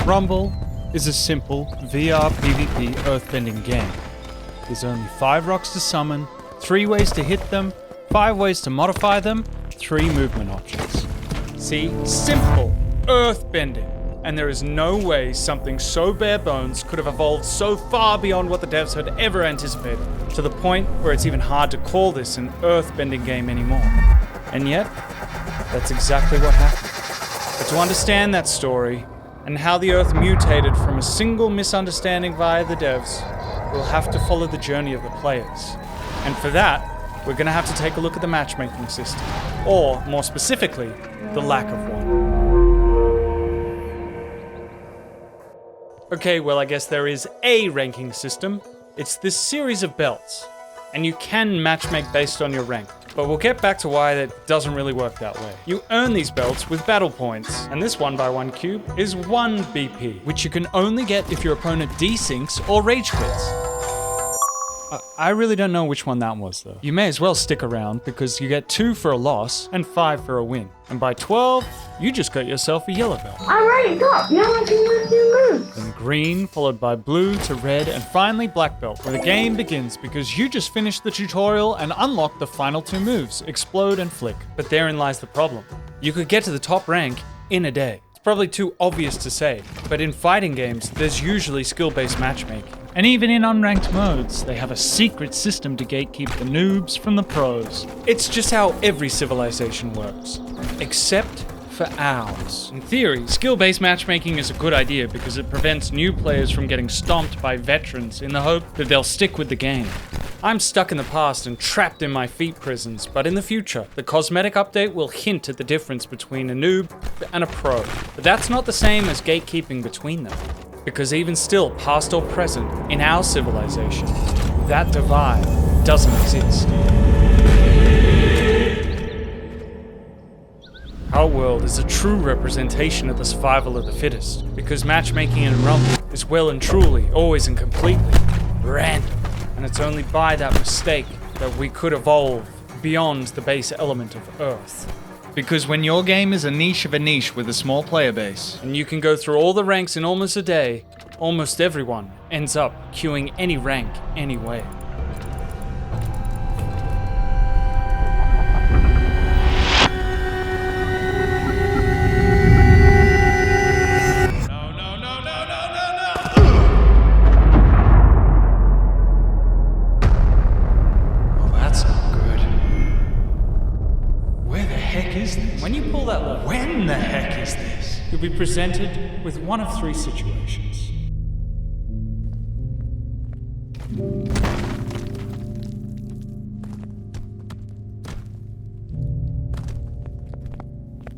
Rumble is a simple VR PvP earthbending game. There's only 5 rocks to summon, 3 ways to hit them, 5 ways to modify them, 3 movement options. See, simple earthbending. And there is no way something so bare bones could have evolved so far beyond what the devs had ever anticipated, to the point where it's even hard to call this an earthbending game anymore. And yet, that's exactly what happened. But to understand that story, and how the Earth mutated from a single misunderstanding via the devs, we'll have to follow the journey of the players. And for that, we're gonna have to take a look at the matchmaking system, or more specifically, the lack of one. Okay, well I guess there is a ranking system. It's this series of belts, and you can matchmake based on your rank. But we'll get back to why that doesn't really work that way. You earn these belts with battle points, and this 1x1 cube is 1 BP, which you can only get if your opponent desyncs or rage quits. I really don't know which one that was though. You may as well stick around because you get 2 for a loss and 5 for a win. And by 12, you just got yourself a yellow belt. I'm right up, now I can learn new moves. Then green, followed by blue to red, and finally black belt, where the game begins because you just finished the tutorial and unlocked the final 2 moves, explode and flick. But therein lies the problem. You could get to the top rank in a day. It's probably too obvious to say, but in fighting games, there's usually skill-based matchmaking. And even in unranked modes, they have a secret system to gatekeep the noobs from the pros. It's just how every civilization works, except for ours. In theory, skill-based matchmaking is a good idea because it prevents new players from getting stomped by veterans in the hope that they'll stick with the game. I'm stuck in the past and trapped in my feet prisons, but in the future, the cosmetic update will hint at the difference between a noob and a pro. But that's not the same as gatekeeping between them. Because even still, past or present, in our civilization, that divide doesn't exist. Our world is a true representation of the survival of the fittest, because matchmaking in Rumble is well and truly, always and completely, random. And it's only by that mistake that we could evolve beyond the base element of Earth. Because when your game is a niche of a niche with a small player base, and you can go through all the ranks in almost a day, almost everyone ends up queuing any rank anyway. When the heck is this? You'll be presented with one of 3 situations.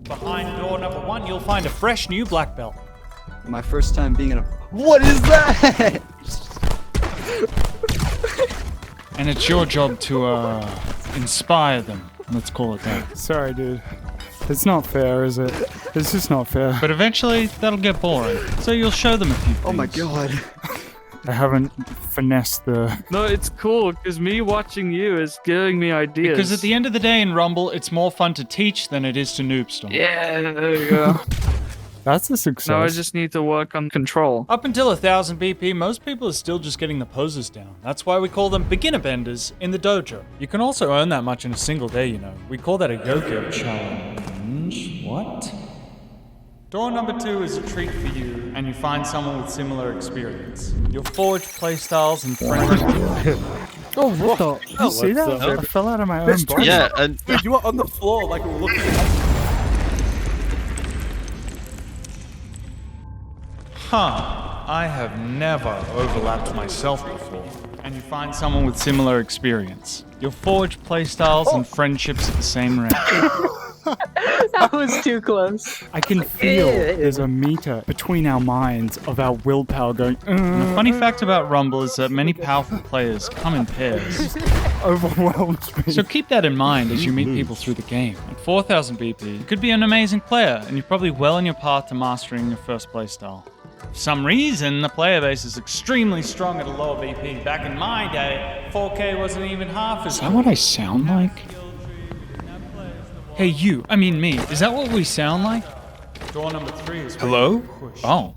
Behind door number 1, you'll find a fresh new black belt. My first time being in a... What is that? And it's your job to, inspire them. Let's call it that. Sorry, dude. It's not fair, is it? It's just not fair. But eventually, that'll get boring. So you'll show them a few things. Oh my god. I haven't finessed the... No, it's cool, because me watching you is giving me ideas. Because at the end of the day in Rumble, it's more fun to teach than it is to noob stomp. Yeah, there you go. That's a success. Now I just need to work on control. Up until 1000 BP, most people are still just getting the poses down. That's why we call them beginner benders in the dojo. You can also earn that much in a single day, you know. We call that a yo-yo challenge. What? Door number 2 is a treat for you, and you find someone with similar experience. You'll forge playstyles and friendships. Oh, what the? Did you see that? I fell out of my own body. Yeah, and Dude, you were on the floor like looking at... I have never overlapped myself before. And you find someone with similar experience. You'll forge playstyles and friendships at the same rate. That was too close. I can feel there's a meter between our minds of our willpower going... And the funny fact about Rumble is that many powerful players come in pairs. Overwhelms me. So keep that in mind as you meet people through the game. At 4000 BP, you could be an amazing player, and you're probably well on your path to mastering your first playstyle. For some reason, the player base is extremely strong at a lower BP. Back in my day, 4K wasn't even half as... Is that what I sound like? Hey you, I mean me, is that what we sound like? Door number 3 is... Hello? Oh.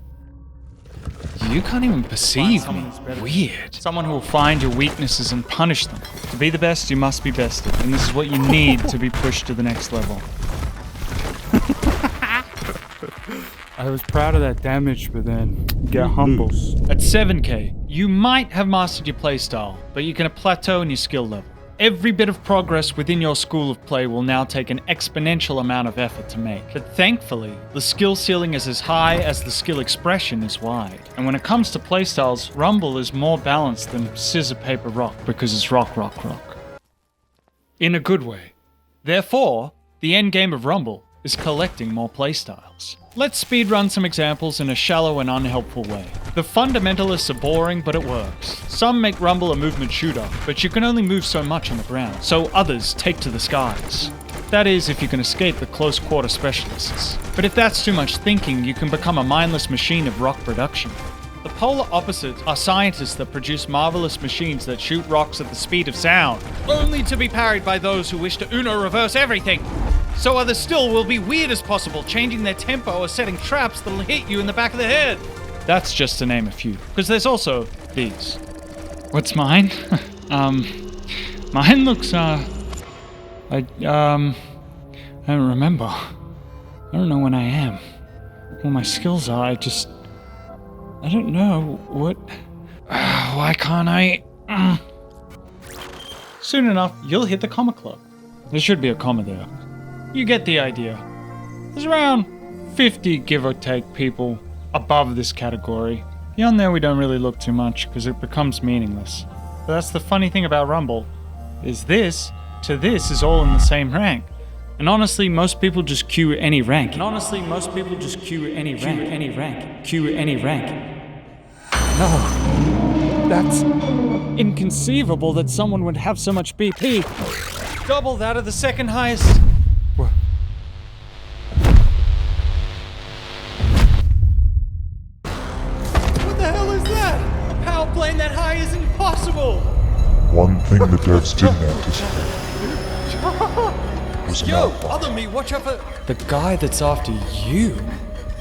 you can't even perceive me. Weird. Someone who will find your weaknesses and punish them. To be the best, you must be bested, and this is what you need to be pushed to the next level. I was proud of that damage, but then get humble. At 7k, you might have mastered your playstyle, but you're gonna plateau in your skill level. Every bit of progress within your school of play will now take an exponential amount of effort to make. But thankfully, the skill ceiling is as high as the skill expression is wide. And when it comes to playstyles, Rumble is more balanced than scissor, paper, rock, because it's rock, rock, rock. In a good way. Therefore, the end game of Rumble is collecting more playstyles. Let's speedrun some examples in a shallow and unhelpful way. The fundamentalists are boring, but it works. Some make Rumble a movement shooter, but you can only move so much on the ground, so others take to the skies. That is, if you can escape the close quarter specialists. But if that's too much thinking, you can become a mindless machine of rock production. The polar opposite are scientists that produce marvelous machines that shoot rocks at the speed of sound, only to be parried by those who wish to Uno reverse everything. So others still will be weird as possible, changing their tempo or setting traps that'll hit you in the back of the head. That's just to name a few, because there's also these. What's mine? Mine looks, I don't remember. I don't know when I am. What my skills are, I don't know what... Why can't I... Soon enough, you'll hit the comma club. There should be a comma there. You get the idea. There's around 50, give or take, people above this category. Beyond there, we don't really look too much, because it becomes meaningless. But that's the funny thing about Rumble, is this to this is all in the same rank. And honestly, most people just queue any rank. Queue any rank. No. That's inconceivable that someone would have so much BP. Double that of the second highest. What the hell is that? A power plane that high is impossible! One thing the devs didn't anticipate was an Yo, outlier. other me, watch out for... The guy that's after you?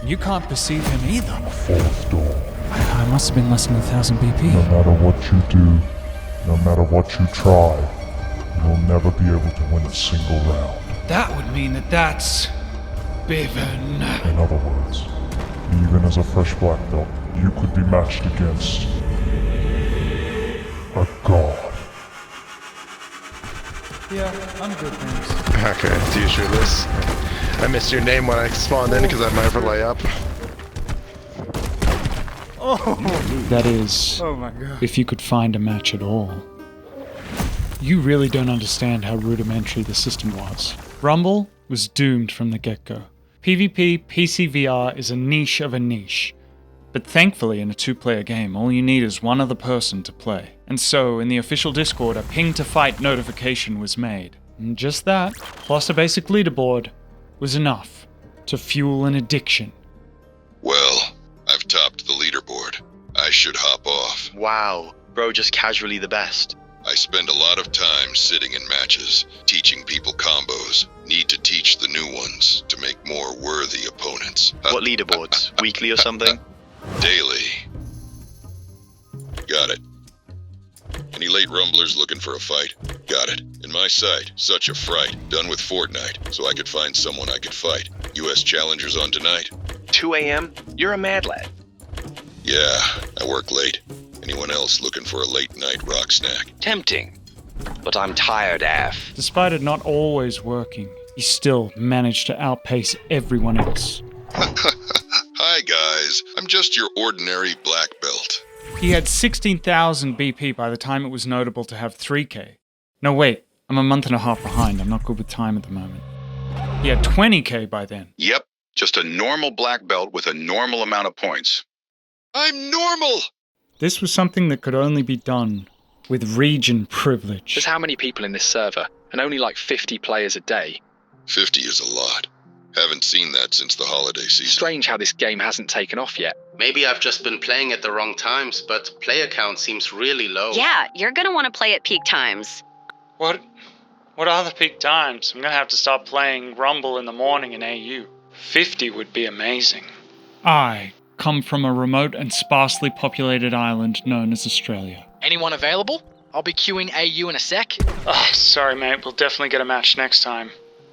You can't perceive him either. Fourth door. I must have been less than 1,000 BP. No matter what you do, no matter what you try, you'll never be able to win a single round. That would mean that that's... Biven. In other words, even as a fresh black belt, you could be matched against a god. Yeah, I'm good, thanks. Okay, do you sure this? I missed your name when I spawned in because I might overlay up. That is, Oh my god. if you could find a match at all. You really don't understand how rudimentary the system was. Rumble was doomed from the get-go. PvP, PCVR is a niche of a niche. But thankfully, in a two-player game, all you need is one other person to play. And so, in the official Discord, a ping to fight notification was made. And just that, plus a basic leaderboard, was enough to fuel an addiction. Well, I've topped the leaderboard. I should hop off. Wow, bro, just casually the best. I spend a lot of time sitting in matches, teaching people combos. Need to teach the new ones to make more worthy opponents. What leaderboards? Weekly or something? Daily. Got it. Any late rumblers looking for a fight? Got it. In my sight, such a fright. Done with Fortnite, so I could find someone I could fight. US Challengers on tonight? 2 a.m.? You're a mad lad. Yeah, I work late. Anyone else looking for a late night rock snack? Tempting. But I'm tired, AF. Despite it not always working, he still managed to outpace everyone else. Hi guys, I'm just your ordinary black belt. He had 16,000 BP by the time it was notable to have 3k. No wait, I'm a month and a half behind, I'm not good with time at the moment. He had 20k by then. Yep, just a normal black belt with a normal amount of points. I'm normal! This was something that could only be done with region privilege. There's how many people in this server, and only like 50 players a day. 50 is a lot. Haven't seen that since the holiday season. Strange how this game hasn't taken off yet. Maybe I've just been playing at the wrong times, but player count seems really low. Yeah, you're gonna want to play at peak times. What are the peak times? I'm gonna have to start playing Rumble in the morning in AU. 50 would be amazing. I come from a remote and sparsely populated island known as Australia. Anyone available? I'll be queuing AU in a sec. Oh, sorry mate, we'll definitely get a match next time.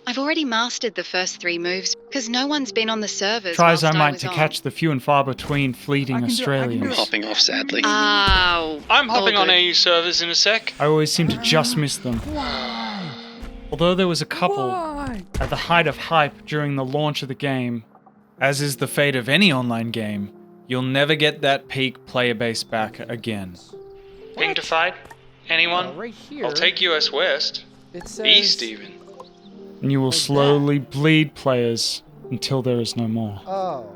I've already mastered the first 3 moves because no one's been on the servers. Tries I whilst might was to on. catch the few and far between fleeting Australians. I'm hopping off, sadly. Oh. I'm hopping all on good. AU servers in a sec. I always seem to just miss them. Although there was a couple at the height of hype during the launch of the game, as is the fate of any online game, you'll never get that peak player base back again. Ping to fight? Anyone? Right here. I'll take US West. It says... East even. And you will slowly bleed players until there is no more. Oh.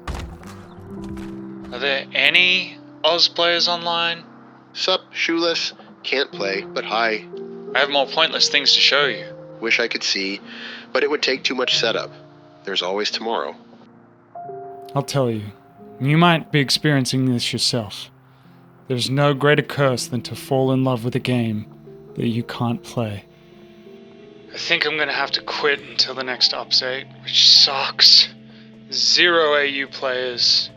Are there any Oz players online? Sup, shoeless. Can't play, but hi. I have more pointless things to show you. Wish I could see, but it would take too much setup. There's always tomorrow. I'll tell you, you might be experiencing this yourself. There's no greater curse than to fall in love with a game that you can't play. I think I'm gonna have to quit until the next update, which sucks. 0 AU players.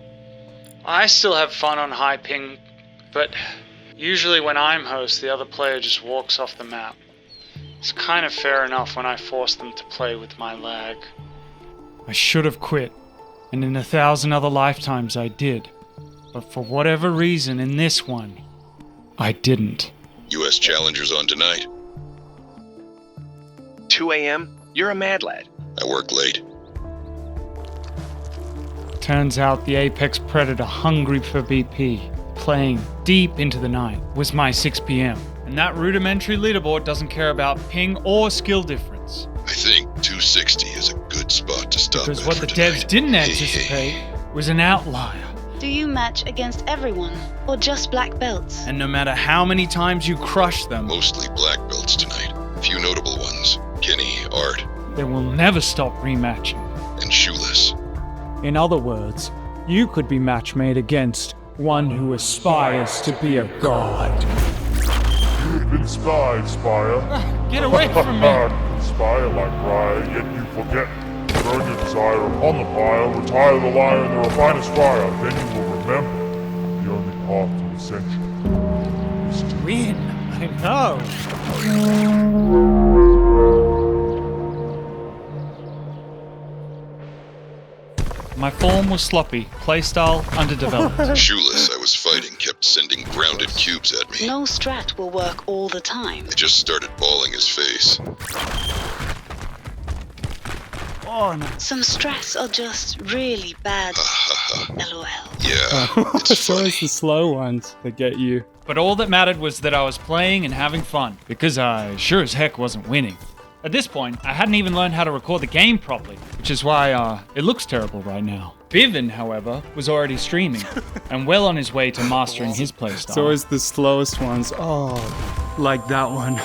I still have fun on high ping, but usually when I'm host, the other player just walks off the map. It's kind of fair enough when I force them to play with my lag. I should have quit, and in 1,000 other lifetimes I did. But for whatever reason in this one, I didn't. US Challengers on tonight. 2 a.m.? You're a mad lad. I work late. Turns out the apex predator hungry for BP, playing deep into the night, was my 6 p.m. And that rudimentary leaderboard doesn't care about ping or skill difference. I think 260 is a good spot to stop Because at what for the tonight. devs didn't anticipate was an outlier. Do you match against everyone or just black belts? And no matter how many times you crush them, Mostly black belts tonight. A few notable ones. Kenny, Art, they will never stop rematching. and Shoeless. In other words, you could be match made against one who aspires to be a god. You've been spied, Spire. Get away from me! Conspire like Briar, yet you forget. Burn your desire upon the pile, retire the lyre in the refiner's fire. Then you will remember the only path to ascension is to Win! I know! My form was sloppy, playstyle underdeveloped. Shoeless I was fighting kept sending grounded cubes at me. No strat will work all the time. I just started balling his face. Oh no. Some strats are just really bad. LOL. Yeah, it's So funny. it's the slow ones that get you. But all that mattered was that I was playing and having fun, because I sure as heck wasn't winning. At this point, I hadn't even learned how to record the game properly, which is why it looks terrible right now. Bivin, however, was already streaming, and well on his way to mastering his playstyle. It's always the slowest ones. Oh, like that one.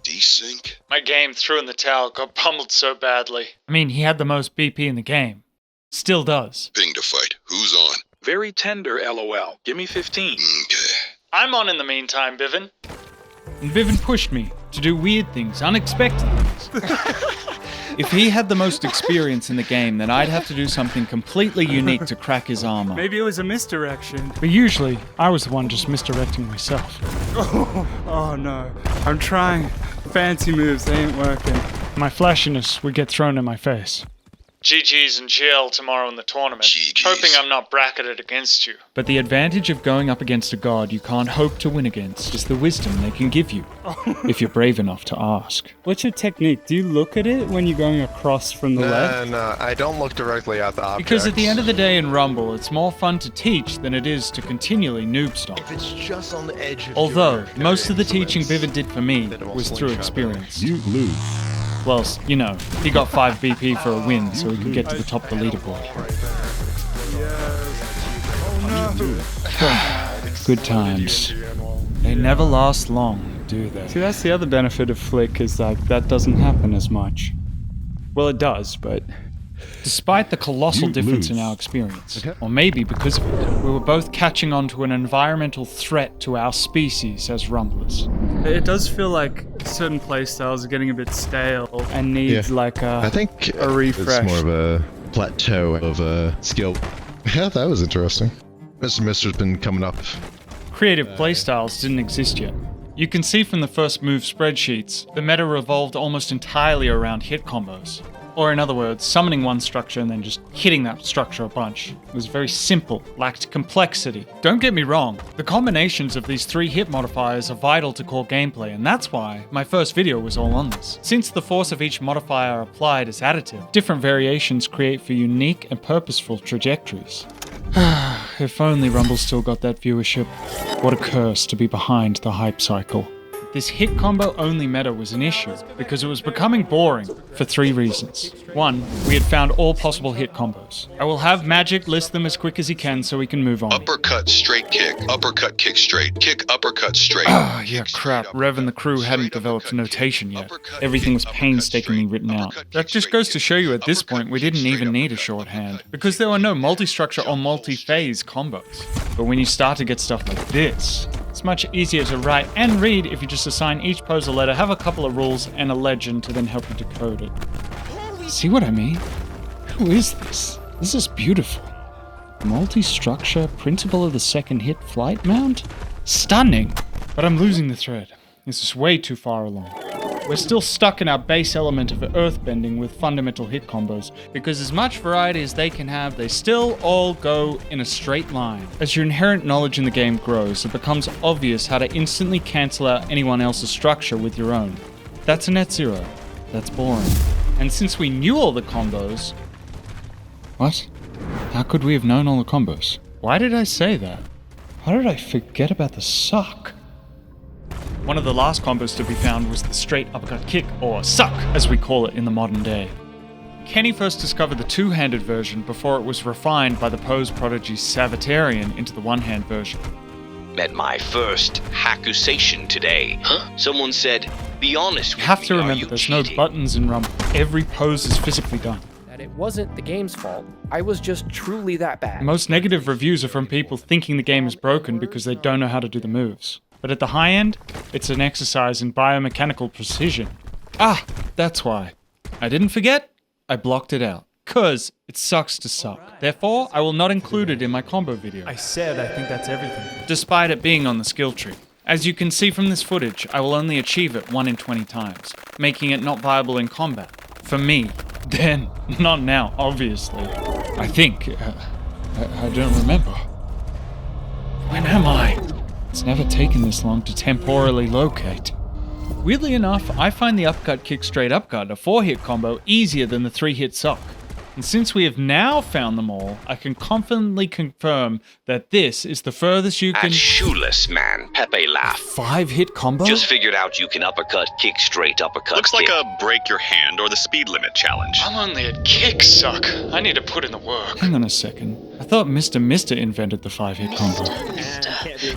Desync? My game threw in the towel, got pummeled so badly. I mean, he had the most BP in the game. Still does. Ping to fight. Who's on? Very tender, LOL. Give me 15. Okay. I'm on in the meantime, Bivin. And Bivin pushed me to do weird things, unexpected things. If he had the most experience in the game, then I'd have to do something completely unique to crack his armor. Maybe it was a misdirection. But usually, I was the one just misdirecting myself. Oh no. I'm trying. Fancy moves, they ain't working. My flashiness would get thrown in my face. GG's and GL tomorrow in the tournament. GG's. Hoping I'm not bracketed against you. But the advantage of going up against a god you can't hope to win against is the wisdom they can give you, if you're brave enough to ask. What's your technique? Do you look at it when you're going across from the left? No, I don't look directly at the objects. Because at the end of the day in Rumble, it's more fun to teach than it is to continually noob stomp. If it's just on the edge of Although, your most of the teaching instruments, Bivin did for me then it won't was through slingshot experience. You lose. Well, you know, he got 5 BP for a win, so he could get to the top of the leaderboard. Good times. They never last long, do they? See, that's the other benefit of Flick, is like, that doesn't happen as much. Well, it does, but... Despite the colossal You difference in lose. our experience, or maybe because of it, we were both catching on to an environmental threat to our species as Rumblers. It does feel like certain playstyles are getting a bit stale and needs like I think a refresh. it's more of a plateau of skill. Yeah, that was interesting. Mr. Mister's been coming up. Creative playstyles didn't exist yet. You can see from the first move spreadsheets, the meta revolved almost entirely around hit combos. Or in other words, summoning one structure and then just hitting that structure a bunch. It was very simple, lacked complexity. Don't get me wrong, the combinations of these 3 hit modifiers are vital to core gameplay, and that's why my first video was all on this. Since the force of each modifier applied is additive, different variations create for unique and purposeful trajectories. If only Rumble still got that viewership. What a curse to be behind the hype cycle. This hit combo only meta was an issue because it was becoming boring for 3 reasons. 1, we had found all possible hit combos. I will have Magic list them as quick as he can so we can move on. Uppercut, straight kick. Uppercut, kick straight. Kick, uppercut, straight. Ah, yeah, crap. Rev and the crew hadn't developed notation yet. Everything was painstakingly written out. That just goes to show you at this point we didn't even need a shorthand, because there were no multi-structure or multi-phase combos. But when you start to get stuff like this, it's much easier to write and read if you just assign each pose a letter, have a couple of rules, and a legend to then help you decode it. See what I mean? Who is this? This is beautiful. Multi-structure, principle of the second hit flight mount? Stunning! But I'm losing the thread. This is way too far along. We're still stuck in our base element of earthbending with fundamental hit combos, because as much variety as they can have, they still all go in a straight line. As your inherent knowledge in the game grows, it becomes obvious how to instantly cancel out anyone else's structure with your own. That's a net zero. That's boring. And since we knew all the combos... What? How could we have known all the combos? Why did I say that? How did I forget about the suck? One of the last combos to be found was the straight uppercut kick, or suck, as we call it in the modern day. Kenny first discovered the two-handed version before it was refined by the pose prodigy Savitarian into the one-hand version. Met my first accusation today. Huh? Someone said, be honest with me, You have to remember there's no buttons in Rumble. Every pose is physically done. That it wasn't the game's fault. I was just truly that bad. Most negative reviews are from people thinking the game is broken because they don't know how to do the moves. But at the high end, it's an exercise in biomechanical precision. Ah, that's why. I didn't forget, I blocked it out. 'Cause it sucks to suck. Therefore, I will not include it in my combo video. I said I think that's everything. Despite it being on the skill tree. As you can see from this footage, I will only achieve it 1 in 20 times, making it not viable in combat. For me. Then, not now, obviously. I think, I don't remember. When am I? It's never taken this long to temporally locate. Weirdly enough, I find the uppercut kick straight uppercut, a 4-hit combo, easier than the 3-hit suck. And since we have now found them all, I can confidently confirm that this is the furthest you can— At shoeless, man. Pepe laughed. 5-hit combo? Just figured out you can uppercut, kick straight, uppercut, Looks kick. like a break your hand or the speed limit challenge. I'm only at kick suck. I need to put in the work. Hang on a second. I thought Mr. Mister invented the 5-hit combo.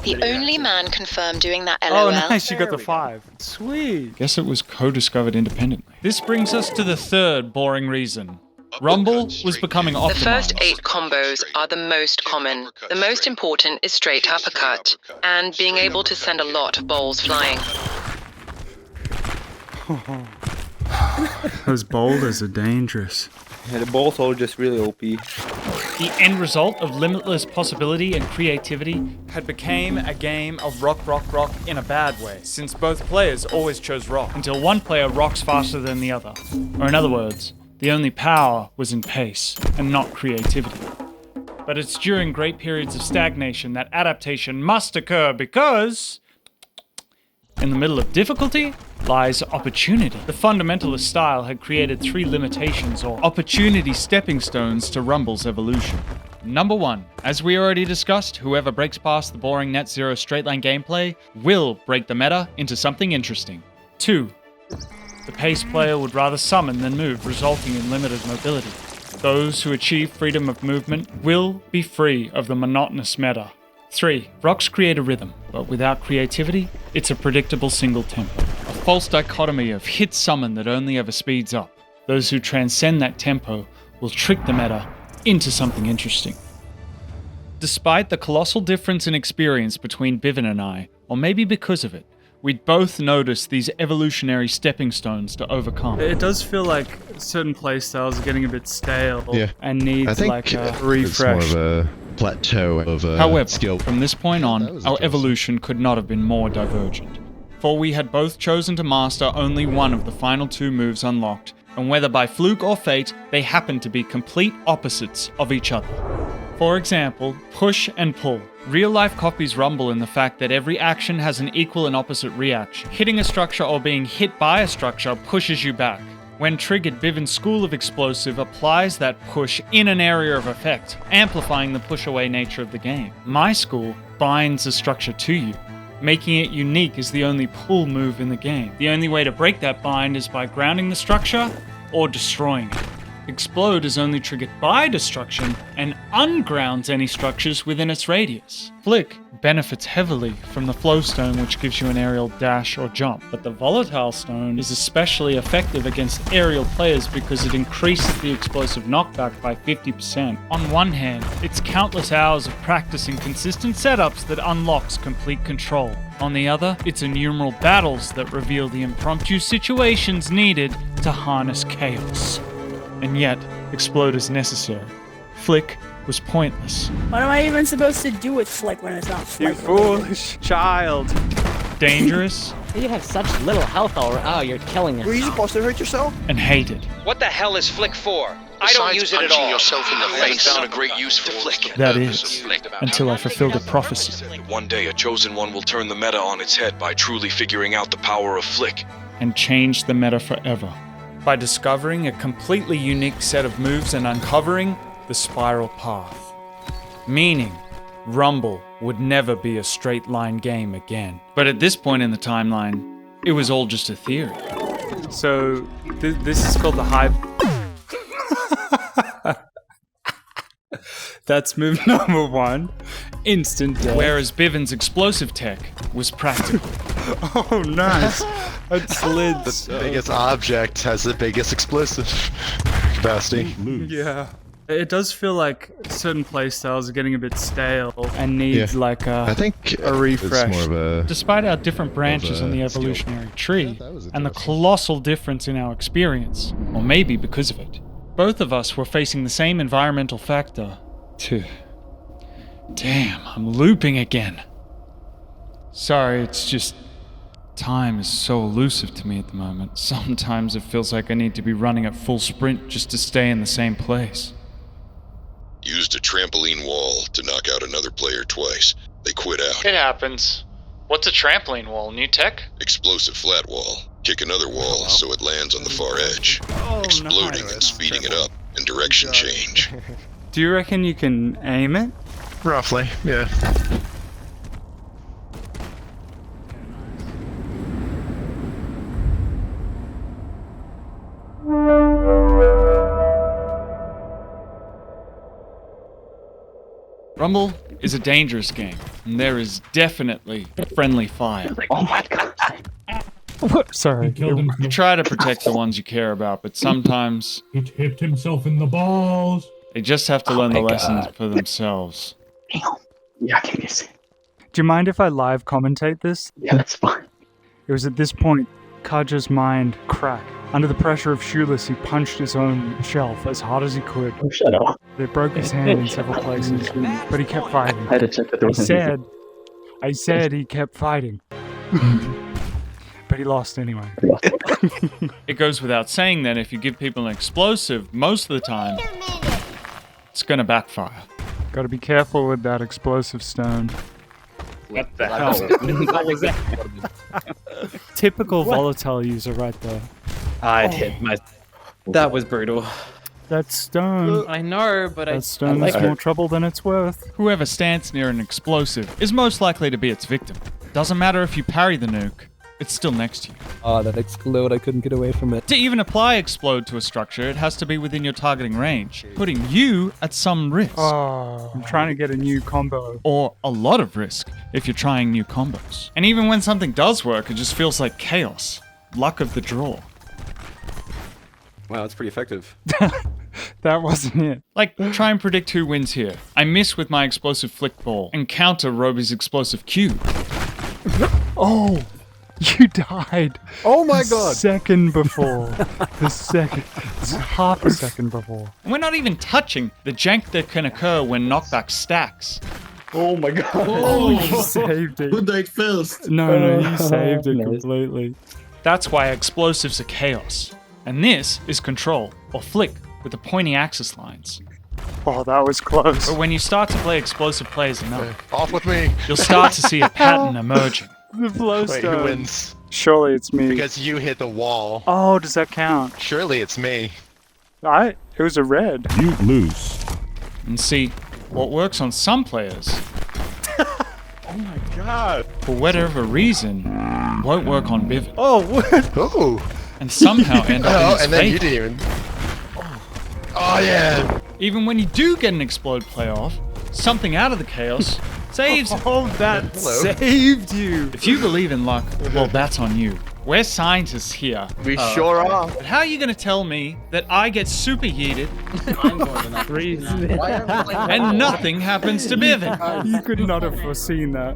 The only man confirmed doing that LOL. Oh, nice, you got the 5. Sweet. Guess it was co-discovered independently. This brings us to the third boring reason. Rumble was becoming optimized. The first 8 combos are the most common. The most important is straight uppercut, and being able to send a lot of balls flying. Those boulders are dangerous. Yeah, the balls are just really OP. The end result of limitless possibility and creativity had become a game of rock in a bad way, since both players always chose rock, until one player rocks faster than the other. Or in other words, the only power was in pace, and not creativity. But it's during great periods of stagnation that adaptation must occur because in the middle of difficulty lies opportunity. The fundamentalist style had created 3 limitations or opportunity stepping stones to Rumble's evolution. Number 1, as we already discussed, whoever breaks past the boring net zero straight line gameplay will break the meta into something interesting. 2, the pace player would rather summon than move, resulting in limited mobility. Those who achieve freedom of movement will be free of the monotonous meta. 3, rocks create a rhythm, but without creativity, it's a predictable single tempo. A false dichotomy of hit summon that only ever speeds up. Those who transcend that tempo will trick the meta into something interesting. Despite the colossal difference in experience between Bivin and I, or maybe because of it, we'd both notice these evolutionary stepping stones to overcome. It does feel like certain playstyles are getting a bit stale and need I think like a it's refresh. more of a plateau of However, skill. from this point on, our evolution could not have been more divergent. For we had both chosen to master only one of the final 2 moves unlocked, and whether by fluke or fate, they happened to be complete opposites of each other. For example, push and pull. Real-life copies rumble in the fact that every action has an equal and opposite reaction. Hitting a structure or being hit by a structure pushes you back. When triggered, BIVN's School of Explosive applies that push in an area of effect, amplifying the push-away nature of the game. My school binds a structure to you, making it unique as the only pull move in the game. The only way to break that bind is by grounding the structure or destroying it. Explode is only triggered by destruction and ungrounds any structures within its radius. Flick benefits heavily from the flow stone, which gives you an aerial dash or jump, but the volatile stone is especially effective against aerial players because it increases the explosive knockback by 50%. On one hand, it's countless hours of practicing consistent setups that unlocks complete control. On the other, it's innumerable battles that reveal the impromptu situations needed to harness chaos. And yet, explode is necessary. Flick was pointless. What am I even supposed to do with Flick when it's not Flick? You foolish child. Dangerous. You have such little health already. Oh, you're killing us. Were you supposed to hurt yourself? And hated. What the hell is Flick for? Besides I don't use it at punching all. yourself in the I haven't face. found a great use for Flick. That is, until I fulfilled a prophecy. One day a chosen one will turn the meta on its head by truly figuring out the power of Flick. And change the meta forever. By discovering a completely unique set of moves and uncovering the spiral path. Meaning, Rumble would never be a straight line game again. But at this point in the timeline, it was all just a theory. So, this is called the high... That's move number 1. Instant death. Whereas BIVN's explosive tech was practical. Oh, nice. It slid. The biggest object has the biggest explosive capacity. Yeah. It does feel like certain playstyles are getting a bit stale and need like I think a refresh. It's more of a, Despite our different branches on the evolutionary tree and the colossal difference in our experience, or maybe because of it, both of us were facing the same environmental factor. Damn, I'm looping again. Sorry, it's just... time is so elusive to me at the moment. Sometimes it feels like I need to be running at full sprint just to stay in the same place. Used a trampoline wall to knock out another player twice. They quit out. It happens. What's a trampoline wall? New tech? Explosive flat wall. Kick another wall so it lands on the far edge. Exploding and speeding it up, and direction change. Do you reckon you can aim it? Roughly, yeah. Rumble is a dangerous game, and there is definitely friendly fire. Oh my god. Sorry. You try to protect the ones you care about, but sometimes It hit himself in the balls. they just have to learn the lessons for themselves. Yeah, I can guess it. Do you mind if I live commentate this? Yeah, that's fine. It was at this point, Kaja's mind cracked. Under the pressure of Shoeless, he punched his own shelf as hard as he could. Oh, shut up. It broke his hand in several places, but he kept fighting. I had to check that there was I said he kept fighting. But he lost anyway. It goes without saying that if you give people an explosive, most of the time, it's gonna backfire. Gotta be careful with that explosive stone. What the hell? What was that? Typical volatile user right there. I did. That was brutal. That stone. I know, but That stone is more trouble than it's worth. Whoever stands near an explosive is most likely to be its victim. Doesn't matter if you parry the nuke, it's still next to you. Oh, that explode, I couldn't get away from it. To even apply explode to a structure, it has to be within your targeting range, putting you at some risk. Oh, I'm trying to get a new combo. Or a lot of risk if you're trying new combos. And even when something does work, it just feels like chaos. Luck of the draw. Wow, that's pretty effective. That wasn't it. Like, try and predict who wins here. I miss with my explosive flick ball and counter Roby's explosive cube. Oh! You died. Oh my god. Second before. Half a second before. And we're not even touching the jank that can occur when knockback stacks. Oh my god. Oh, you saved it. Who died first? No, you saved it completely. That's why explosives are chaos. And this is control, or flick, with the pointy axis lines. Oh, that was close. But when you start to play explosive plays enough, Off with me. you'll start to see a pattern emerging. The Wait, who flowstone. wins? Surely it's me. Because you hit the wall. Oh, does that count? Surely it's me. It was a red. You lose. And see, what works on some players, Oh my god. for whatever reason, won't work on Biven. Oh, what? Oh. And somehow end up in Oh, his and then you fate. didn't even. Oh yeah. Even when you do get an explode playoff, something out of the chaos saves. Oh, that saved you. If you believe in luck, well, that's on you. We're scientists here. We sure are. But how are you going to tell me that I get superheated I'm going to not freeze. and nothing happens to Biven? You could not have foreseen that.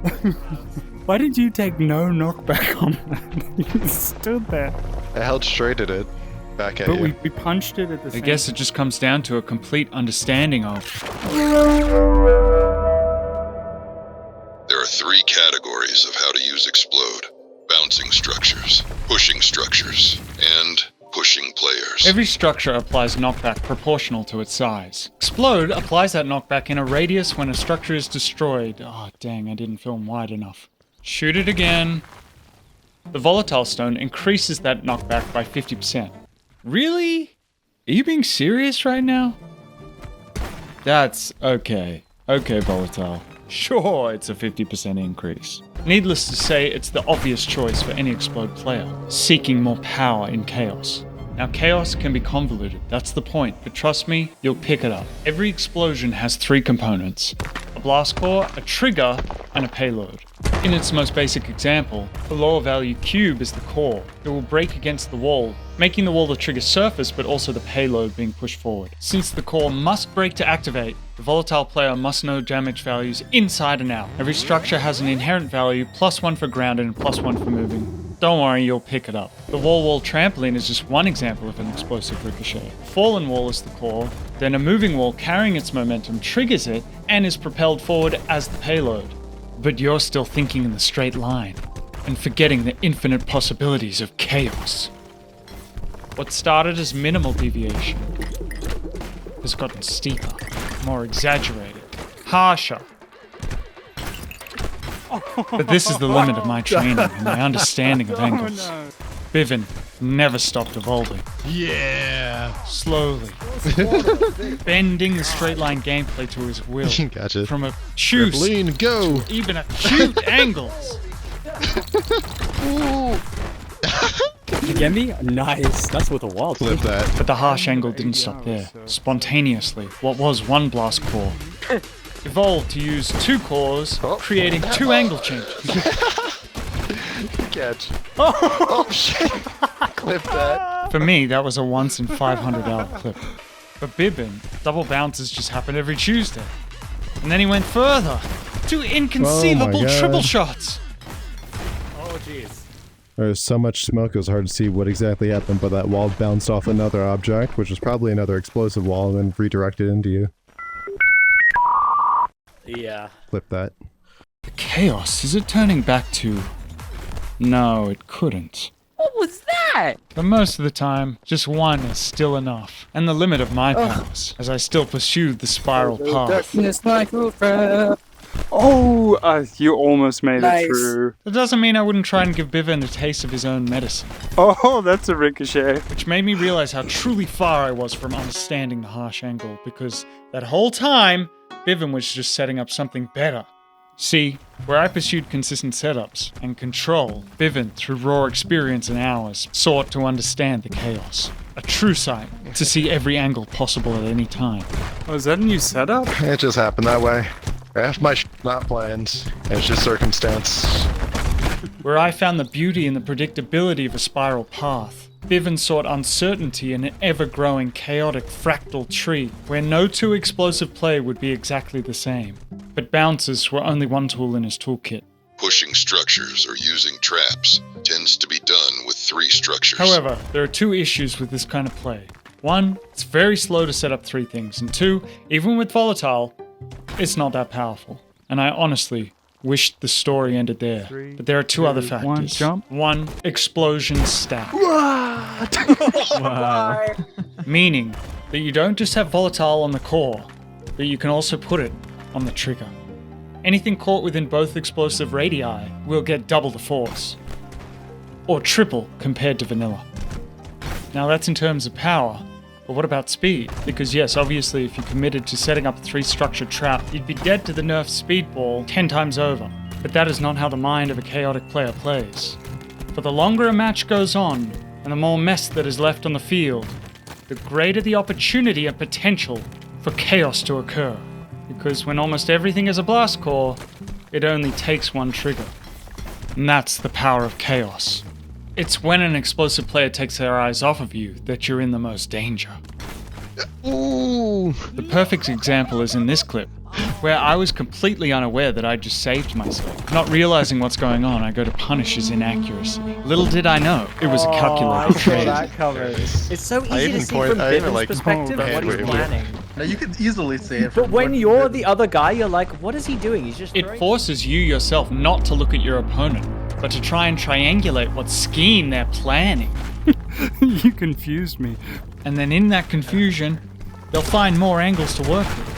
Why did you take no knockback on that? You stood there. I held straight at it. Back at But you. we punched it at the I same guess it just comes down to a complete understanding of. There are 3 categories of how to use explode. Bouncing structures, pushing structures, and pushing players. Every structure applies knockback proportional to its size. Explode applies that knockback in a radius when a structure is destroyed. Oh, dang, I didn't film wide enough. Shoot it again. The volatile stone increases that knockback by 50%. Really? Are you being serious right now? That's okay. Okay, volatile. Sure, it's a 50% increase. Needless to say, it's the obvious choice for any explode player, seeking more power in chaos. Now, chaos can be convoluted, that's the point, but trust me, you'll pick it up. Every explosion has 3 components: a blast core, a trigger, and a payload. In its most basic example, the lower value cube is the core. It will break against the wall, making the wall the trigger surface but also the payload being pushed forward. Since the core must break to activate, the volatile player must know damage values inside and out. Every structure has an inherent value, +1 for grounded and +1 for moving. Don't worry, you'll pick it up. The wall trampoline is just one example of an explosive ricochet. Fallen wall is the core, then a moving wall carrying its momentum triggers it and is propelled forward as the payload. But you're still thinking in the straight line and forgetting the infinite possibilities of chaos. What started as minimal deviation has gotten steeper, more exaggerated, harsher. But this is the limit of my training and my understanding of angles. Biven never stopped evolving. Yeah. Slowly. Bending the straight line gameplay to his will. Gotcha. From obtuse Trampoline, go. to even acute angles. Did you get me? Nice. That's with a wall. Flip that. But the harsh angle didn't stop there. Spontaneously, what was one blast core evolved to use 2 cores, creating 2 angle changes. Catch. Oh shit. Clip that. For me, that was a once in 500-hour clip. For Biven, double bounces just happened every Tuesday. And then he went further. 2 inconceivable God. triple shots. Oh jeez. There's so much smoke, it was hard to see what exactly happened, but that wall bounced off another object, which was probably another explosive wall, and then redirected into you. Yeah. Flip that. The chaos, is it turning back to... No, it couldn't. What was that? But most of the time, just 1 is still enough. And the limit of my powers, as I still pursued the spiral path. Darkness like a trap. Oh, you almost made it through. That doesn't mean I wouldn't try and give Biven a taste of his own medicine. Oh, that's a ricochet. Which made me realize how truly far I was from understanding the harsh angle, because that whole time, Biven was just setting up something better. See, where I pursued consistent setups and control, Biven, through raw experience and hours, sought to understand the chaos. A true sight, to see every angle possible at any time. Oh, is that a new setup? It just happened that way. Half my not planned. It's just circumstance. Where I found the beauty in the predictability of a spiral path, Biven sought uncertainty in an ever-growing, chaotic fractal tree, where no 2 explosive play would be exactly the same. But bouncers were only one tool in his toolkit. Pushing structures or using traps tends to be done with 3 structures. However, there are 2 issues with this kind of play. 1, it's very slow to set up 3 things, and 2, even with volatile, it's not that powerful. And I honestly wished the story ended there. But there are 2 other factors. 1, explosion stat. Wow. Meaning that you don't just have volatile on the core, but you can also put it on the trigger. Anything caught within both explosive radii will get double the force, or triple compared to vanilla. Now that's in terms of power, but what about speed? Because yes, obviously if you committed to setting up a 3-structure trap, you'd be dead to the nerf speedball 10 times over. But that is not how the mind of a chaotic player plays. For the longer a match goes on, and the more mess that is left on the field, the greater the opportunity and potential for chaos to occur. Because when almost everything is a blast core, it only takes 1 trigger. And that's the power of chaos. It's when an explosive player takes their eyes off of you that you're in the most danger. Ooh. The perfect example is in this clip, where I was completely unaware that I just saved myself. Not realizing what's going on, I go to punish his inaccuracy. Little did I know, it was a calculated trade. That covers. It's so easy to see from Bivn's perspective what he's planning. Now you can easily see it. But when you're the other guy, you're like, what is he doing? He's just It forces you yourself not to look at your opponent, but to try and triangulate what scheme they're planning. You confused me. And then in that confusion, they'll find more angles to work with.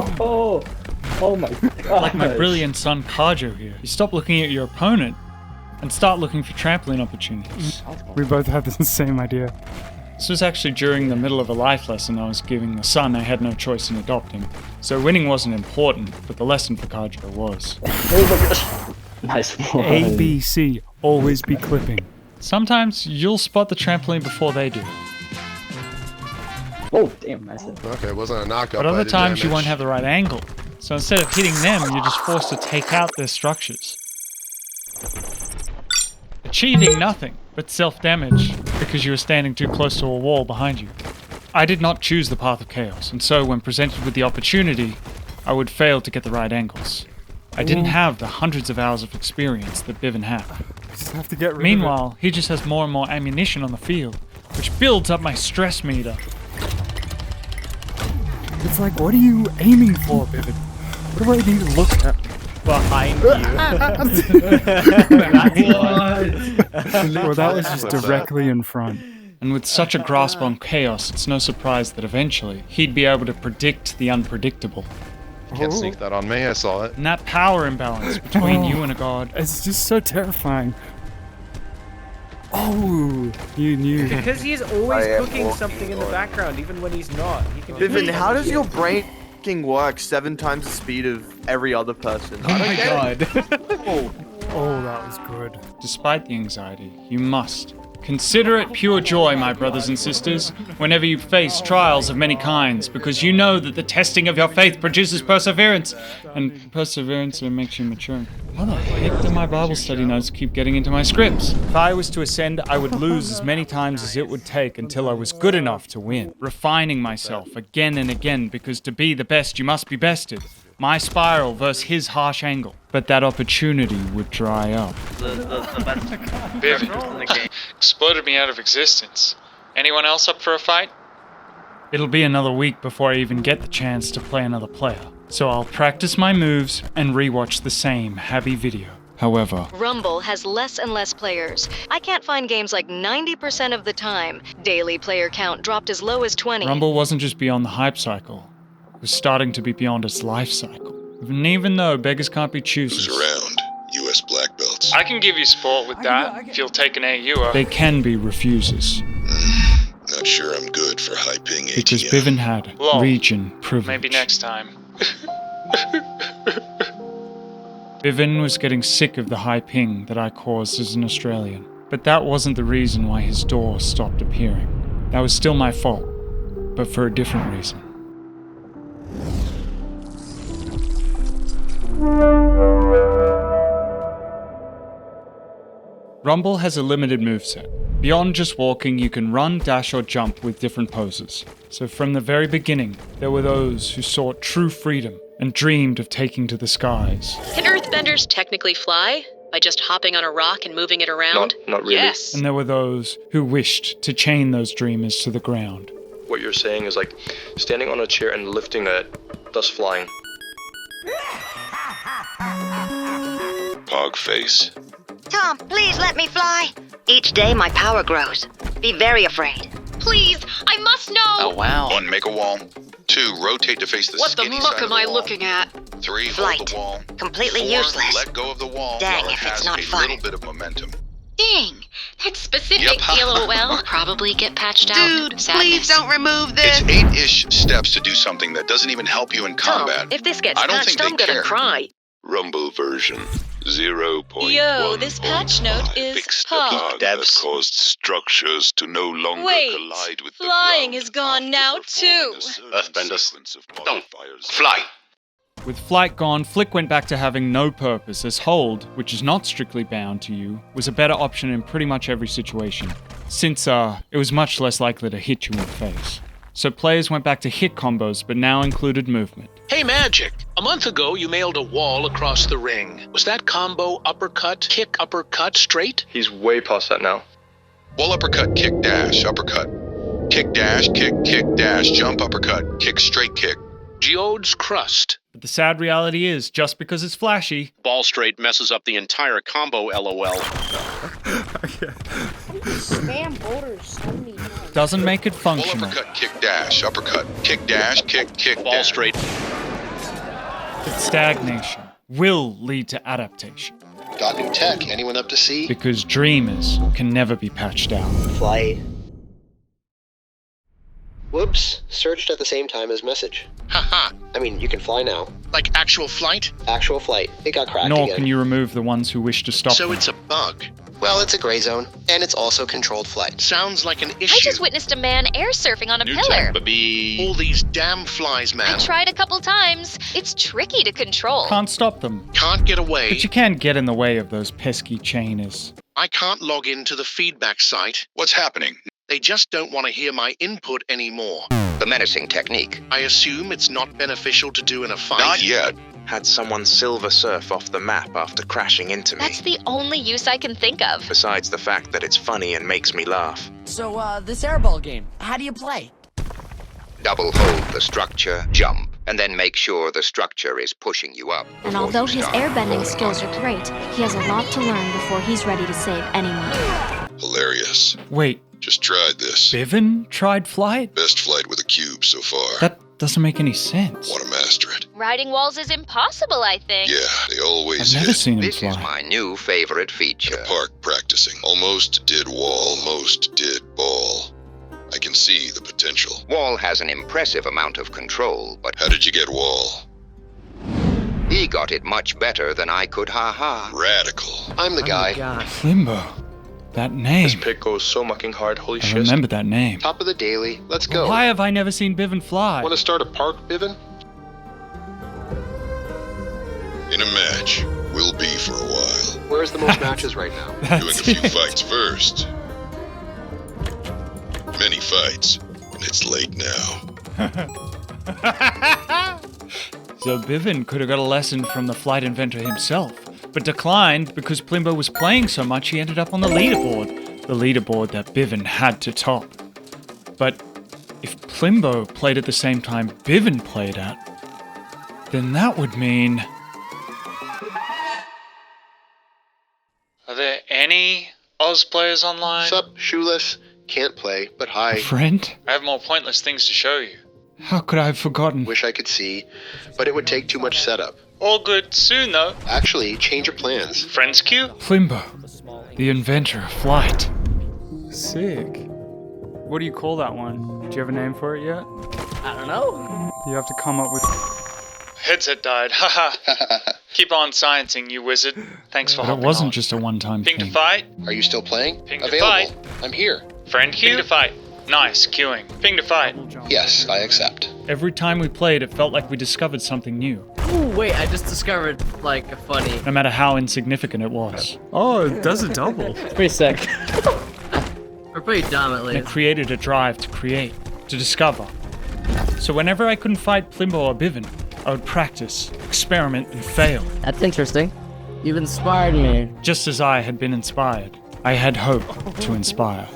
Oh my god. Like my brilliant son Kajo here. You stop looking at your opponent and start looking for trampoline opportunities. We both had the same idea. This was actually during the middle of a life lesson I was giving the son I had no choice in adopting. So winning wasn't important, but the lesson for Kajo was. Oh my gosh. Nice one. A, B, C, always be clipping. Sometimes you'll spot the trampoline before they do. Oh, damn, nice. Okay, it wasn't a knockup. But other times you won't have the right angle. So instead of hitting them, you're just forced to take out their structures. Achieving nothing but self-damage because you were standing too close to a wall behind you. I did not choose the path of chaos, and so when presented with the opportunity, I would fail to get the right angles. I didn't have the hundreds of hours of experience that Bivn had. Just have to get rid Meanwhile, he just has more and more ammunition on the field, which builds up my stress meter. It's like, what are you aiming for, Bivn? What do I need to look at? Behind you. Well, that was just directly in front. And with such a grasp on chaos, it's no surprise that eventually he'd be able to predict the unpredictable. Can't sneak that on me, I saw it. And that power imbalance between you and a god. It's just so terrifying. Oh, you knew. Because he's always cooking something in the background, even when he's not. He can Bivn, how does your brain work 7 times the speed of every other person? Oh my god. Oh, that was good. Despite the anxiety, you must. Consider it pure joy, my brothers and sisters, whenever you face trials of many kinds, because you know that the testing of your faith produces perseverance, and perseverance makes you mature. How the heck do my Bible study notes keep getting into my scripts? If I was to ascend, I would lose as many times as it would take until I was good enough to win, refining myself again and again, because to be the best, you must be bested. My spiral versus his harsh angle. But that opportunity would dry up. Bivn exploded me out of existence. Anyone else up for a fight? It'll be another week before I even get the chance to play another player. So I'll practice my moves and rewatch the same happy video. However, Rumble has less and less players. I can't find games like 90% of the time. Daily player count dropped as low as 20. Rumble wasn't just beyond the hype cycle. It was starting to be beyond its life cycle. And even though beggars can't be choosers. Who's around? U.S. black belts. I can give you support with that if you'll take an AUer. They can be refusers. Not sure I'm good for high ping ATM. Because Bivn had region privilege. Maybe next time. Bivn was getting sick of the high ping that I caused as an Australian. But that wasn't the reason why his door stopped appearing. That was still my fault, but for a different reason. Rumble has a limited moveset. Beyond just walking, you can run, dash, or jump with different poses. So from the very beginning, there were those who sought true freedom and dreamed of taking to the skies. Can earthbenders technically fly? By just hopping on a rock and moving it around? Not really. Yes. And there were those who wished to chain those dreamers to the ground. What you're saying is like standing on a chair and lifting it, thus flying. Pog face. Tom, please let me fly. Each day my power grows. Be very afraid. Please, I must know! Oh, wow. 1, make a wall. 2, rotate to face the What the skinny muck side of am the I wall. looking at? 3, Flight. hold the wall. Completely 4, useless. let go of the wall Dang, while it if it's has not a fun. little bit of momentum. Dang, that's specific, Yep. LOL. Probably get patched out. Dude, Sadness. please don't remove this. It's 8-ish steps to do something that doesn't even help you in combat. Tom, if this gets I don't patched, think I'm they gonna care. cry. Rumble version 0.1. Yo, this patch note is Fixed the huh. bug that caused structures to no longer Wait, collide with the flying ground is gone after now performing too. a certain Earthbenders, sequence of don't modifiers. fly. With flight gone, Flick went back to having no purpose, as hold, which is not strictly bound to you, was a better option in pretty much every situation, since it was much less likely to hit you in the face. So players went back to hit combos, but now included movement. Hey Magic, a month ago you mailed a wall across the ring. Was that combo uppercut, kick, uppercut, straight? He's way past that now. Wall uppercut, kick, dash, uppercut. Kick, dash, kick, dash, jump, uppercut, kick, straight kick. Geode's crust. But the sad reality is, just because it's flashy, Ball straight messes up the entire combo, LOL. Spam boulders so many times. doesn't make it Wall functional. uppercut, kick, dash, uppercut. Kick, dash, kick, Ball dash. straight. Its stagnation will lead to adaptation, Got new tech. Anyone up to see? because dreamers can never be patched out. Flight. Whoops. Searched at the same time as message. Haha. I mean, you can fly now. Like actual flight? Actual flight. It got cracked Nor again. can you remove the ones who wish to stop So them. it's a bug. Well, it's a gray zone, and it's also controlled flight. Sounds like an issue. I just witnessed a man air surfing on a pillar. All these damn flies, I man. tried a couple times. It's tricky to control. Can't stop them. Can't get away. But you can get in the way of those pesky chainers. I can't log into the feedback site. What's happening? They just don't want to hear my input anymore. The menacing technique. I assume it's not beneficial to do in a fight. Not yet. Had someone silver surf off the map after crashing into me. That's the only use I can think of. Besides the fact that it's funny and makes me laugh. So, this airball game, how do you play? Double hold the structure, jump, and then make sure the structure is pushing you up. And although his airbending skills are great, he has a lot to learn before he's ready to save anyone. Hilarious. Wait, Just tried this. Bivin tried flight? Best flight with a cube so far. That doesn't make any sense. Want to master it? Riding walls is impossible, I think. Yeah, they always I've never hit. seen him This is fly. my new favorite feature. Park practicing. Almost did wall, most did ball. I can see the potential. Wall has an impressive amount of control, but How did you get wall? he got it much better than I could, ha-ha. Radical. I'm the guy. Limbo. That name. This pick goes so mucking hard, holy I shit. remember that name. Top of the daily. Let's go. Why have I never seen Bivin fly? Want to start a park, Bivin? In a match. Will be for a while. Where's the most matches right now? Doing a few fights first. Many fights. And it's late now. So Bivin could have got a lesson from the flight inventor himself, but declined because Plimbo was playing so much he ended up on the leaderboard that Bivin had to top. But if Plimbo played at the same time Bivin played at, then that would mean... Are there any Oz players online? Sup, shoeless. Can't play, but hi. Friend? I have more pointless things to show you. How could I have forgotten? Wish I could see, but it would take too much setup. All good soon, though. Actually, change your plans. Friends queue? Plimbo, the inventor of flight. Sick. What do you call that one? Do you have a name for it yet? I don't know. You have to come up with... Headset died, haha. Keep on sciencing, you wizard. Thanks for hopping on. It wasn't just a one-time thing. Ping to fight? Are you still playing? Ping to Available. fight. I'm here. Friend queue? Ping to fight. Nice, queuing. Ping to fight. Yes, I accept. Every time we played, it felt like we discovered something new, Ooh, wait, I just discovered, like, a funny... no matter how insignificant it was. Oh, it does a double. Pretty sick. We're pretty dumb, at And it least. created a drive to create, to discover. So whenever I couldn't fight Plimbo or Bivin, I would practice, experiment, and fail. That's interesting. You've inspired me. Just as I had been inspired, I had hope to inspire.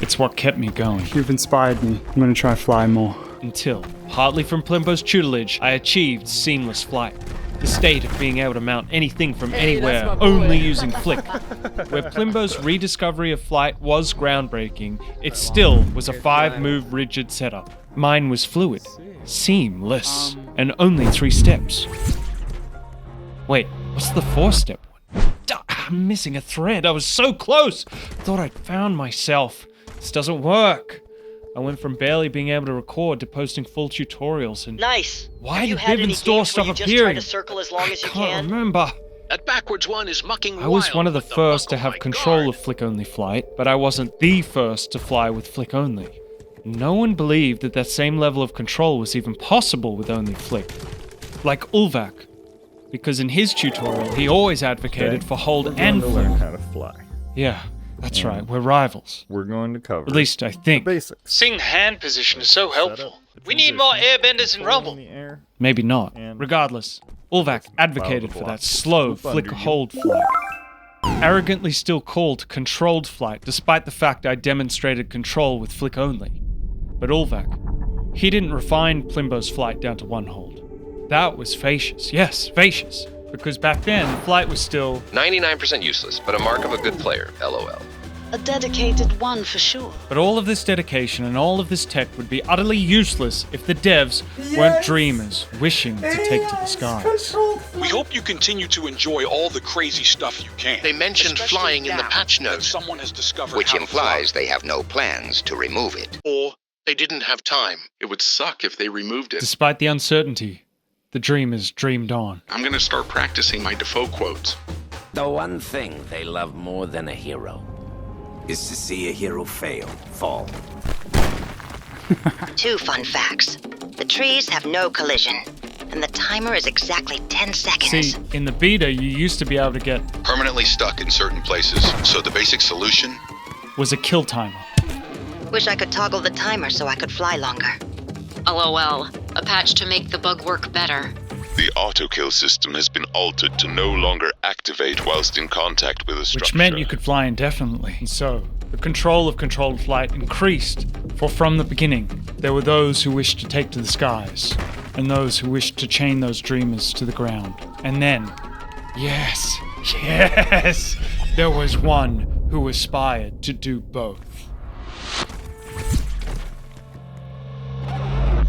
It's what kept me going. You've inspired me. I'm gonna try fly more. Until, partly from Plimbo's tutelage, I achieved seamless flight. The state of being able to mount anything from anywhere, only using flick. Where Plimbo's rediscovery of flight was groundbreaking, it still was a 5-move rigid setup. Mine was fluid, seamless, and only 3 steps. Wait, what's the 4-step one? I'm missing a thread. I was so close. Thought I'd found myself. This doesn't work. I went from barely being able to record to posting full tutorials and... Nice. Why did BIVNDUSTRY stop appearing? Just try to circle as long as you I can't can. remember. That backwards one is mucking I was wild one of the with first to buckle have my control guard. of flick-only flight, but I wasn't the first to fly with flick-only. No one believed that same level of control was even possible with only flick. Like Ulvac, because in his tutorial he always advocated for hold and flick. Learn how to fly. Yeah, that's right, we're rivals. We're going to cover At least I think. the basics. Seeing hand position is so helpful. We need more airbenders in Rumble. Maybe not. Regardless, Ulvac advocated for that slow flick-hold flight. Arrogantly still called controlled flight, despite the fact I demonstrated control with flick only. But Ulvac, he didn't refine Plimbo's flight down to 1 hold. That was facious. Yes, facious. Because back then, flight was still 99% useless, but a mark of a good player, LOL. A dedicated one for sure. But all of this dedication and all of this tech would be utterly useless if the devs weren't dreamers wishing to take to the skies. We hope you continue to enjoy all the crazy stuff you can. They mentioned flying in the patch notes, Someone has discovered which how to implies they have no plans to remove it. Or they didn't have time. It would suck if they removed it. Despite the uncertainty, the dreamers dreamed on. I'm gonna start practicing my Defoe quotes. The one thing they love more than a hero is to see a hero fall. 2 fun facts. The trees have no collision, and the timer is exactly 10 seconds. See, in the beta, you used to be able to get Permanently stuck in certain places, so the basic solution was a kill timer. Wish I could toggle the timer so I could fly longer. LOL. A patch to make the bug work better. The auto-kill system has been altered to no longer activate whilst in contact with a structure. Which meant you could fly indefinitely. And so, the control of controlled flight increased, for from the beginning, there were those who wished to take to the skies, and those who wished to chain those dreamers to the ground. And then, yes, there was one who aspired to do both.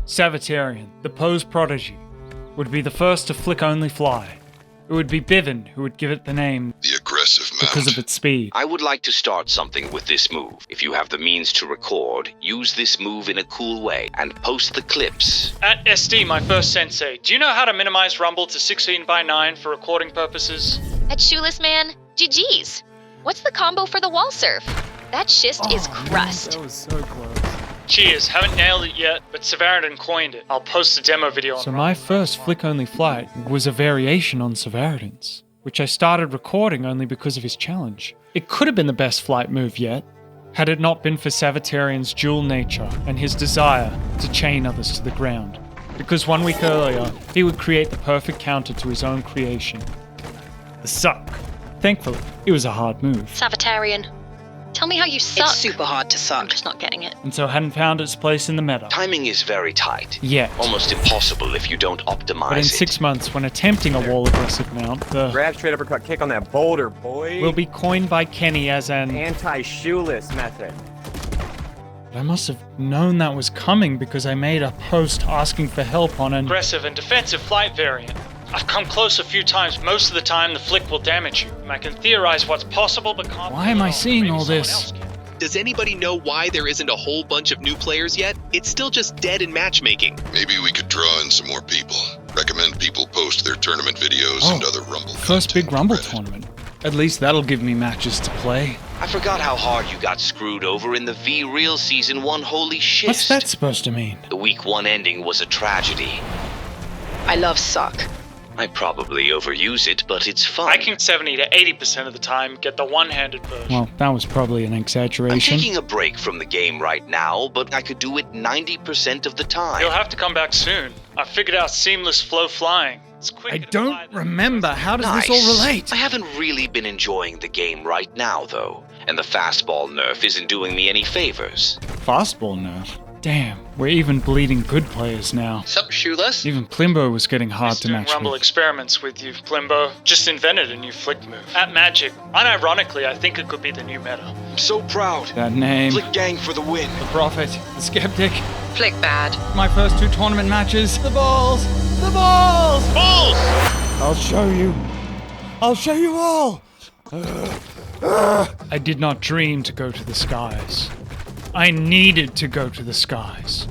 Savitarian, the pose prodigy, would be the first to flick-only fly. It would be Bivin who would give it the name the aggressive mount because of its speed. I would like to start something with this move. If you have the means to record, use this move in a cool way and post the clips. At SD, my first sensei, do you know how to minimize Rumble to 16:9 for recording purposes? At Shoeless Man, GG's. What's the combo for the wall surf? That schist is crust. That was so close. Cheers, haven't nailed it yet, but Severidan coined it. I'll post the demo video on. So my first flick-only flight was a variation on Severidan's, which I started recording only because of his challenge. It could have been the best flight move yet, had it not been for Savitarian's dual nature and his desire to chain others to the ground. Because 1 week earlier, he would create the perfect counter to his own creation. The suck. Thankfully, it was a hard move. Savitarian, tell me how you suck. It's super hard to suck. I'm just not getting it. And so hadn't found its place in the meta. Timing is very tight. Yet. Almost impossible if you don't optimize But in it. 6 months, when attempting a wall aggressive mount, the Grab straight uppercut kick on that boulder, boy. will be coined by Kenny as an anti-shoeless method. I must have known that was coming because I made a post asking for help on an aggressive and defensive flight variant. I've come close a few times. Most of the time, the flick will damage you. I can theorize what's possible, but can't. Why am I seeing all this? Does anybody know why there isn't a whole bunch of new players yet? It's still just dead in matchmaking. Maybe we could draw in some more people. Recommend people post their tournament videos and other Rumble First big Rumble tournament. At least that'll give me matches to play. I forgot how hard you got screwed over in the V-Real Season 1 Holy Shit. What's that supposed to mean? The Week 1 ending was a tragedy. I love suck. I probably overuse it, but it's fun. I can 70 to 80% of the time get the one-handed version. Well, that was probably an I'm exaggeration. taking a break from the game right now, but I could do it 90% of the time. You'll have to come back soon. I figured out seamless flow flying. It's quick. I don't remember. How does Nice. this all relate? I haven't really been enjoying the game right now, though. And the fastball nerf isn't doing me any favors. Fastball nerf. Damn, we're even bleeding good players now. Sup, Shoeless? Even Plimbo was getting hard to doing match Rumble with. experiments with you, Plimbo. Just invented a new flick move. At Magic, unironically, I think it could be the new meta. I'm so proud. That name. Flick Gang for the win. The Prophet. The Skeptic. Flick bad. My first 2 tournament matches. The balls! The balls! Balls! I'll show you. I'll show you all! I did not dream to go to the skies. I needed to go to the skies.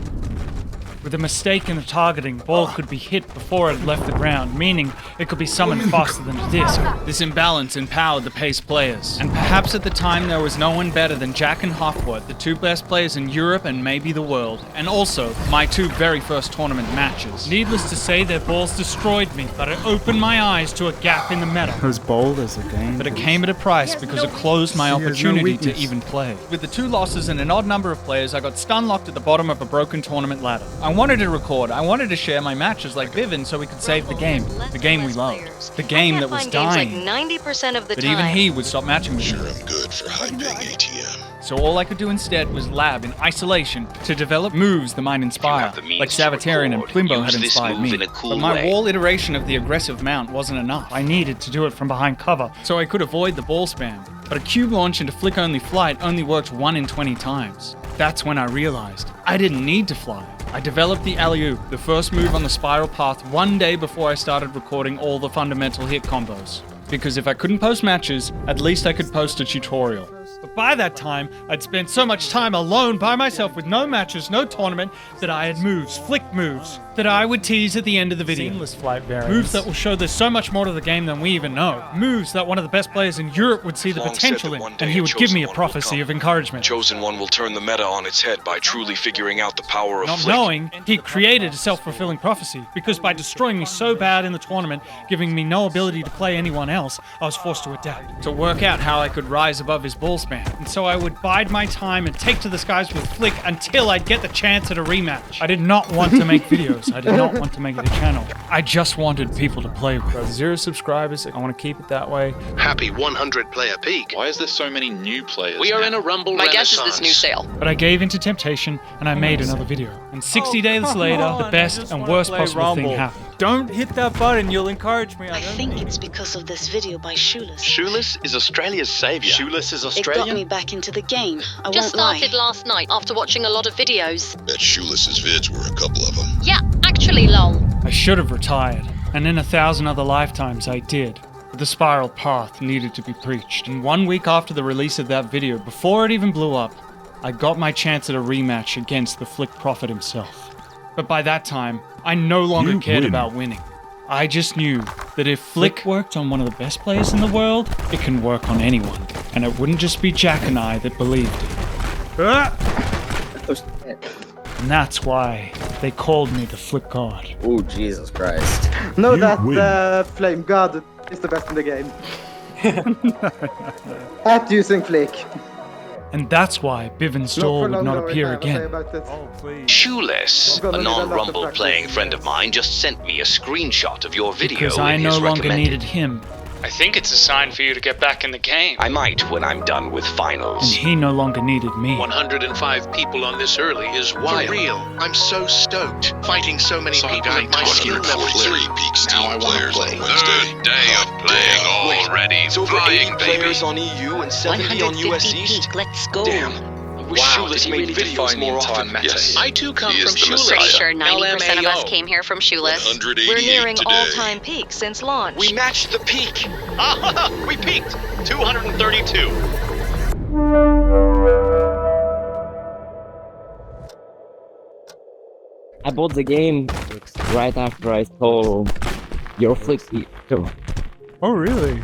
With a mistake in the targeting, ball could be hit before it left the ground, meaning it could be summoned faster than a disc. This imbalance empowered the pace players. And perhaps at the time there was no one better than Jack and Hoffworth, the 2 best players in Europe and maybe the world, and also my 2 very first tournament matches. Needless to say, their balls destroyed me, but it opened my eyes to a gap in the meta. As bold as a game. But it came at a price because it closed my opportunity to even play. With the 2 losses and an odd number of players, I got stun-locked at the bottom of a broken tournament ladder. I wanted to record. I wanted to share my matches like Bivin so we could save the game we loved. The game that was dying. Like 90% of the But time. even he would stop matching with me. Sure, I'm good for high-paying ATM. So all I could do instead was lab in isolation to develop moves that might inspire, like Savitarian and Plimbo had inspired me. But my wall iteration of the aggressive mount wasn't enough. I needed to do it from behind cover, so I could avoid the ball spam. But a cube launch into flick-only flight only worked 1 in 20 times. That's when I realized I didn't need to fly. I developed the alley-oop, the first move on the spiral path, 1 day before I started recording all the fundamental hit combos. Because if I couldn't post matches, at least I could post a tutorial. But by that time, I'd spent so much time alone by myself with no matches, no tournament, that I had moves, flick moves, that I would tease at the end of the video. Seamless flight variants. Moves that will show there's so much more to the game than we even know. Moves that one of the best players in Europe would see the potential in, and he would give me a prophecy of encouragement. Chosen One will turn the meta on its head by truly figuring out the power of Not flick. knowing, he created a self-fulfilling prophecy, because by destroying me so bad in the tournament, giving me no ability to play anyone else, I was forced to adapt, to work out how I could rise above his ball spam. And so I would bide my time and take to the skies with Flick until I'd get the chance at a rematch. I did not want to make videos. I did not want to make it a channel. I just wanted people to play with. 0 subscribers, I want to keep it that way. Happy 100 player peak. Why is there so many new players? We are in a Rumble My guess renaissance. is this new sale. But I gave into temptation and I made another video. And 60 days later, the best and worst possible thing happened. Don't hit that button, you'll encourage me. I think it's because of this video by Shoeless. Shoeless is Australia's savior. Shoeless is It got me back into the game. I Just won't lie. started last night after watching a lot of videos. Bet Shoeless's vids were a couple of them. Yeah, actually, lol. I should have retired, and in 1,000 other lifetimes I did. But the spiral path needed to be preached. And 1 week after the release of that video, before it even blew up, I got my chance at a rematch against the Flick Prophet himself. But by that time, I no longer cared about winning. I just knew that if Flick worked on one of the best players in the world, it can work on anyone. And it wouldn't just be Jack and I that believed it. And that's why they called me the Flick God. Oh, Jesus Christ. Know that Flame God is the best in the game. At using Flick. And that's why BIVNDUSTRY would not appear again. Shoeless, a non-Rumble playing friend of mine, just sent me a screenshot of your video Because I in no his longer recommended. needed him. I think it's a sign for you to get back in the game. I might when I'm done with And finals. he no longer needed me. 105 people on this early is wild. For real, I'm so stoked. Fighting so many people at my skill level. 143 peak Steam players on Wednesday. Third day of playing already. It's over 80 players on EU and 70 on US 150 East. peak, let's go. Damn. I wish Shoeless made videos more often. Yes. I too come He is from the Shoeless. Messiah. Pretty sure 90% of us LMAO. came here from Shoeless. 188 We're nearing today. all-time peaks since launch. We matched the peak. We peaked! 232. I bought the game right after I saw your Flick video. Oh, really?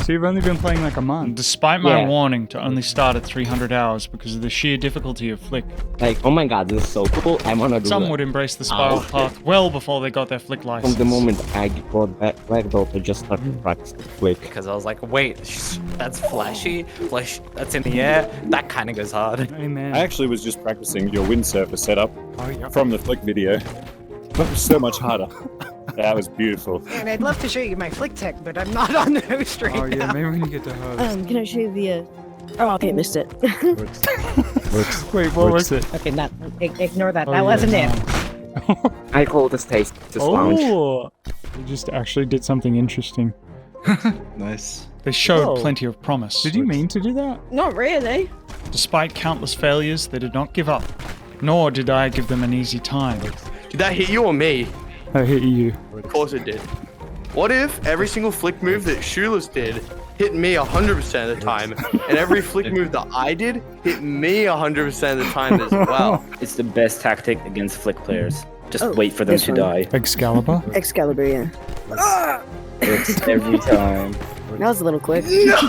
So you've only been playing like a month. Despite my warning to only start at 300 hours because of the sheer difficulty of Flick. Like, oh my god, this is so cool. I wanna do Some that. would embrace the spiral path well before they got their Flick license. From the moment I got black belt, I just started practicing Flick. Because I was like, wait, that's flashy? Flash, that's in the air? That kind of goes hard. Amen. I actually was just practicing your windsurfer setup from the Flick video. That was so much harder. That was beautiful. And I'd love to show you my Flick tech, but I'm not on the host right now. Oh yeah, maybe when you get to host. Can I show you the, Oh, okay, missed it. Wait, what was it? Okay, ignore that. That wasn't it. I call this taste just lounge. They just actually did something interesting. Nice. They showed plenty of promise. Did you mean to do that? Not really. Despite countless failures, they did not give up. Nor did I give them an easy time. Did that hit you or me? I hit you. Of course it did. What if every single flick move that Shoeless did hit me 100% of the time, and every flick move that I did hit me 100% of the time as well? It's the best tactic against Flick players. Just wait for them to die. Excalibur? Excalibur, yeah. It's every time. That was a little quick. No!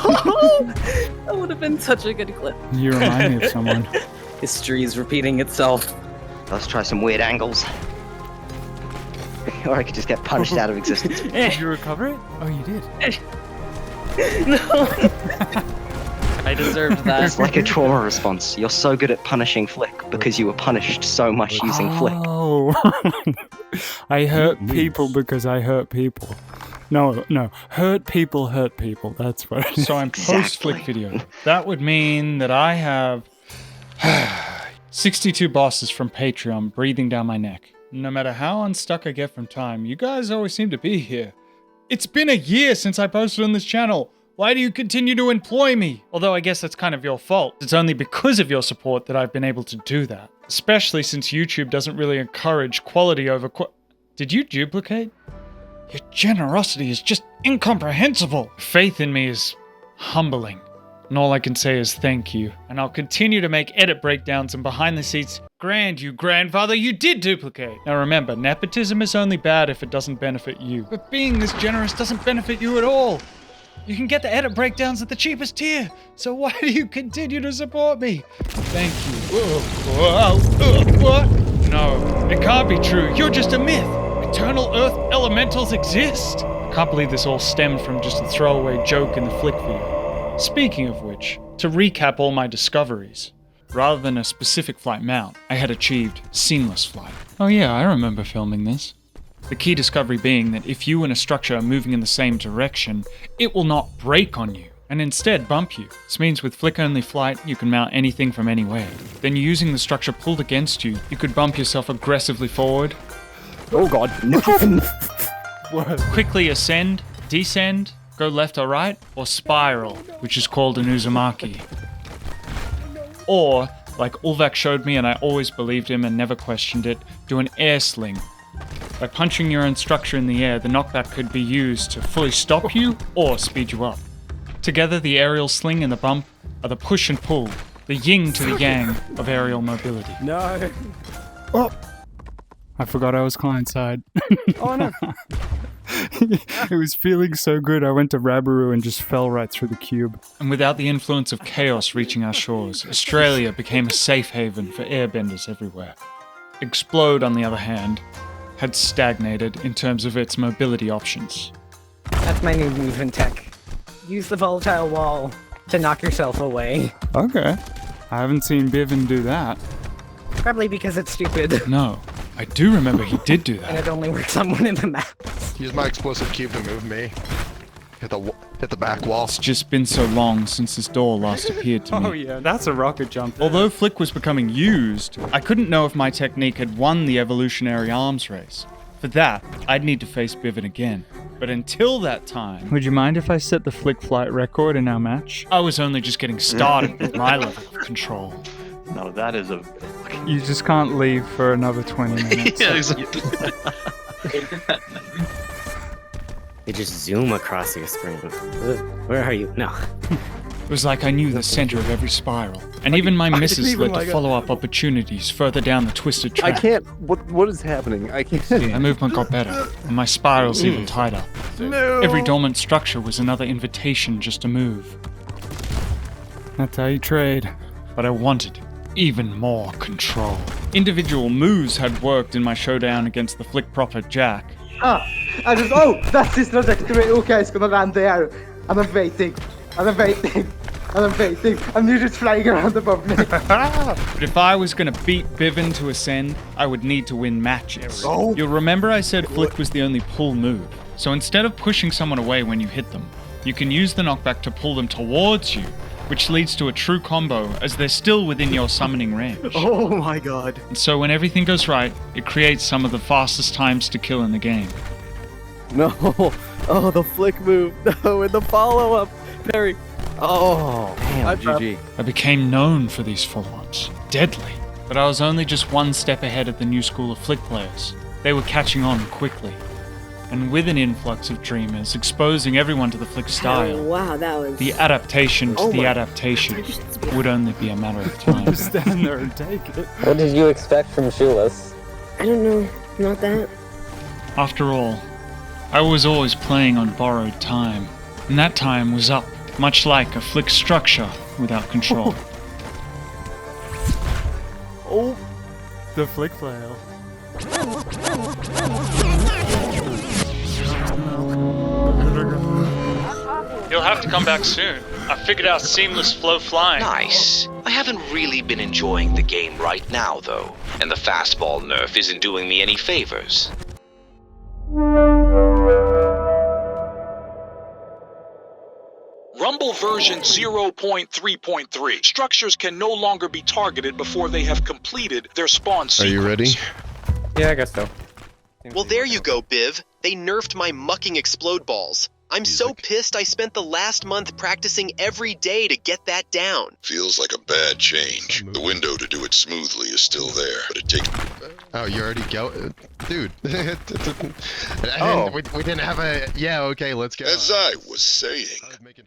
That would have been such a good clip. You remind me of someone. History is repeating itself. Let's try some weird angles. Or I could just get punished out of existence. Did you recover it? Oh, you did. No. I deserved that. It's like a trauma response. You're so good at punishing Flick because you were punished so much using Flick. Oh. I hurt people because I hurt people. No. Hurt people. That's what it is. So I'm post-Flick video. That would mean that I have 62 bosses from Patreon breathing down my neck. No matter how unstuck I get from time, you guys always seem to be here. It's been a year since I posted on this channel. Why do you continue to employ me? Although I guess that's kind of your fault. It's only because of your support that I've been able to do that. Especially since YouTube doesn't really encourage quality over Did you duplicate? Your generosity is just incomprehensible. Faith in me is humbling. And all I can say is thank you. And I'll continue to make edit breakdowns and behind the scenes. You grandfather, you did duplicate. Now remember, nepotism is only bad if it doesn't benefit you. But being this generous doesn't benefit you at all. You can get the edit breakdowns at the cheapest tier. So why do you continue to support me? Thank you. What? No, it can't be true. You're just a myth. Eternal Earth elementals exist. I can't believe this all stemmed from just a throwaway joke in the Flick video. Speaking of which, to recap all my discoveries. Rather than a specific flight mount, I had achieved seamless flight. Oh yeah, I remember filming this. The key discovery being that if you and a structure are moving in the same direction, it will not brake on you, and instead bump you. This means with flick-only flight, you can mount anything from anywhere. Then using the structure pulled against you, you could bump yourself aggressively forward. Oh god, no. Quickly ascend, descend, go left or right, or spiral, which is called an Uzumaki. Or, like Ulvac showed me and I always believed him and never questioned it, do an air sling. By punching your own structure in the air, the knockback could be used to fully stop you or speed you up. Together, the aerial sling and the bump are the push and pull, the yin to the yang of aerial mobility. No. Oh. I forgot I was client-side. Oh no. It was feeling so good, I went to Rabaru and just fell right through the cube. And without the influence of chaos reaching our shores, Australia became a safe haven for airbenders everywhere. Explode, on the other hand, had stagnated in terms of its mobility options. That's my new move in tech. Use the volatile wall to knock yourself away. Okay. I haven't seen Bivin do that. Probably because it's stupid. No. I do remember he did do that. And it only works on one of the maps. Use my explosive cube to move me. Hit the back wall. It's just been so long since this door last appeared to me. Oh yeah, that's a rocket jump. Although Flick was becoming used, I couldn't know if my technique had won the evolutionary arms race. For that, I'd need to face Bivin again. But until that time... Would you mind if I set the Flick flight record in our match? I was only just getting started with my level of control. No, that is a... You just can't leave for another 20 minutes. Yeah, exactly. They just zoom across your screen. Where are you? No. It was like I knew the center of every spiral. And even my misses led to follow-up opportunities further down the twisted track. I can't... What is happening? I can't... My movement got better, and my spirals even tighter. No. Every dormant structure was another invitation just to move. That's how you trade. But I wanted even more control. Individual moves had worked in my showdown against the flick prophet Jack. That's his trajectory. Okay, it's gonna land there. And I'm waiting. And you're just flying around above me. But if I was gonna beat Bivin to ascend, I would need to win matches. You'll remember I said flick was the only pull move. So instead of pushing someone away when you hit them, you can use the knockback to pull them towards you, which leads to a true combo as they're still within your summoning range. Oh my god. And so when everything goes right, it creates some of the fastest times to kill in the game. No. Oh, the flick move. No, and the follow-up. Parry. Oh, damn, GG. I became known for these follow-ups. Deadly. But I was only just one step ahead of the new school of flick players. They were catching on quickly. And with an influx of dreamers exposing everyone to the flick style, Oh, wow, that was... the adaptation to the adaptation would only be a matter of time. Just stand there and take it. What did you expect from Shoeless? I don't know. Not that. After all, I was always playing on borrowed time, and that time was up, much like a flick structure without control. Oh, the flick flail. You'll have to come back soon. I figured out seamless flow flying. Nice. I haven't really been enjoying the game right now, though, and the fastball nerf isn't doing me any favors. Rumble version 0.3.3. Structures can no longer be targeted before they have completed their spawn sequence. Are you ready? Yeah, I guess so. Well, there you go, Biv. They nerfed my mucking explode balls. I'm so pissed I spent the last month practicing every day to get that down. Feels like a bad change. The window to do it smoothly is still there, but it takes... Oh, you already go? Dude. We didn't have a... Yeah, okay, let's go. As I was saying,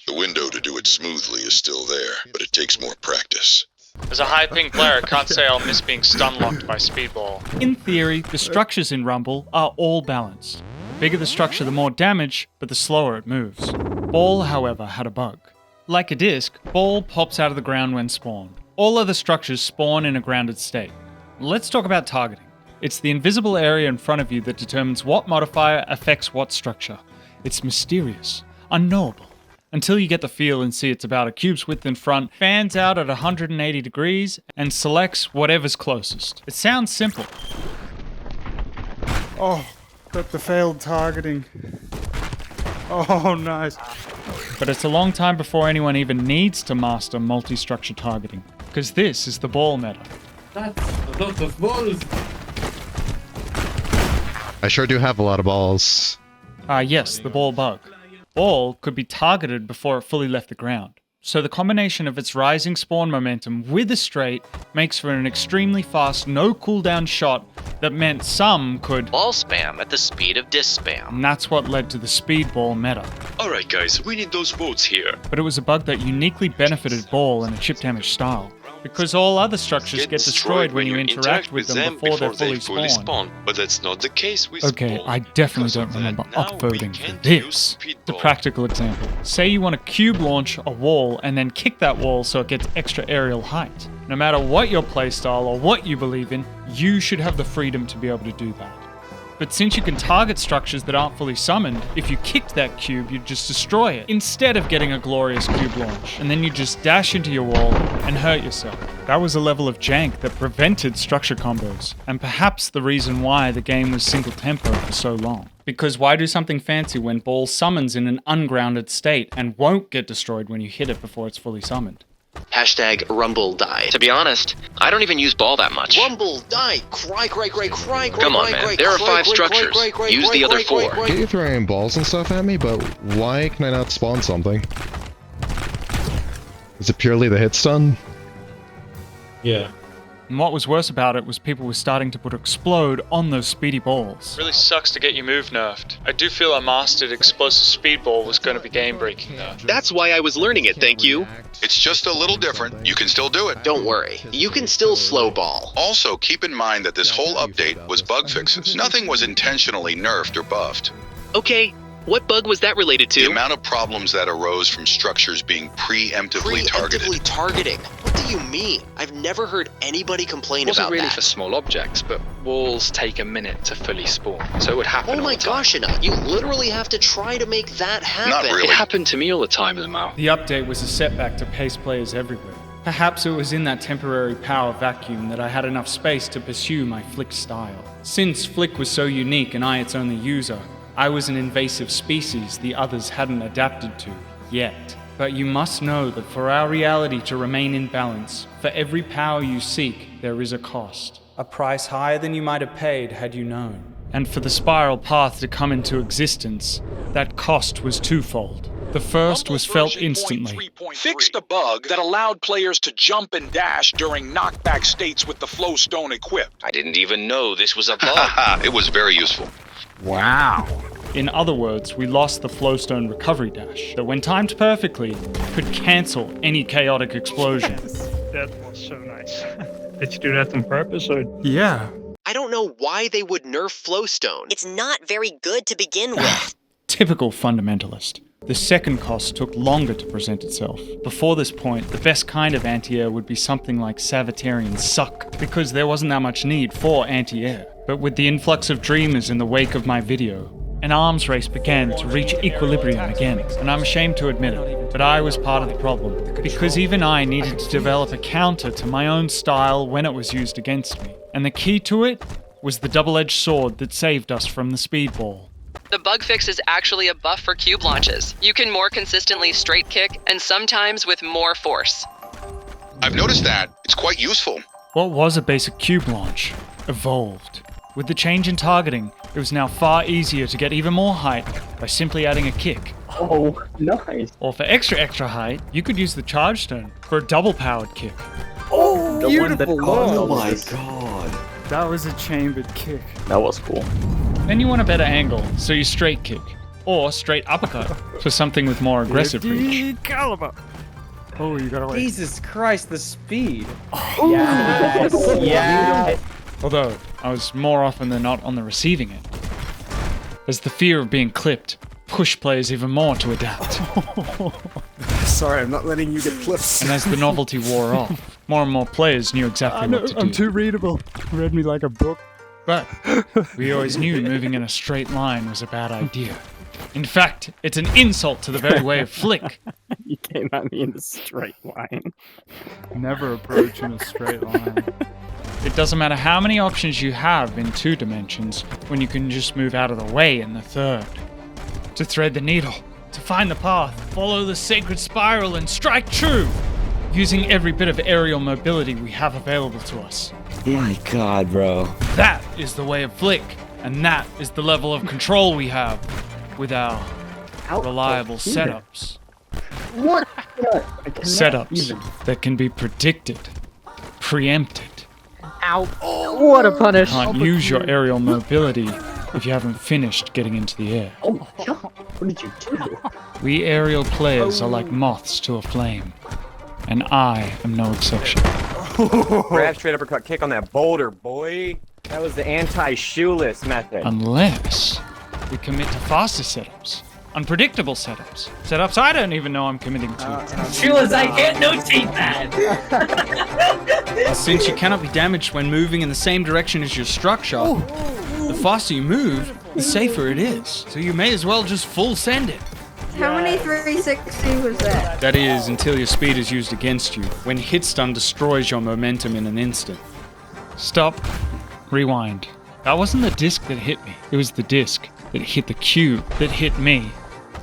the window to do it smoothly is still there, but it takes more practice. As a high ping player, I can't say I'll miss being stun locked by Speedball. In theory, the structures in Rumble are all balanced. The bigger the structure, the more damage, but the slower it moves. Ball, however, had a bug. Like a disc, Ball pops out of the ground when spawned. All other structures spawn in a grounded state. Let's talk about targeting. It's the invisible area in front of you that determines what modifier affects what structure. It's mysterious, unknowable, until you get the feel and see it's about a cube's width in front, fans out at 180 degrees, and selects whatever's closest. It sounds simple. Oh, got the failed targeting. Oh, nice. But it's a long time before anyone even needs to master multi-structure targeting, because this is the ball meta. That's a lot of balls. I sure do have a lot of balls. Yes, the ball bug. Ball could be targeted before it fully left the ground. So the combination of its rising spawn momentum with a straight makes for an extremely fast, no cooldown shot that meant some could ball spam at the speed of disc spam. And that's what led to the speedball meta. Alright guys, we need those votes here. But it was a bug that uniquely benefited ball in a chip damage style, because all other structures get destroyed when you interact with them before they're fully spawned. But that's not the case with Okay, I definitely don't remember upvoting for this. The practical example. Say you want to cube launch a wall and then kick that wall so it gets extra aerial height. No matter what your playstyle or what you believe in, you should have the freedom to be able to do that. But since you can target structures that aren't fully summoned, if you kicked that cube, you'd just destroy it, instead of getting a glorious cube launch. And then you just dash into your wall and hurt yourself. That was a level of jank that prevented structure combos, and perhaps the reason why the game was single tempo for so long. Because why do something fancy when ball summons in an ungrounded state and won't get destroyed when you hit it before it's fully summoned? Hashtag Rumble die. To be honest, I don't even use ball that much. Rumble die. Cry. Come on, man. There are 5 structures. Use the other 4. I get you throwing balls and stuff at me, but why can I not spawn something? Is it purely the hit stun? Yeah. And what was worse about it was people were starting to put explode on those speedy balls. Really sucks to get your move nerfed. I do feel a mastered explosive speedball was going to be game breaking though. That's why I was learning it, thank you. It's just a little different. You can still do it. Don't worry. You can still slow ball. Also, keep in mind that this whole update was bug fixes. Nothing was intentionally nerfed or buffed. Okay, What bug was that related to? The amount of problems that arose from structures being preemptively targeted. Preemptively targeting? What do you mean? I've never heard anybody complain about really that. for small objects, but walls take a minute to fully spawn, so it would happen Oh my gosh, Enoch, you literally have to try to make that happen. Not really. It happened to me all the time, Lamau. The update was a setback to pace players everywhere. Perhaps it was in that temporary power vacuum that I had enough space to pursue my Flick style. Since Flick was so unique and I its only user, I was an invasive species the others hadn't adapted to yet. But you must know that for our reality to remain in balance, for every power you seek, there is a cost. A price higher than you might have paid had you known. And for the spiral path to come into existence, that cost was twofold. The first was felt instantly. Fixed a bug that allowed players to jump and dash during knockback states with the flowstone equipped. I didn't even know this was a bug. It was very useful. Wow. In other words, we lost the flowstone recovery dash that, when timed perfectly, could cancel any chaotic explosion. That was so nice. Did you do that on purpose or? Yeah. I don't know why they would nerf flowstone. It's not very good to begin with. Typical fundamentalist. The second cost took longer to present itself. Before this point, the best kind of anti-air would be something like Savitarian Suck, because there wasn't that much need for anti-air. But with the influx of dreamers in the wake of my video, an arms race began to reach equilibrium again, and I'm ashamed to admit it, but I was part of the problem, because even I needed to develop a counter to my own style when it was used against me. And the key to it was the double-edged sword that saved us from the speedball. The bug fix is actually a buff for cube launches. You can more consistently straight kick, and sometimes with more force. I've noticed that. It's quite useful. What was a basic cube launch evolved. With the change in targeting, it was now far easier to get even more height by simply adding a kick. Oh, nice. Or for extra height, you could use the charge stone for a double-powered kick. Oh, The beautiful. Oh my god. That was a chambered kick. That was cool. Then you want a better angle, so you straight kick. Or straight uppercut for something with more aggressive reach. Caliber. Oh, you gotta wait. Jesus Christ, the speed. Yes. Yes. Although, I was more often than not on the receiving end. As the fear of being clipped pushed players even more to adapt. Sorry, I'm not letting you get clips. And as the novelty wore off, more and more players knew exactly what to do. I'm too readable. Read me like a book. But we always knew moving in a straight line was a bad idea. In fact, it's an insult to the very way of Flick. You came at me in a straight line. Never approach in a straight line. It doesn't matter how many options you have in 2 dimensions when you can just move out of the way in the third. To thread the needle, to find the path, follow the sacred spiral and strike true, using every bit of aerial mobility we have available to us. My god, bro. That is the way of Flick, and that is the level of control we have with our reliable setups. What? Setups that can be predicted, preempted. Ow. What a punish. Can't use your aerial mobility if you haven't finished getting into the air. Oh my god. What did you do? We aerial players are like moths to a flame, and I am no exception. Grab straight uppercut kick on that boulder, boy. That was the anti-shoeless method. Unless we commit to faster setups, unpredictable setups, setups I don't even know I'm committing to. Shoeless, I can't notate that. Since you cannot be damaged when moving in the same direction as your structure, the faster you move, the safer it is. So you may as well just full send it. How many 360 was that? That is, until your speed is used against you, when hit stun destroys your momentum in an instant. Stop. Rewind. That wasn't the disc that hit me. It was the disc that hit the cube that hit me.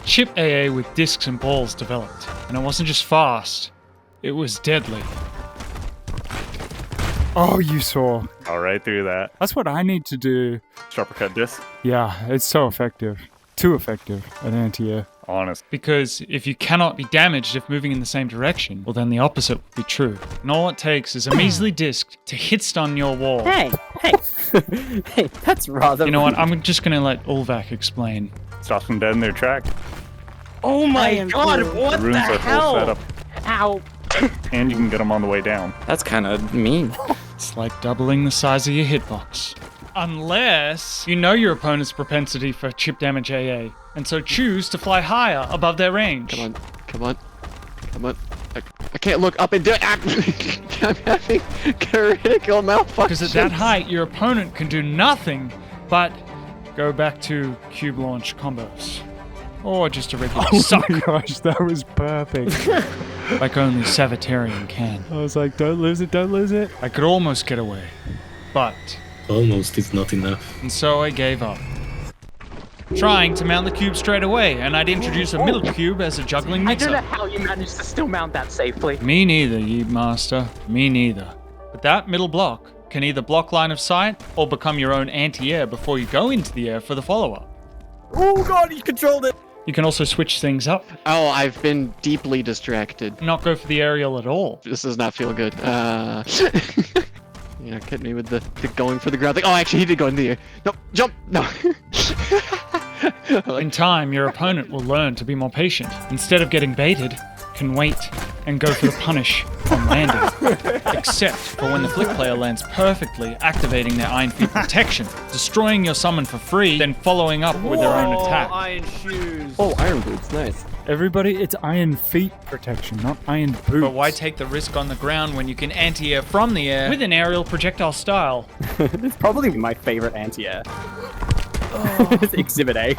Chip AA with discs and balls developed, and it wasn't just fast, it was deadly. Oh, you saw. All right through that. That's what I need to do. Uppercut disc. Yeah, it's so effective. Too effective at anti-air. Honest. Because if you cannot be damaged if moving in the same direction, well then the opposite would be true. And all it takes is a measly disc to hit stun your wall. Hey, that's rather. You know what, I'm just gonna let Ulvac explain. Stops them dead in their track. Oh my god, what The rooms are hell? full setup. Ow. And you can get them on the way down. That's kind of mean. It's like doubling the size of your hitbox. Unless you know your opponent's propensity for chip damage AA, and so choose to fly higher above their range. Come on. I can't look up and down. I'm having critical malfunction. Because at that height, your opponent can do nothing but go back to cube launch combos. Or just a regular suck. Oh my gosh, that was perfect. Like only Savitarian can. I was like, don't lose it. I could almost get away, but... Almost is not enough. And so I gave up. Trying to mount the cube straight away, and I'd introduce a middle cube as a juggling mixer. I don't know how you managed to still mount that safely. Me neither, Yeeb Master. Me neither. But that middle block can either block line of sight or become your own anti-air before you go into the air for the follow-up. Oh god, you controlled it! You can also switch things up. Oh, I've been deeply distracted. Not go for the aerial at all. This does not feel good. You're not kidding me with the going for the ground thing. Oh, actually, he did go in the air. No, jump! No. In time, your opponent will learn to be more patient. Instead of getting baited, can wait and go for the punish on landing. Except for when the flick player lands perfectly, activating their Iron Feet protection, destroying your summon for free, then following up with their own attack. Iron shoes. Oh, iron boots, nice. Everybody, it's iron feet protection, not iron boots. But why take the risk on the ground when you can anti-air from the air with an aerial projectile style? It's probably my favorite anti-air. It's Exhibit A.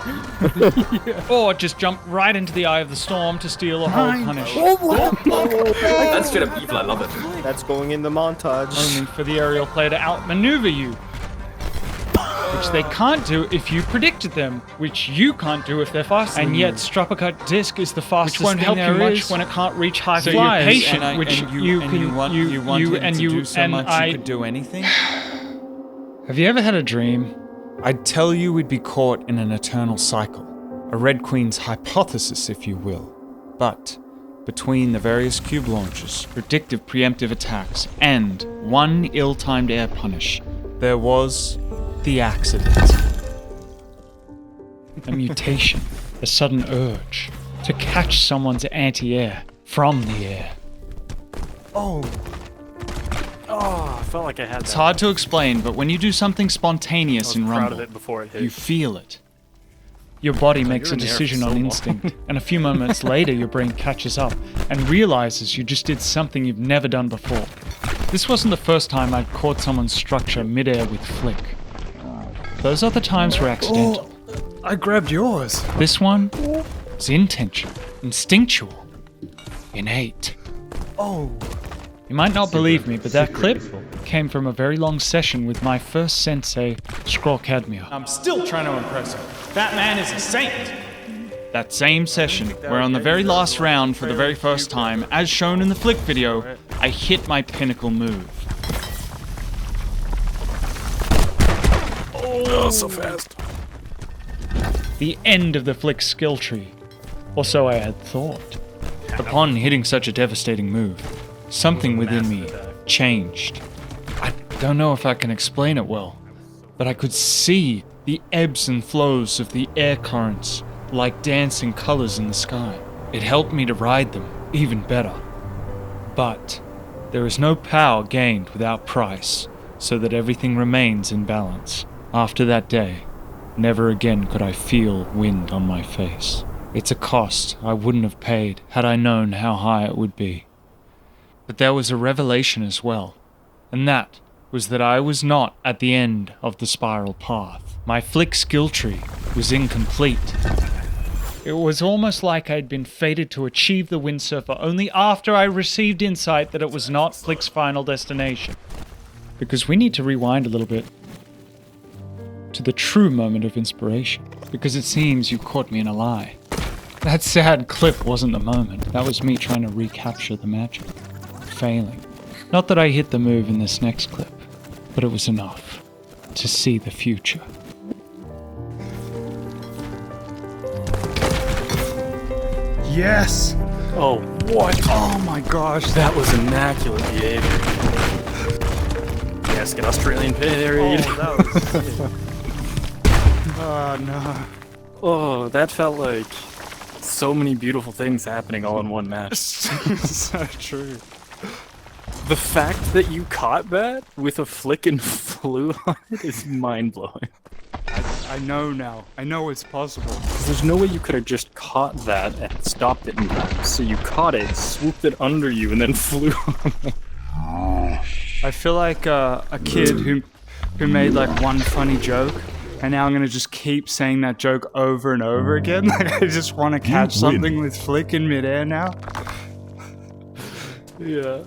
Yeah. Or just jump right into the eye of the storm to steal a whole punish. That's straight up evil, I love it. That's going in the montage. Only for the aerial player to outmaneuver you. Which they can't do if you predicted them, which you can't do if they're faster. And yet, Struppercut Disc is the fastest Which won't thing help you there much is. when it can't reach high So flyers. you're patient, And which you you and can you want you him and to you do so and much I you could do anything. Have you ever had a dream? I'd tell you we'd be caught in an eternal cycle, a Red Queen's hypothesis, if you will. But between the various cube launches, predictive preemptive attacks, and one ill-timed air punish, there was the accident. A mutation, a sudden urge to catch someone's anti-air from the air. Oh, I felt like I had that. It's hard to explain, but when you do something spontaneous in proud Rumble, of it before it hit. you feel it. Your body Oh, makes you're a in the air decision for so on long. instinct, and a few moments later your brain catches up and realizes you just did something you've never done before. This wasn't the first time I'd caught someone's structure midair with flick. Those other times were accidental. I grabbed yours. This one was intentional, instinctual, innate. Oh. You might not believe me, but that clip came from a very long session with my first sensei, Scroll Cadmia. I'm still trying to impress him. That man is a saint. That same session, where on the very last round for the very first time, as shown in the flick video, I hit my pinnacle move. Oh, so fast. The end of the flick skill tree. Or so I had thought. Upon hitting such a devastating move, something within me changed. I don't know if I can explain it well, but I could see the ebbs and flows of the air currents like dancing colors in the sky. It helped me to ride them even better. But there is no power gained without price, so that everything remains in balance. After that day, never again could I feel wind on my face. It's a cost I wouldn't have paid had I known how high it would be. But there was a revelation as well, and that was that I was not at the end of the spiral path. My flick skill tree was incomplete. It was almost like I'd been fated to achieve the windsurfer only after I received insight that it was not Flick's final destination. Because we need to rewind a little bit to the true moment of inspiration, because it seems you caught me in a lie. That sad clip wasn't the moment. That was me trying to recapture the magic. Failing. Not that I hit the move in this next clip, but it was enough to see the future. Yes! Oh, what? Oh my gosh, that was immaculate behavior. Yes, get Australian parried. Oh, that was sick. Oh, no. Oh, that felt like so many beautiful things happening all in one match. So true. The fact that you caught that with a flick and flew on it is mind-blowing. I know now. I know it's possible. There's no way you could have just caught that and stopped it in time. So you caught it, swooped it under you, and then flew on it. I feel like a kid who made like one funny joke, and now I'm gonna just keep saying that joke over and over again. Like I just want to catch something with flick in midair now. Yeah.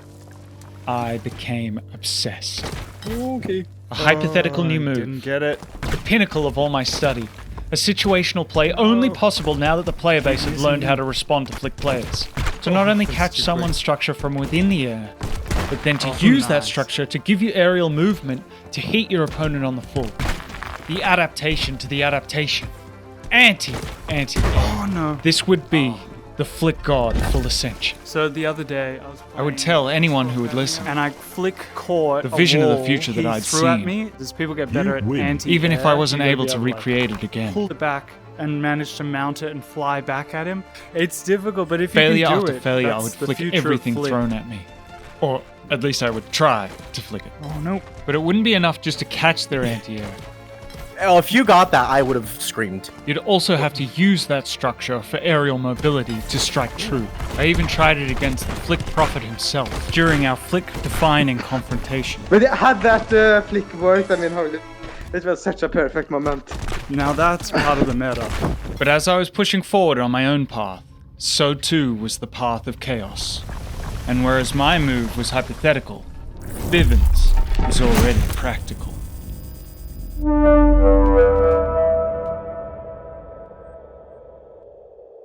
I became obsessed. Okay. A hypothetical new move. Didn't get it. The pinnacle of all my study. A situational play only possible now that the player base had learned how to respond to flick players. To not only catch someone's structure from within the air, but then to use that structure to give you aerial movement to hit your opponent on the full. The adaptation to the adaptation. Anti. Oh no. This would be the flick god full ascension. So the other day, I would tell anyone who would listen. and I flick caught The vision a of the wall future that he I'd threw at seen. me. Does people get better at anti-air? Even if I wasn't You able gotta to be able recreate it again. pull it back and manage to mount it and fly back at him. It's difficult, but if Failure you can do after it, failure, I that's would the flick future of everything flick. thrown at me. Or at least I would try to flick it. Oh no. But it wouldn't be enough just to catch their anti-air. Oh, if you got that, I would have screamed. You'd also have to use that structure for aerial mobility to strike true. I even tried it against the Flick Prophet himself during our Flick-defining confrontation. But had that flick worked, I mean, holy, it was such a perfect moment. Now that's part of the meta. But as I was pushing forward on my own path, so too was the path of chaos. And whereas my move was hypothetical, Bivens was already practical.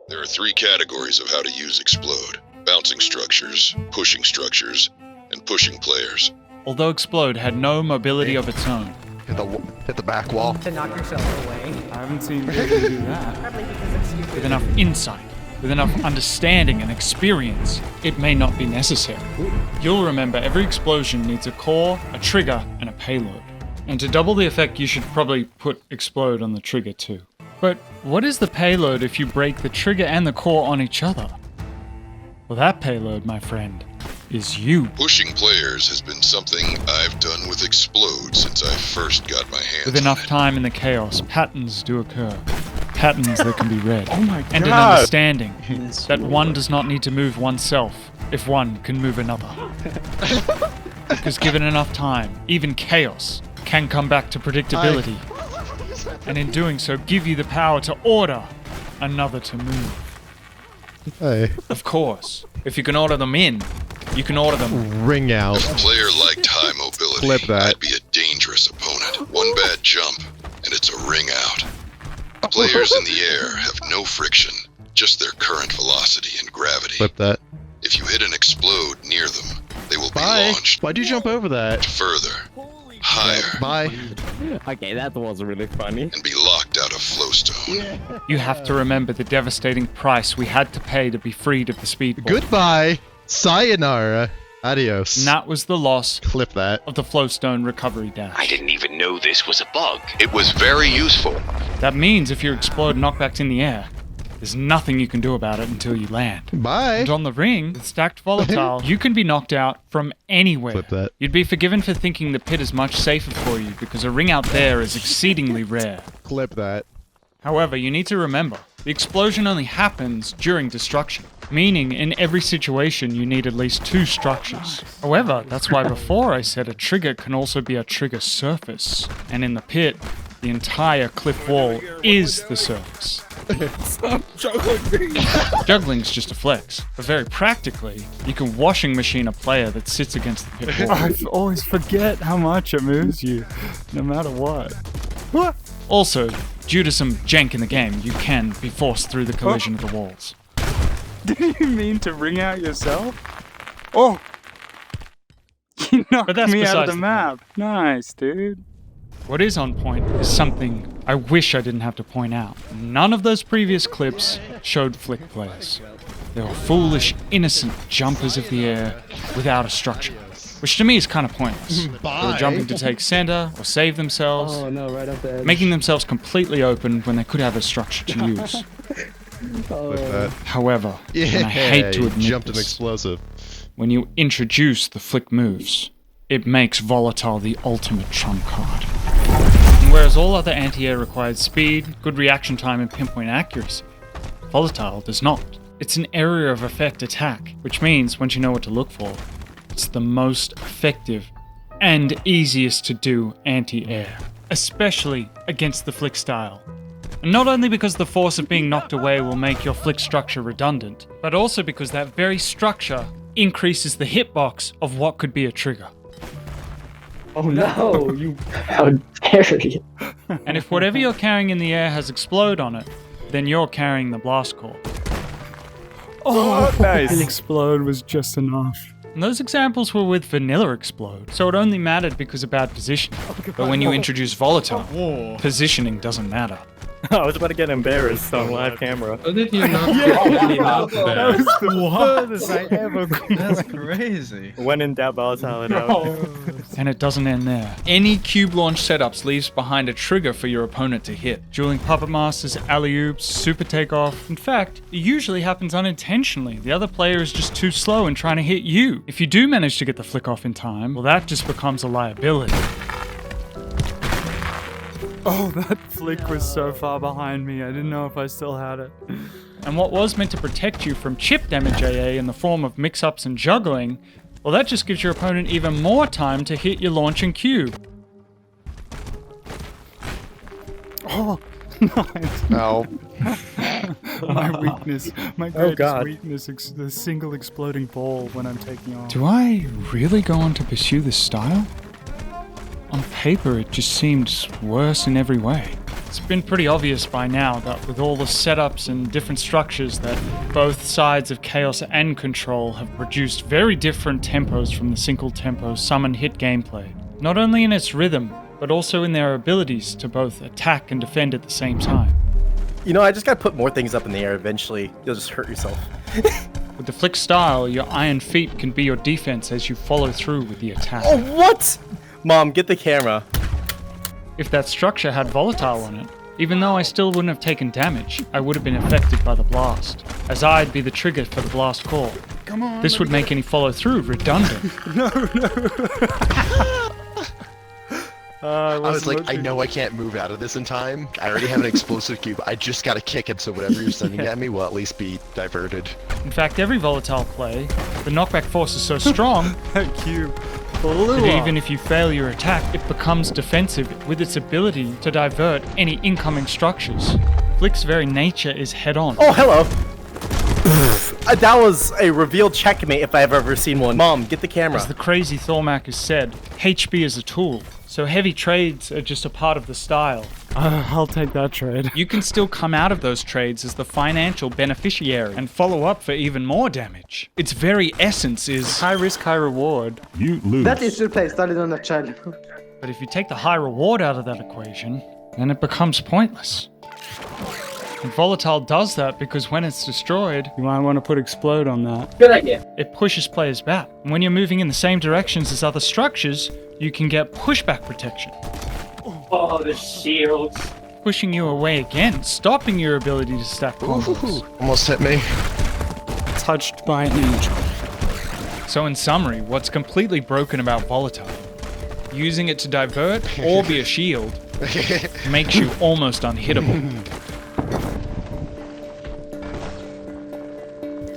There are 3 categories of how to use Explode. Bouncing structures, pushing structures, and pushing players. Although Explode had no mobility of its own. Hit the back wall. To knock yourself away. I haven't seen people do that. Probably because it's stupid. With enough insight, with enough understanding and experience, it may not be necessary. You'll remember every explosion needs a core, a trigger, and a payload. And to double the effect, you should probably put Explode on the trigger too. But what is the payload if you break the trigger and the core on each other? Well, that payload, my friend, is you. Pushing players has been something I've done with Explode since I first got my hands With enough time in the chaos, patterns do occur. Patterns that can be read. Oh my And an God. understanding that one does not need to move oneself if one can move another. Because given enough time, even chaos can come back to predictability. And in doing so, give you the power to order another to move. Hey. Of course, if you can order them in, you can order them Ring out. If a player liked high mobility, Flip that. I'd be a dangerous opponent. One bad jump, and it's a ring out. Players in the air have no friction, just their current velocity and gravity. Flip that. If you hit an Explode near them, they will be Bye. launched Why'd you jump over that? further, higher, Bye. Okay, that was really funny. and be locked out of Flowstone. You have to remember the devastating price we had to pay to be freed of the speedball. Goodbye. Sayonara. Adios. And that was the loss Clip that. of the Flowstone recovery dash. I didn't even know this was a bug. It was very useful. That means if you explode knockbacks in the air, there's nothing you can do about it until you land. Bye. And on the ring, with stacked volatile, you can be knocked out from anywhere. Flip that. You'd be forgiven for thinking the pit is much safer for you because a ring out there is exceedingly rare. Clip that. However, you need to remember, the explosion only happens during destruction, meaning in every situation you need at least 2 structures. However, that's why before I said a trigger can also be a trigger surface, and in the pit, the entire cliff wall is the surface. Stop juggling me. Juggling's just a flex, but very practically, you can washing machine a player that sits against the pit wall. I always forget how much it moves you, no matter what. Also, due to some jank in the game, you can be forced through the collision of the walls. Do you mean to ring out yourself? Oh! You knocked that's me out of besides the the map. Nice, dude. What is on point is something I wish I didn't have to point out. None of those previous clips showed flick players. They were foolish, innocent jumpers of the air without a structure. which to me is kind of pointless. They're jumping to take center or save themselves, Oh no, right up there. making themselves completely open when they could have a structure to use. However, and I hate to admit jumped an this, explosive. when you introduce the flick moves, it makes Volatile the ultimate trump card. And whereas all other anti-air requires speed, good reaction time, and pinpoint accuracy, Volatile does not. It's an area of effect attack, which means once you know what to look for, it's the most effective and easiest to do anti-air, especially against the flick style. And not only because the force of being knocked away will make your flick structure redundant, but also because that very structure increases the hitbox of what could be a trigger. Oh no, you. How dare you? And if whatever you're carrying in the air has explode on it, then you're carrying the blast core. Oh, nice. The explode was just enough. And those examples were with vanilla explode, so it only mattered because of bad positioning. But when you introduce volatile, positioning doesn't matter. I was about to get embarrassed on live camera. How did you not get any out there? That was the furthest I ever could. That's crazy. When in doubt, volatile it out. And it doesn't end there. Any cube launch setups leaves behind a trigger for your opponent to hit. Dueling puppet masters, alley-oops, super takeoff. In fact, it usually happens unintentionally. The other player is just too slow in trying to hit you. If you do manage to get the flick off in time, well, that just becomes a liability. Oh, that flick was so far behind me. I didn't know if I still had it. And what was meant to protect you from chip damage AA in the form of mix-ups and juggling, well, that just gives your opponent even more time to hit your launching cube. Oh, nice. No. My weakness. My greatest weakness is the single exploding ball when I'm taking off. Do I really go on to pursue this style? On paper, it just seemed worse in every way. It's been pretty obvious by now that with all the setups and different structures that both sides of Chaos and Control have produced very different tempos from the single tempo summon hit gameplay. Not only in its rhythm, but also in their abilities to both attack and defend at the same time. You know, I just gotta put more things up in the air eventually. You'll just hurt yourself. With the flick style, your iron feet can be your defense as you follow through with the attack. Oh, what? Mom, get the camera. If that structure had volatile on it, even though I still wouldn't have taken damage, I would have been affected by the blast, as I'd be the trigger for the blast core. Come on. This would make any follow-through redundant. No. I was like, I know I can't move out of this in time. I already have an explosive cube. I just gotta kick it so whatever you're sending at me will at least be diverted. In fact, every volatile play, the knockback force is so strong that cube that even if you fail your attack, it becomes defensive with its ability to divert any incoming structures. Flick's very nature is head-on. Oh, hello. That was a revealed checkmate if I've ever seen one. Mom, get the camera. As the crazy Thormac has said, HB is a tool, so heavy trades are just a part of the style. I'll take that trade. You can still come out of those trades as the financial beneficiary and follow up for even more damage. Its very essence is high risk, high reward. You lose. That is your play started on a child. But if you take the high reward out of that equation, then it becomes pointless. And Volatile does that because when it's destroyed, you might want to put explode on that. Good idea. It pushes players back. And when you're moving in the same directions as other structures, you can get pushback protection. Oh, the shields. Pushing you away again, stopping your ability to stack combos. Almost hit me. Touched by an angel. So in summary, what's completely broken about Volatile? Using it to divert or be a shield makes you almost unhittable.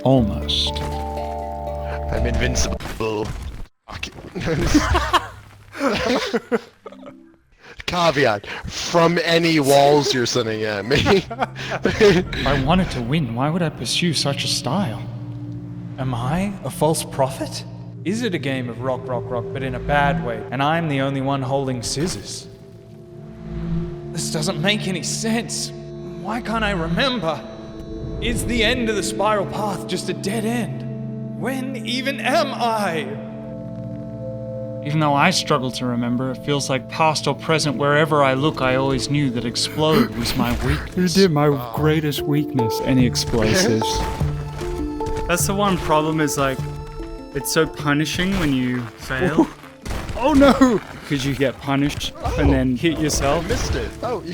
Almost. I'm invincible. Caveat, from any walls you're sending at me. If I wanted to win, why would I pursue such a style? Am I a false prophet? Is it a game of rock, but in a bad way, and I'm the only one holding scissors? This doesn't make any sense. Why can't I remember? Is the end of the spiral path just a dead end? When even am I? Even though I struggle to remember, it feels like past or present, wherever I look, I always knew that explode was my weakness. You did my greatest weakness. Any explosives. That's the one problem is like, It's so punishing when you fail. Oh no! Because you get punished and then hit yourself. I missed it. Oh.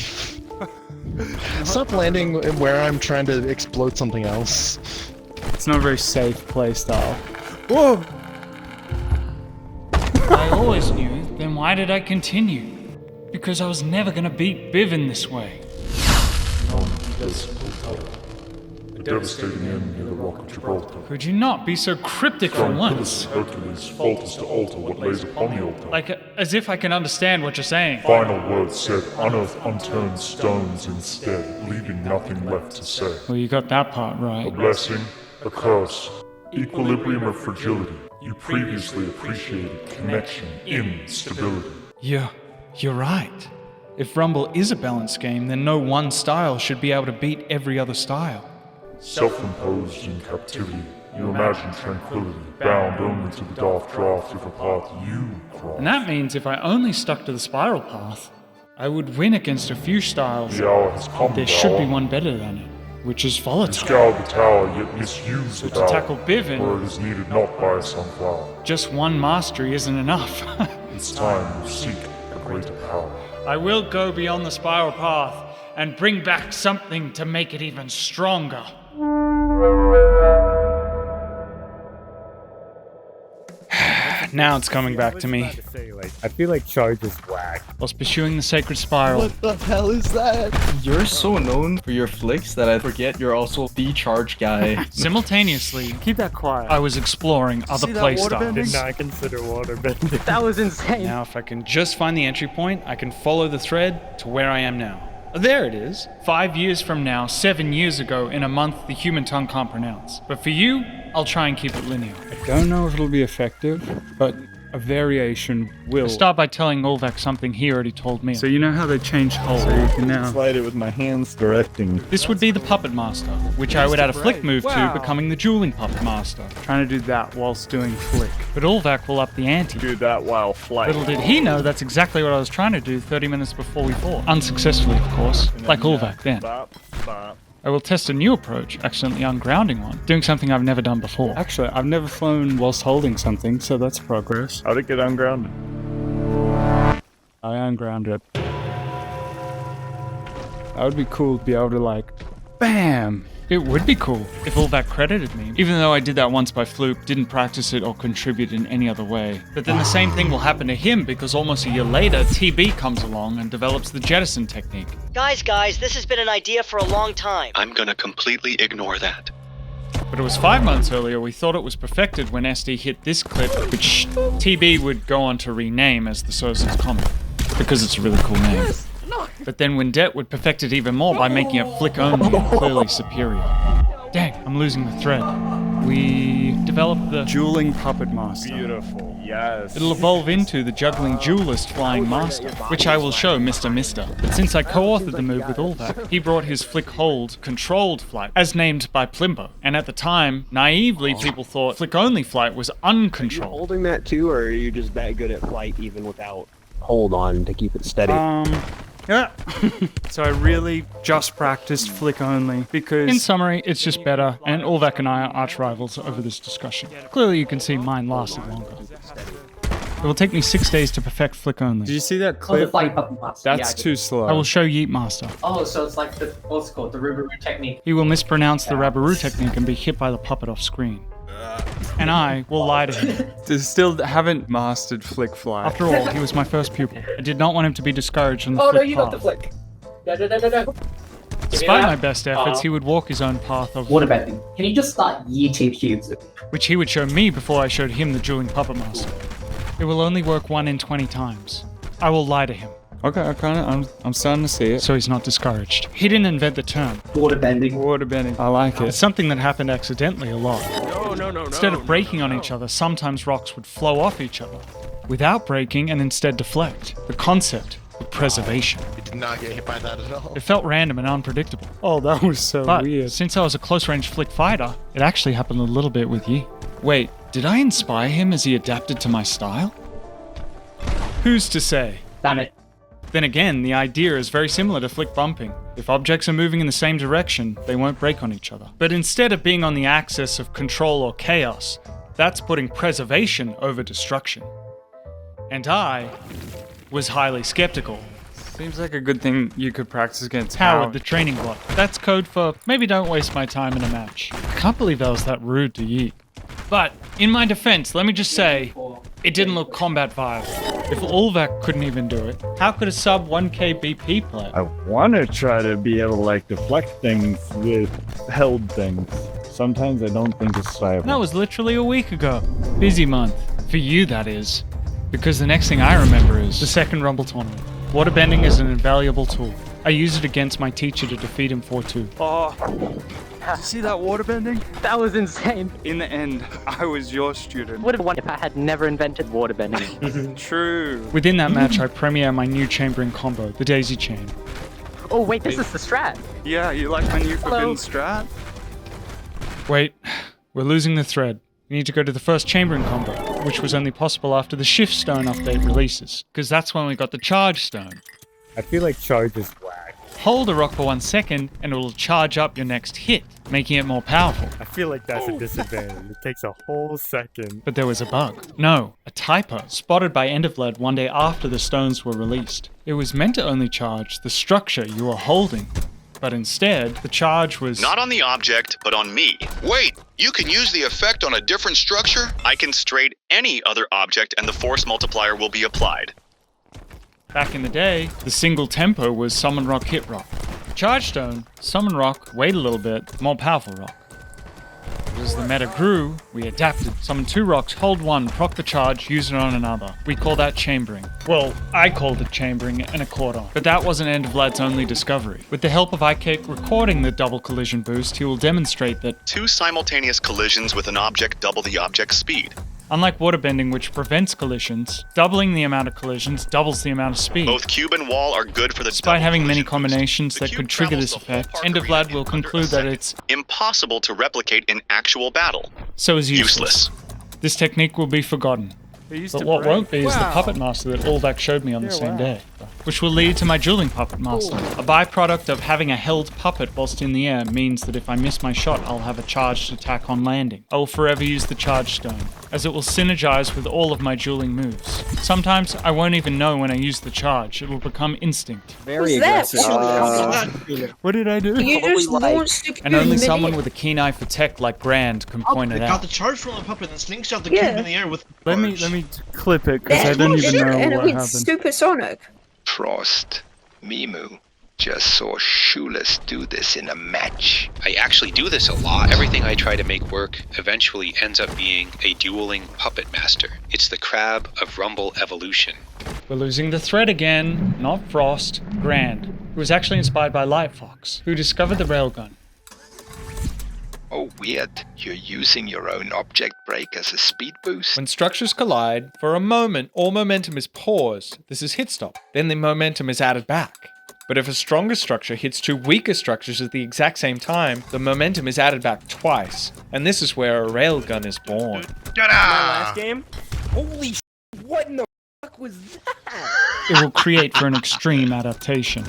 Stop landing where I'm trying to explode something else. It's not a very safe play style. Whoa! I always knew, then why did I continue? Because I was never gonna beat Biv in this way. A devastating end near the Rock of Gibraltar. Could you not be so cryptic for once? Hercules' fault is to alter what lays upon the altar. Like, as if I can understand what you're saying. Final words said, unearth unturned stones instead, leaving nothing left to say. Well, you got that part A right. blessing, a curse, equilibrium of fragility. You previously appreciated connection in stability. You're right. If Rumble is a balance game, then no one style should be able to beat every other style. Self-imposed in captivity, you imagine tranquility, bound only to the dark draft of a path you cross. And that means if I only stuck to the spiral path, I would win against a few styles. The hour has come, There should be one better than it, which is You volatile. scoured the tower, yet misused the To tower. tackle Bivin, where it is needed not by a sunflower. just one mastery isn't enough. It's time you seek a greater power. I will go beyond the spiral path and bring back something to make it even stronger. Now it's coming back to me. I feel like Charge is whack. Whilst pursuing the sacred spiral. What the hell is that? You're so known for your flicks that I forget you're also the charge guy. Simultaneously, Keep that quiet. I was exploring other playstyles. Did not consider waterbending. That was insane. Now, if I can just find the entry point, I can follow the thread to where I am now. There it is. 5 years from now, 7 years ago, in a month the human tongue can't pronounce. But for you, I'll try and keep it linear. I don't know if it'll be effective, but a variation will. I'll start by telling Ulvac something he already told me. So you know how they changed holes? So you can now Slide it with my hands directing. This would be the Puppet Master, which I would add a flick move to, becoming the Dueling Puppet Master. trying to do that whilst doing flick. But Ulvac will up the ante. Do that while flying. Little did he know that's exactly what I was trying to do 30 minutes before we fought. Unsuccessfully, of course, like Ulvac then. Bop, bop. I will test a new approach, accidentally ungrounding one, doing something I've never done before. Actually, I've never flown whilst holding something, so that's progress. How'd it get ungrounded? I ungrounded. That would be cool to be able to like, BAM! It would be cool if Ulvac credited me, even though I did that once by fluke, didn't practice it or contribute in any other way. But then the same thing will happen to him because almost a year later, TB comes along and develops the jettison technique. Guys, this has been an idea for a long time. I'm gonna completely ignore that. But it was 5 months earlier we thought it was perfected when SD hit this clip, which TB would go on to rename as the Source's Comet, because it's a really cool name. But then Windet would perfect it even more by making it flick only and clearly superior. Dang, I'm losing the thread. We developed the Dueling Puppet Master. Beautiful. Yes. It'll evolve into the Juggling Duelist Flying Master, which I will show Mr. Mister. But since I co-authored the move with Ulvac, he brought his flick hold controlled flight, as named by Plimbo. And at the time, naively people thought flick only flight was uncontrolled. Holding that too, or are you just that good at flight even without hold on to keep it steady? Yeah. So I really just practiced flick only because... In summary, it's just better, and Ulvac and I are arch rivals over this discussion. Clearly you can see mine lasted longer. It will take me 6 days to perfect flick only. Did you see that clip? Oh, the flying puppet master. That's too slow. I will show Yeet Master. Oh, so it's like the, what's it called? The Rubaroo technique. He will mispronounce the Rabaroo technique and be hit by the puppet off screen. And I will lie to him. Still haven't mastered flick fly. After all, he was my first pupil. I did not want him to be discouraged on the Oh, flick no, you got the path. flick. No. Despite my best efforts, he would walk his own path of... Waterbending. Can you just start year 2 cubes? Which he would show me before I showed him the Dueling Puppet Master. It will only work 1 in 20 times. I will lie to him. Okay, I'm starting to see it. So he's not discouraged. He didn't invent the term. Waterbending. Waterbending. I like it. It's something that happened accidentally a lot. No. Instead of breaking on each other, sometimes rocks would flow off each other, without breaking and instead deflect. The concept of preservation. You did not get hit by that at all. It felt random and unpredictable. Oh, that was so But weird. since I was a close-range flick fighter, it actually happened a little bit with Yi. Wait, did I inspire him as he adapted to my style? Who's to say? Damn it. Then again, the idea is very similar to flick bumping. If objects are moving in the same direction, they won't break on each other. But instead of being on the axis of control or chaos, That's putting preservation over destruction. And I was highly skeptical. Seems like a good thing you could practice against Howard, the training bot. That's code for maybe don't waste my time in a match. I can't believe that was that rude to Yeet. But in my defense, let me just say, it didn't look combat viable. If Ulvac couldn't even do it, how could a sub 1k BP player? I want to try to be able to like deflect things with held things. Sometimes I don't think it's viable. That was literally a week ago. Busy month. For you, that is. Because the next thing I remember is the second Rumble tournament. Waterbending is an invaluable tool. I used it against my teacher to defeat him 4-2. Oh, did you see that waterbending? That was insane. In the end, I was your student. Would have won if I had never invented waterbending. True. Within that match, I premiere my new chambering combo, the Daisy Chain. Oh wait, this is the strat. Yeah, you like my new forbidden strat? Wait, we're losing the thread. We need to go to the first chambering combo, which was only possible after the Shift Stone update releases, because that's when we got the Charge Stone. I feel like charge is whack. Hold a rock for 1 second, and it will charge up your next hit, making it more powerful. I feel like that's a disadvantage. It takes a whole second. But there was a bug. No, a typo, spotted by Endofled one day after the stones were released. It was meant to only charge the structure you were holding. But instead, the charge was... Not on the object, but on me. Wait, you can use the effect on a different structure? I can straight any other object and the force multiplier will be applied. Back in the day, the single tempo was Summon Rock, Hit Rock. Charge Stone, Summon Rock, wait a little bit, more powerful rock. As the meta grew, we adapted. Summon 2 rocks, hold 1, proc the charge, use it on another. We call that chambering. Well, I called it chambering and it caught on. But that wasn't Endoflad's only discovery. With the help of iCake recording the double collision boost, he will demonstrate that 2 simultaneous collisions with an object double the object's speed. Unlike waterbending, which prevents collisions, doubling the amount of collisions doubles the amount of speed. Both cube and wall are good for the Despite having many combinations that could trigger this effect, Endoflad will conclude that it's impossible to replicate in actual battle. So is useless. This technique will be forgotten. But what won't be is the Puppet Master that Ulvac showed me on the same day. Which will lead to my dueling Puppet Master. A byproduct of having a held puppet whilst in the air means that if I miss my shot, I'll have a charged attack on landing. I will forever use the Charge Stone, as it will synergize with all of my dueling moves. Sometimes I won't even know when I use the charge, it will become instinct. Very aggressive. What did I do? You just launched a And only someone with a keen eye for tech like Grand can point it Got out. the charge from the puppet and slingshot the cube in the air with Let me clip it, because I don't even know and what it went happened. supersonic. Frost, Mimu, just saw Shoeless do this in a match. I actually do this a lot. Everything I try to make work eventually ends up being a dueling puppet master. It's the crab of Rumble evolution. We're losing the thread again. Not Frost, Grand, who was actually inspired by Lightfox, who discovered the railgun. Oh, weird. You're using your own object break as a speed boost? When structures collide, for a moment, all momentum is paused. This is hit stop. Then the momentum is added back. But if a stronger structure hits 2 weaker structures at the exact same time, the momentum is added back twice. And this is where a railgun is born. My last game? Holy what in the fuck was that? It will create for an extreme adaptation.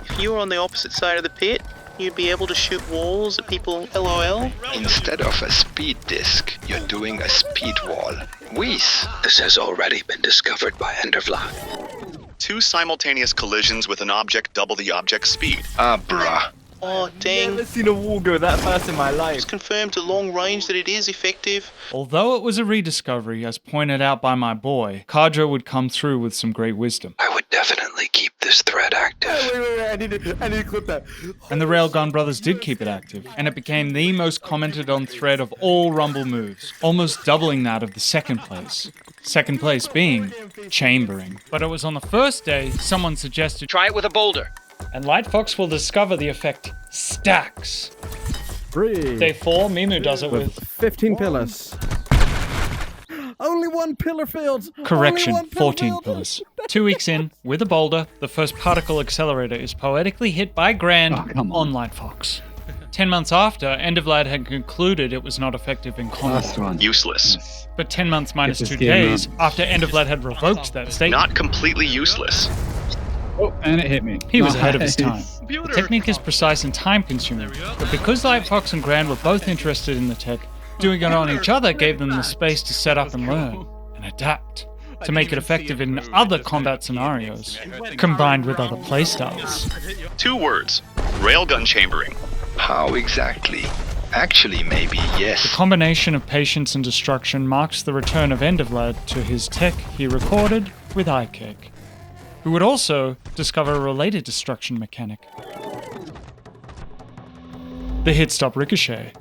If you were on the opposite side of the pit, you'd be able to shoot walls at people LOL? Instead of a speed disc, you're doing a speed wall. Whiz. This has already been discovered by Endoflad. 2 simultaneous collisions with an object double the object's speed. Ah, bruh. Oh, dang. I've never seen a wall go that fast in my life. It's confirmed to long range that it is effective. Although it was a rediscovery, as pointed out by my boy, Kadra would come through with some great wisdom. I would definitely keep this thread active. Wait, I need to clip that. And the Railgun brothers did keep it active, and it became the most commented on thread of all Rumble moves, almost doubling that of the second place. Second place being chambering. But it was on the first day someone suggested try it with a boulder. And Lightfox will discover the effect stacks. 3. Day 4, Mimu does it with 15 pillars. Only 1 pillar failed. Correction, Only 1 pillar 14 failed. pillars. 2 weeks in, with a boulder, the first particle accelerator is poetically hit by Grand on Lightfox. 10 months after, Endoflad had concluded it was not effective in combat. Useless. But 10 months minus Get 2 this game days after Endoflad had revoked that statement. Not completely useless. Oh, and it hit me. He was ahead of his time. The technique is precise and time-consuming, but because Lightfox and Grand were both interested in the tech, Doing it on each other gave them the space to set up and learn, and adapt, to make it effective in other combat scenarios, combined with other playstyles. 2 words. Railgun chambering. How exactly? Actually, maybe yes. The combination of patience and destruction marks the return of Endovlad to his tech he recorded with iCake, who would also discover a related destruction mechanic. The hit stop ricochet.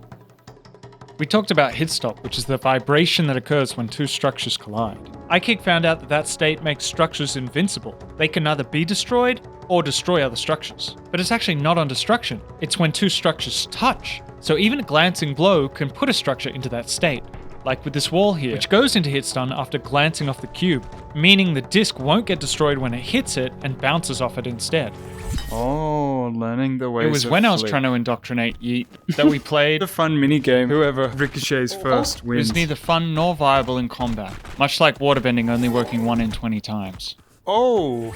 We talked about hit stop, which is the vibration that occurs when 2 structures collide. iCake found out that that state makes structures invincible. They can neither be destroyed or destroy other structures. But it's actually not on destruction. It's when 2 structures touch. So even a glancing blow can put a structure into that state. Like with this wall here, which goes into hit stun after glancing off the cube, meaning the disc won't get destroyed when it hits it and bounces off it instead. Oh, learning the ways It was of when I was Flick. trying to indoctrinate Yeet that we played The fun minigame. Whoever ricochets first It wins. was neither fun nor viable in combat, much like waterbending only working 1 in 20 times. Oh!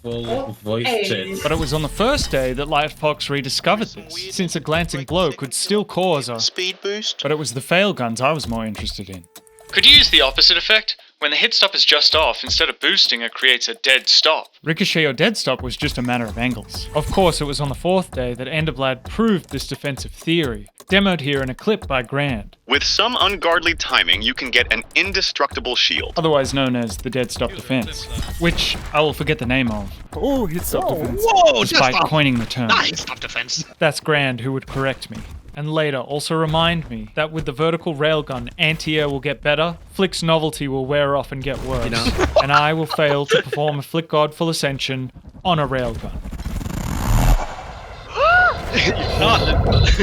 Full voice chat. But it was on the first day that Lightfox rediscovered this, since a glancing blow could still cause a speed boost. But it was the fail guns I was more interested in. Could you use the opposite effect? When the hit stop is just off, instead of boosting, it creates a dead stop. Ricochet or dead stop was just a matter of angles. Of course, it was on the 4th day that Endovlad proved this defensive theory, demoed here in a clip by Grand, With some ungodly timing, you can get an indestructible shield. otherwise known as the dead stop defense, which I will forget the name of. Oh, hit stop defense. Whoa, Despite just coining the term. Nice stop defense. That's Grand who would correct me. And later also remind me that with the vertical railgun, anti-air will get better, Flick's novelty will wear off and get worse, and I will fail to perform a Flick God full ascension on a railgun.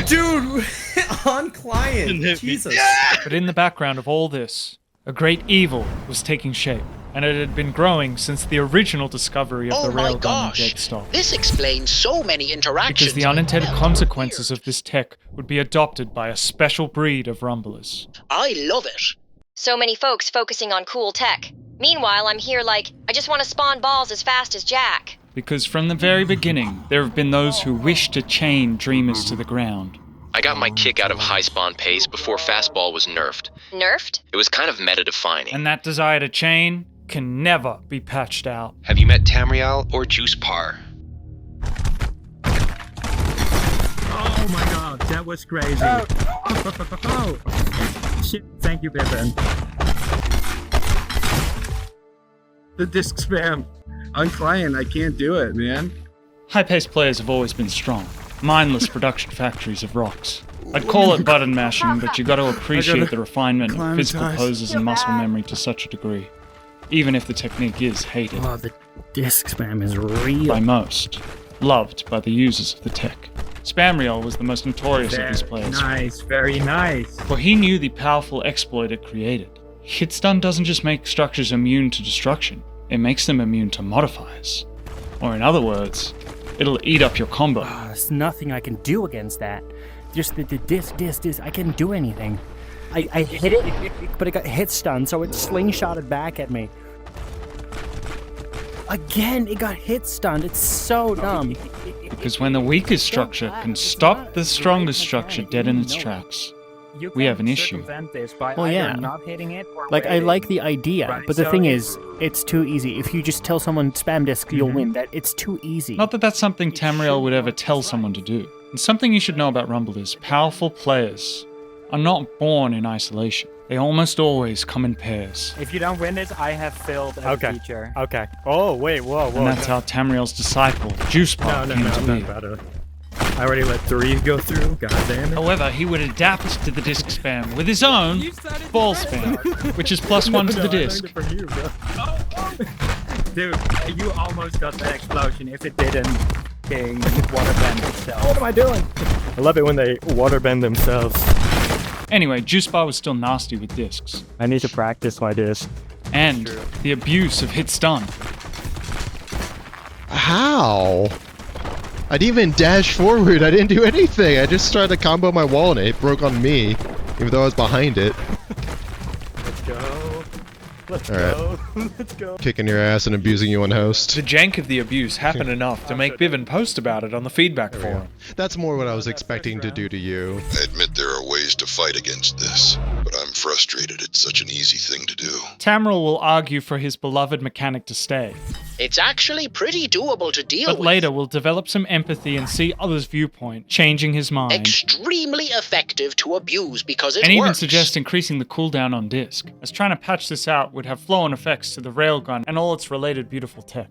Dude, on client. Jesus. But in the background of all this, a great evil was taking shape, and it had been growing since the original discovery of the railgun and dead stop. This explains so many interactions. Because the unintended consequences of this tech would be adopted by a special breed of rumblers. I love it. So many folks focusing on cool tech. Meanwhile, I'm here like, I just want to spawn balls as fast as Jack. Because from the very beginning, there have been those who wish to chain dreamers to the ground. I got my kick out of high spawn pace before fastball was nerfed. Nerfed? It was kind of meta-defining. And that desire to chain can never be patched out. Have you met Tamriel or Juice Par? Oh my god, that was crazy. Oh. Shit, thank you, Bevan. The disc spam. On client, I can't do it, man. High-paced players have always been strong. Mindless production factories of rocks. I'd call it button mashing, but you gotta appreciate the refinement of physical poses and muscle memory to such a degree. Even if the technique is hated. Oh, the disc spam is real. By most. Loved by the users of the tech. Spamriel was the most notorious of these players. Nice, very nice. For he knew the powerful exploit it created. Hitstun doesn't just make structures immune to destruction, it makes them immune to modifiers. Or in other words, it'll eat up your combo. There's nothing I can do against that. Just the disc, I can't do anything. I hit it, but it got hit stun, so it slingshotted back at me. Again, it got hit stunned. It's so dumb. Because when the weakest structure can stop the strongest structure dead in its tracks, we have an issue. Well, yeah. Like, I like the idea, but the thing is, it's too easy. If you just tell someone spam disc, you'll win. That it's too easy. Not that that's something Tamriel would ever tell someone to do. And something you should know about Rumble is powerful players are not born in isolation. They almost always come in pairs. If you don't win it, I have failed as a teacher. Okay. Oh, wait, whoa. And that's how Tamriel's disciple, Juice Bar, came to be. I already let 3 go through. God damn it. However, he would adapt to the disc spam with his own ball spam, which is +1 to the disc. Dude, you almost got that explosion if it didn't King waterbend itself. What am I doing? I love it when they waterbend themselves. Anyway, Juice Bar was still nasty with discs. I need to practice my disc. And the abuse of hit stun. How? I didn't even dash forward. I didn't do anything. I just tried to combo my wall and it broke on me, even though I was behind it. Let's go. Let's Alright. go. Let's go. Kicking your ass and abusing you on host. The jank of the abuse happened enough to make Bivin post about it on the feedback forum. That's more what I was expecting to do to you. I admit there are ways to fight against this, but I'm frustrated it's such an easy thing to do. Tamriel will argue for his beloved mechanic to stay. It's actually pretty doable to deal But with. later will develop some empathy and see others' viewpoint, changing his mind. Extremely effective to abuse because it And even works. suggest increasing the cooldown on disk, as trying to patch this out would have flow-on effects to the railgun and all its related beautiful tech.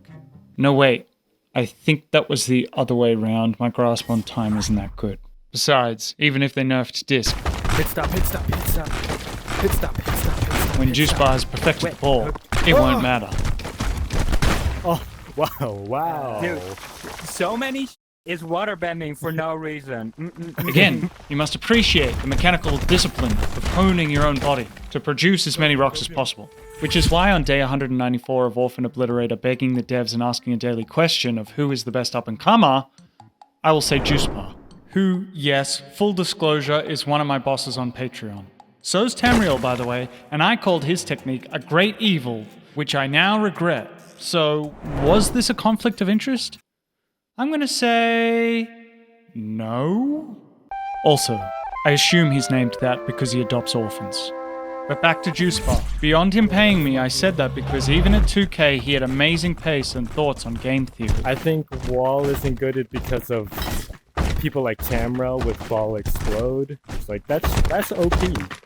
No, wait. I think that was the other way around. My grasp on time isn't that good. Besides, even if they nerfed disk, Hit stop, hit stop, hit stop. Hit stop, hit stop, hit stop. when Juice Bar has perfected the ball, it won't matter. Oh, wow. Dude, so many is waterbending for no reason. Again, you must appreciate the mechanical discipline of honing your own body to produce as many rocks as possible. Which is why on day 194 of Orphan Obliterator begging the devs and asking a daily question of who is the best up-and-comer, I will say Juice Bar, who, yes, full disclosure, is one of my bosses on Patreon. So's Tamriel, by the way, and I called his technique a great evil, which I now regret. So, was this a conflict of interest? I'm gonna say... no? Also, I assume he's named that because he adopts orphans. But back to Juice Bar. Beyond him paying me, I said that because even at 2K, he had amazing pace and thoughts on game theory. I think Wall isn't good because of people like Tamriel with Ball Explode. It's like, that's OP.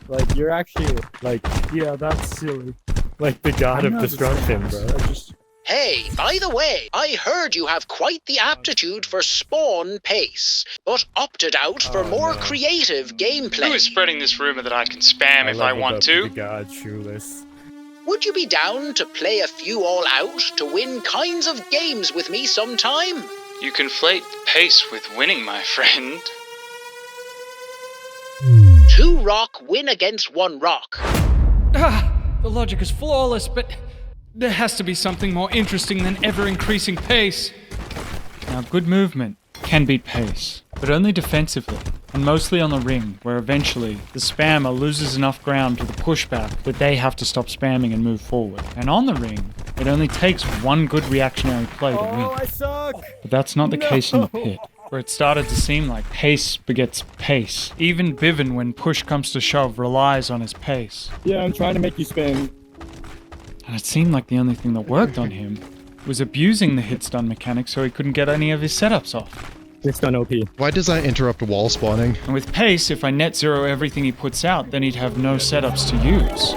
Like, you're actually, like, yeah, that's silly. Like the god of destruction, bro. Hey, by the way, I heard you have quite the aptitude for spawn pace, but opted out for more creative gameplay. Who is spreading this rumor that I can spam if I want to? The god shoeless. Would you be down to play a few all out to win kinds of games with me sometime? You conflate pace with winning, my friend. 2 rock win against 1 rock. The logic is flawless, but there has to be something more interesting than ever-increasing pace. Now, good movement can beat pace, but only defensively, and mostly on the ring, where eventually the spammer loses enough ground to the pushback that they have to stop spamming and move forward. And on the ring, it only takes one good reactionary play to win. I suck! But that's not the case in the pit, where it started to seem like pace begets pace. Even Bivin, when push comes to shove, relies on his pace. Yeah, I'm trying to make you spin. And it seemed like the only thing that worked on him was abusing the hit stun mechanic so he couldn't get any of his setups off. Hit stun OP. Why does that interrupt wall spawning? And with pace, if I net zero everything he puts out, then he'd have no setups to use.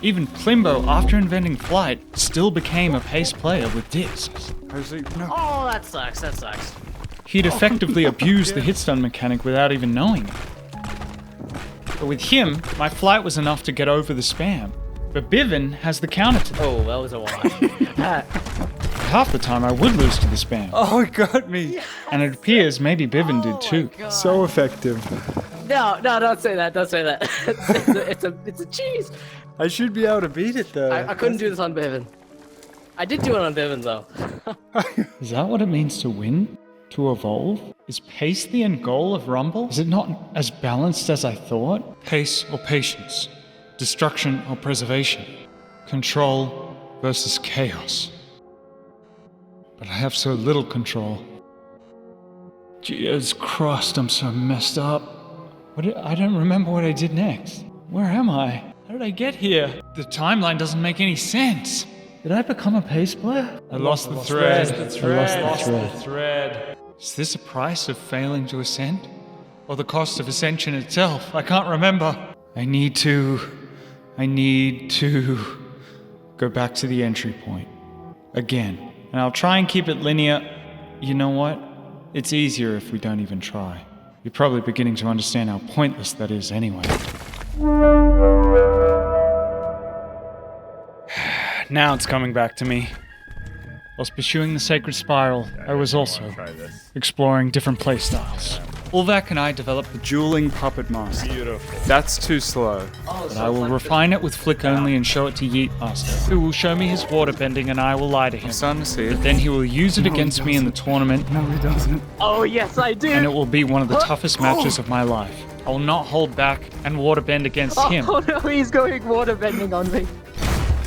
Even Plimbo, after inventing flight, still became a pace player with discs. Oh, that sucks, that sucks. He'd effectively abused the hit stun mechanic without even knowing it. But with him, my flight was enough to get over the spam. But Bivin has the counter to that. Oh, that was a one. Half the time I would lose to the spam. Oh, it got me. And it appears maybe Bivin did too. So effective. No, don't say that, don't say that. it's a cheese. I should be able to beat it though. I couldn't do this on Bivin. I did do it on Bivin though. Is that what it means to win? To evolve? Is pace the end goal of Rumble? Is it not as balanced as I thought? Pace or patience? Destruction or preservation? Control versus chaos. But I have so little control. Jesus Christ, I'm so messed up. I don't remember what I did next. Where am I? How did I get here? The timeline doesn't make any sense. Did I become a pace player? I lost the thread. I lost the thread. Is this a price of failing to ascend? Or the cost of ascension itself? I can't remember. I need to go back to the entry point. Again. And I'll try and keep it linear. You know what? It's easier if we don't even try. You're probably beginning to understand how pointless that is anyway. Now it's coming back to me. Whilst pursuing the sacred spiral, I was also exploring different playstyles. Ulvac and I developed the dueling puppet master. Beautiful. That's too slow. But I will refine it with flick only and show it to Yeet Master, who will show me his water bending and I will lie to him. I'm starting to see it. But then he will use it against me in the tournament. No, he doesn't. Oh, yes, I do. And it will be one of the toughest matches of my life. I will not hold back and water bend against him. Oh no, he's going water bending on me.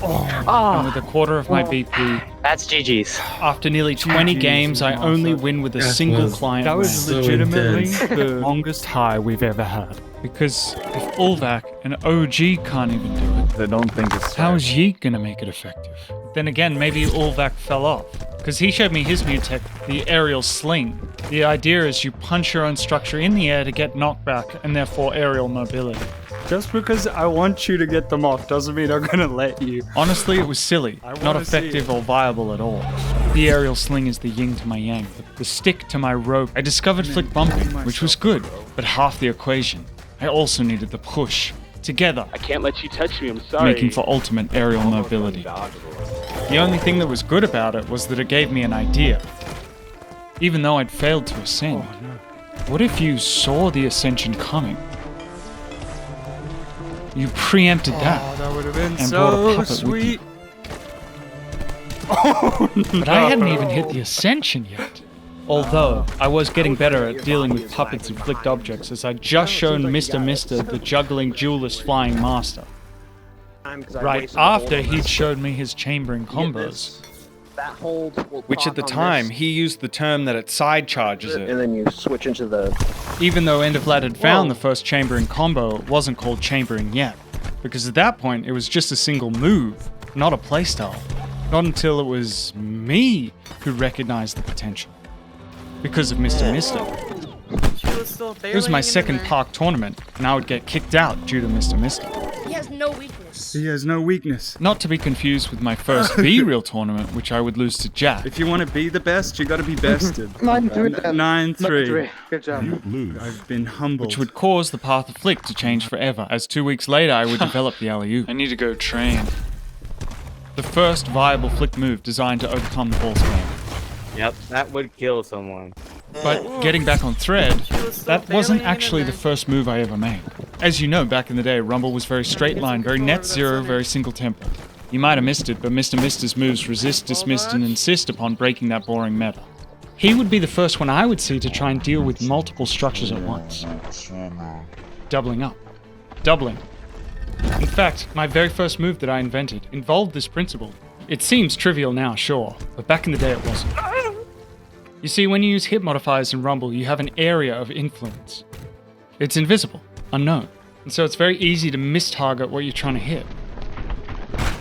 And with a quarter of my BP, That's GG's. after nearly 20 games, I only win with a single client. That was round. legitimately the longest high we've ever had. Because if Ulvac and OG can't even do it, They don't think it's how's Yeet gonna make it effective? Then again, maybe Ulvac fell off. Because he showed me his new tech, the aerial sling. The idea is you punch your own structure in the air to get knockback and therefore aerial mobility. Just because I want you to get them off doesn't mean I'm gonna let you. Honestly, it was silly, not effective or viable at all. The aerial sling is the yin to my yang, the stick to my rope. I discovered flick bumping, which was good, but half the equation. I also needed the push. Together, I can't let you touch me, I'm sorry. making for ultimate aerial mobility. The only thing that was good about it was that it gave me an idea. Even though I'd failed to ascend. What if you saw the ascension coming? You preempted that. That would have been and brought a so puppet sweet. With you. But I hadn't even hit the ascension yet. Although, I was getting better at dealing with puppets and flicked objects as I'd just shown Mr. the juggling duelist flying master. Right after he'd showed me his chambering combos. That hold will Which at the time, he used the term that it side charges it. and then you switch into the. Even though End of Lad had found the first chambering combo, it wasn't called chambering yet. Because at that point, it was just a single move, not a playstyle. Not until it was me who recognized the potential. Because of Mr. It was my second park tournament, and I would get kicked out due to Mr. He has no weakness. He has no weakness. Not to be confused with my first V-Real tournament, which I would lose to Jack. If you want to be the best, you got to be bested. 9-3. 9-3. Good job. I've been humbled. Which would cause the path of flick to change forever, as 2 weeks later I would develop the alley-oop. I need to go train. The first viable flick move designed to overcome the ball spam. Yep, that would kill someone. But getting back on thread, that wasn't actually the first move I ever made. As you know, back in the day, Rumble was very straight line, very net zero, very single tempo. You might have missed it, but Mr. Mister's moves resist, dismissed, and insist upon breaking that boring meta. He would be the first one I would see to try and deal with multiple structures at once. Doubling up. Doubling. In fact, my very first move that I invented involved this principle. It seems trivial now, sure, but back in the day it wasn't. You see, when you use hit modifiers in Rumble, you have an area of influence. It's invisible, unknown, and so it's very easy to mistarget what you're trying to hit.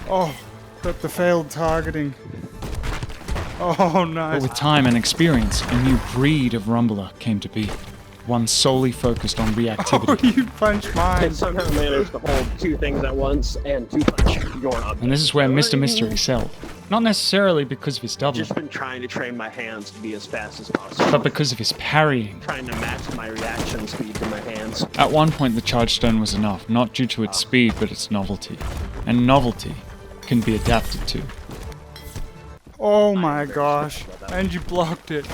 Oh, got the failed targeting. Oh, nice. But with time and experience, a new breed of Rumbler came to be. One solely focused on reactivity. Oh, you punched mine. And somehow managed to hold two things at once and two punch your object. And this is where Mr. Mister excelled. Not necessarily because of his doubling, Just been trying to train my hands to be as fast as possible. but because of his parrying. Trying to match my reaction speed to my hands. At one point, the charge stone was enough, not due to its speed, but its novelty. And novelty can be adapted to. Oh my gosh. And you blocked it.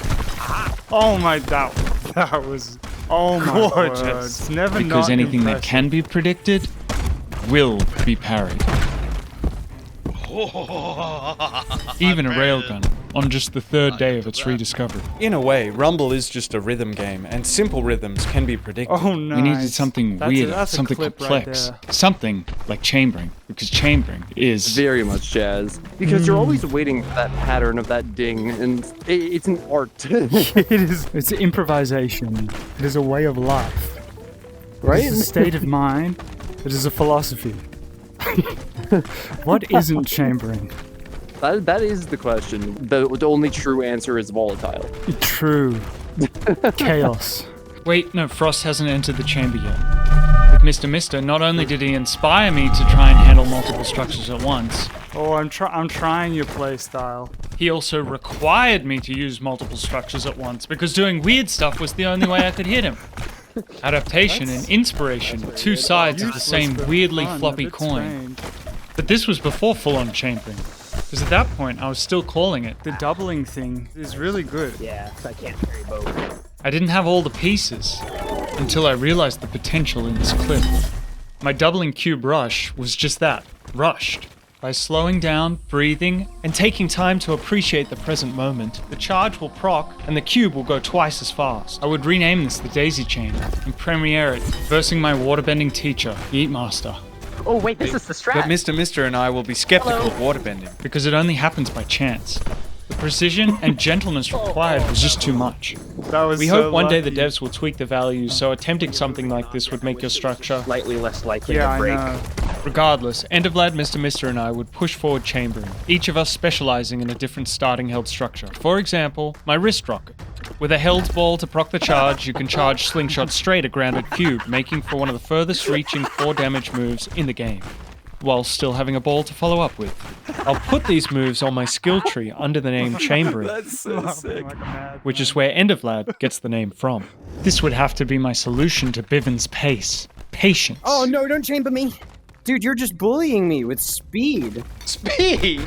Oh my, that was, oh my gorgeous. Never Because not anything that impressive. can be predicted will be parried. Even a railgun, on just the third day of its rediscovery. In a way, Rumble is just a rhythm game, and simple rhythms can be predicted. Oh, nice. We needed something weirder, that's a something clip right complex, there. something like chambering, because chambering is... Very much jazz. Because you're always waiting for that pattern of that ding, and it's an art. It is. It's improvisation. It is a way of life. Right? It is a state of mind. It is a philosophy. What isn't chambering? That is the question. The only true answer is volatile. True. Chaos. Wait, no, Frost hasn't entered the chamber yet. With Mr. Mister, not only did he inspire me to try and handle multiple structures at once, Oh, I'm trying your play style. he also required me to use multiple structures at once, because doing weird stuff was the only way I could hit him. Adaptation and inspiration were two sides of the same weirdly floppy coin. But this was before full-on chambering, because at that point I was still calling it. The doubling thing is really good. Yeah, I can't carry both. I didn't have all the pieces until I realized the potential in this clip. My doubling cube rush was just that, rushed. By slowing down, breathing, and taking time to appreciate the present moment, the charge will proc and the cube will go twice as fast. I would rename this the Daisy Chain and premiere it, versing my waterbending teacher, Yeet Master. Oh wait, this is the strat. But Mr. and I will be skeptical of waterbending, because it only happens by chance. The precision and gentleness required was just too much. We hope one day the devs will tweak the values, so attempting something like this would make your structure slightly less likely to break. I know. Regardless, Endoflad, Mr. and I would push forward chambering, each of us specializing in a different starting held structure. For example, my wrist rocket. With a held ball to proc the charge, you can charge slingshot straight a grounded cube, making for one of the furthest reaching 4 damage moves in the game, while still having a ball to follow up with. I'll put these moves on my skill tree under the name Chambering. That's so sick. Which is where Endoflad gets the name from. This would have to be my solution to Bivn's pace. Patience. Oh no, don't chamber me. Dude, you're just bullying me with speed. Speed?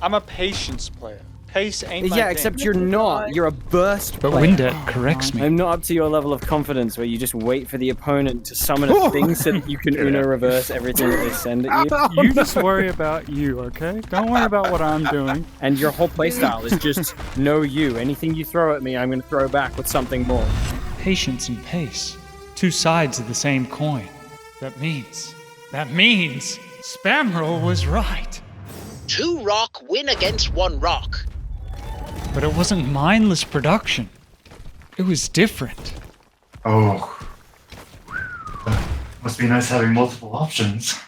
I'm a patience player. Pace ain't my Yeah, thing. except you're not. You're a burst But player. Windet corrects me. I'm not up to your level of confidence where you just wait for the opponent to summon a thing so that you can Uno reverse everything that they send at you. You just worry about you, okay? Don't worry about what I'm doing. And your whole playstyle is just no you. Anything you throw at me, I'm going to throw back with something more. Patience and pace. 2 sides of the same coin. That means Spamroll was right. 2 rock win against 1 rock. But it wasn't mindless production. It was different. Oh. Must be nice having multiple options.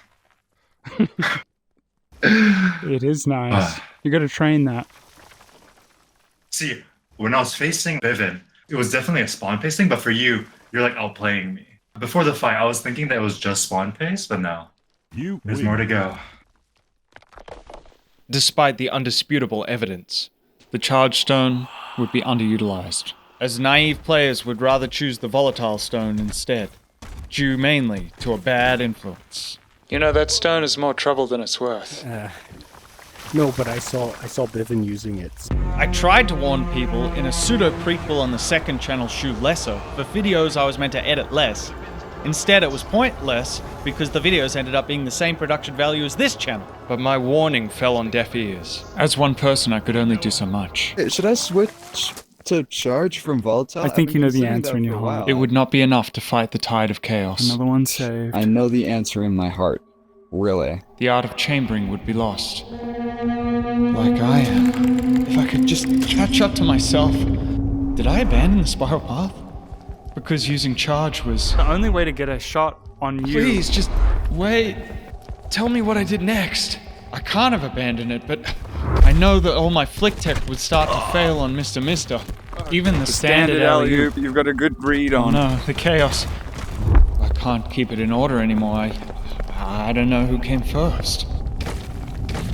It is nice. You gotta train that. See, when I was facing Bivin, it was definitely a spawn pacing, but for you, you're like outplaying me. Before the fight, I was thinking that it was just spawn pace, but no. There's more to go. Despite the undisputable evidence, the charge stone would be underutilized, as naive players would rather choose the volatile stone instead, due mainly to a bad influence. You know, that stone is more trouble than it's worth. No, but I saw Bivin using it. I tried to warn people in a pseudo-prequel on the second channel Shoot Lesser for videos I was meant to edit less. Instead, it was pointless because the videos ended up being the same production value as this channel. But my warning fell on deaf ears. As one person, I could only do so much. Should I switch to charge from volatile? I think you know the answer in your heart. It would not be enough to fight the tide of chaos. Another one saved. I know the answer in my heart. Really. The art of chambering would be lost. Like I am. If I could just catch up to myself. Did I abandon the spiral path? Because using charge was... The only way to get a shot on you... Please, just wait. Tell me what I did next. I can't have abandoned it, but I know that all my flick tech would start to fail on Mr. Even the standard alley-oop you've got a good read on. No, the chaos. I can't keep it in order anymore. I don't know who came first.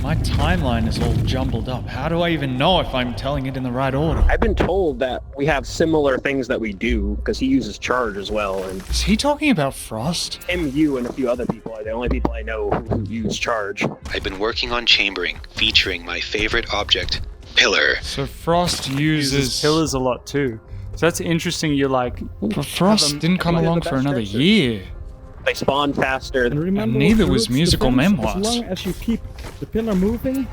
My timeline is all jumbled up. How do I even know if I'm telling it in the right order? I've been told that we have similar things that we do, because he uses charge as well. And is he talking about Frost? Him, you, and a few other people are the only people I know who use charge. I've been working on chambering, featuring my favorite object, Pillar. So Frost uses pillars a lot too. So that's interesting. You're like... But Frost didn't come along for another year. They spawn faster. And neither was musical memoirs. As long as you keep the pillar moving,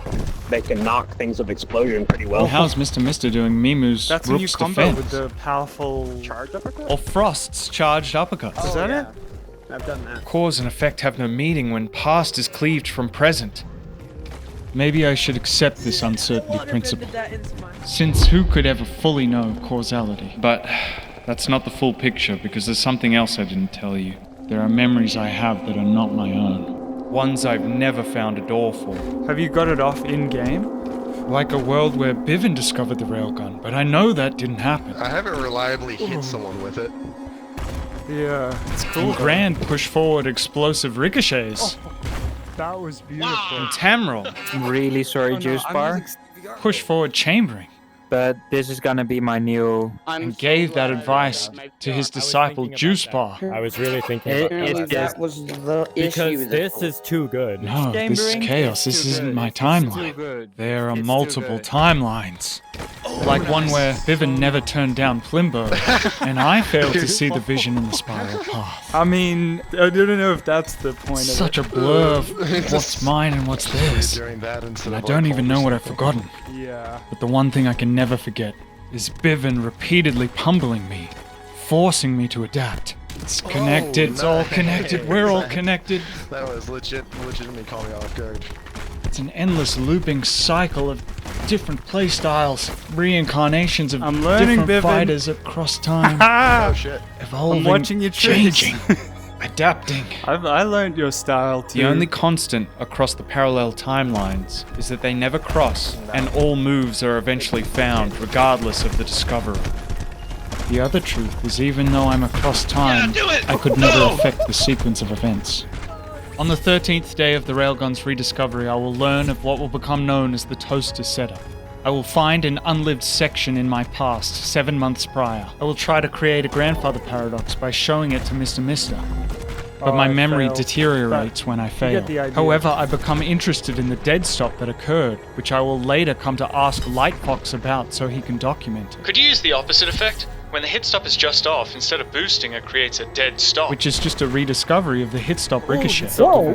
they can knock things with explosion pretty well. Well, how's Mr. doing Mimu's That's a new Rook's combo defense? with the powerful... Charged uppercut? Or Frost's charged uppercuts. Is that it? I've done that. Cause and effect have no meaning when past is cleaved from present. Maybe I should accept this uncertainty principle, since who could ever fully know causality? But that's not the full picture, because there's something else I didn't tell you. There are memories I have that are not my own. Ones I've never found a door for. Have you got it off in-game? Like a world where Bivin discovered the railgun, but I know that didn't happen. I haven't reliably hit someone with it. Yeah, it's cool. And Grand push forward explosive ricochets. That was beautiful. And Tamrol I'm really sorry, Juice Bar, push forward chambering. but this is gonna be my new... And gave that advice to his disciple Juice Bar. I was really thinking about that was the issue. because this is too good. No, this is chaos. This isn't my timeline. There are multiple timelines. Like one where Bivin never turned down Plimbo, and I failed to see the vision in the spiral path. I mean, I don't know if that's the point of it. Such a blur of what's mine and what's theirs. And I don't even know what I've forgotten. Yeah. But the one thing I can never forget is Bivin repeatedly pumbling me, forcing me to adapt. It's connected. It's all connected. We're all connected. That was legitimately caught me off guard. It's an endless looping cycle of different playstyle, reincarnations of different Bivin. fighters across time. Oh shit. Evolving, I'm watching your tricks. changing, adapting. I learned your style too. The only constant across the parallel timelines is that they never cross, and all moves are eventually found, regardless of the discoverer. The other truth is, even though I'm across time, I could never affect the sequence of events. On the 13th day of the Railgun's rediscovery, I will learn of what will become known as the Toaster Setup. I will find an unlived section in my past, 7 months prior. I will try to create a grandfather paradox by showing it to Mr. Mister. But my memory deteriorates when I fail. However, I become interested in the dead stop that occurred, which I will later come to ask Lightfox about so he can document it. Could you use the opposite effect? When the hit stop is just off, instead of boosting, it creates a dead stop. Which is just a rediscovery of the hit stop ricochet. Whoa!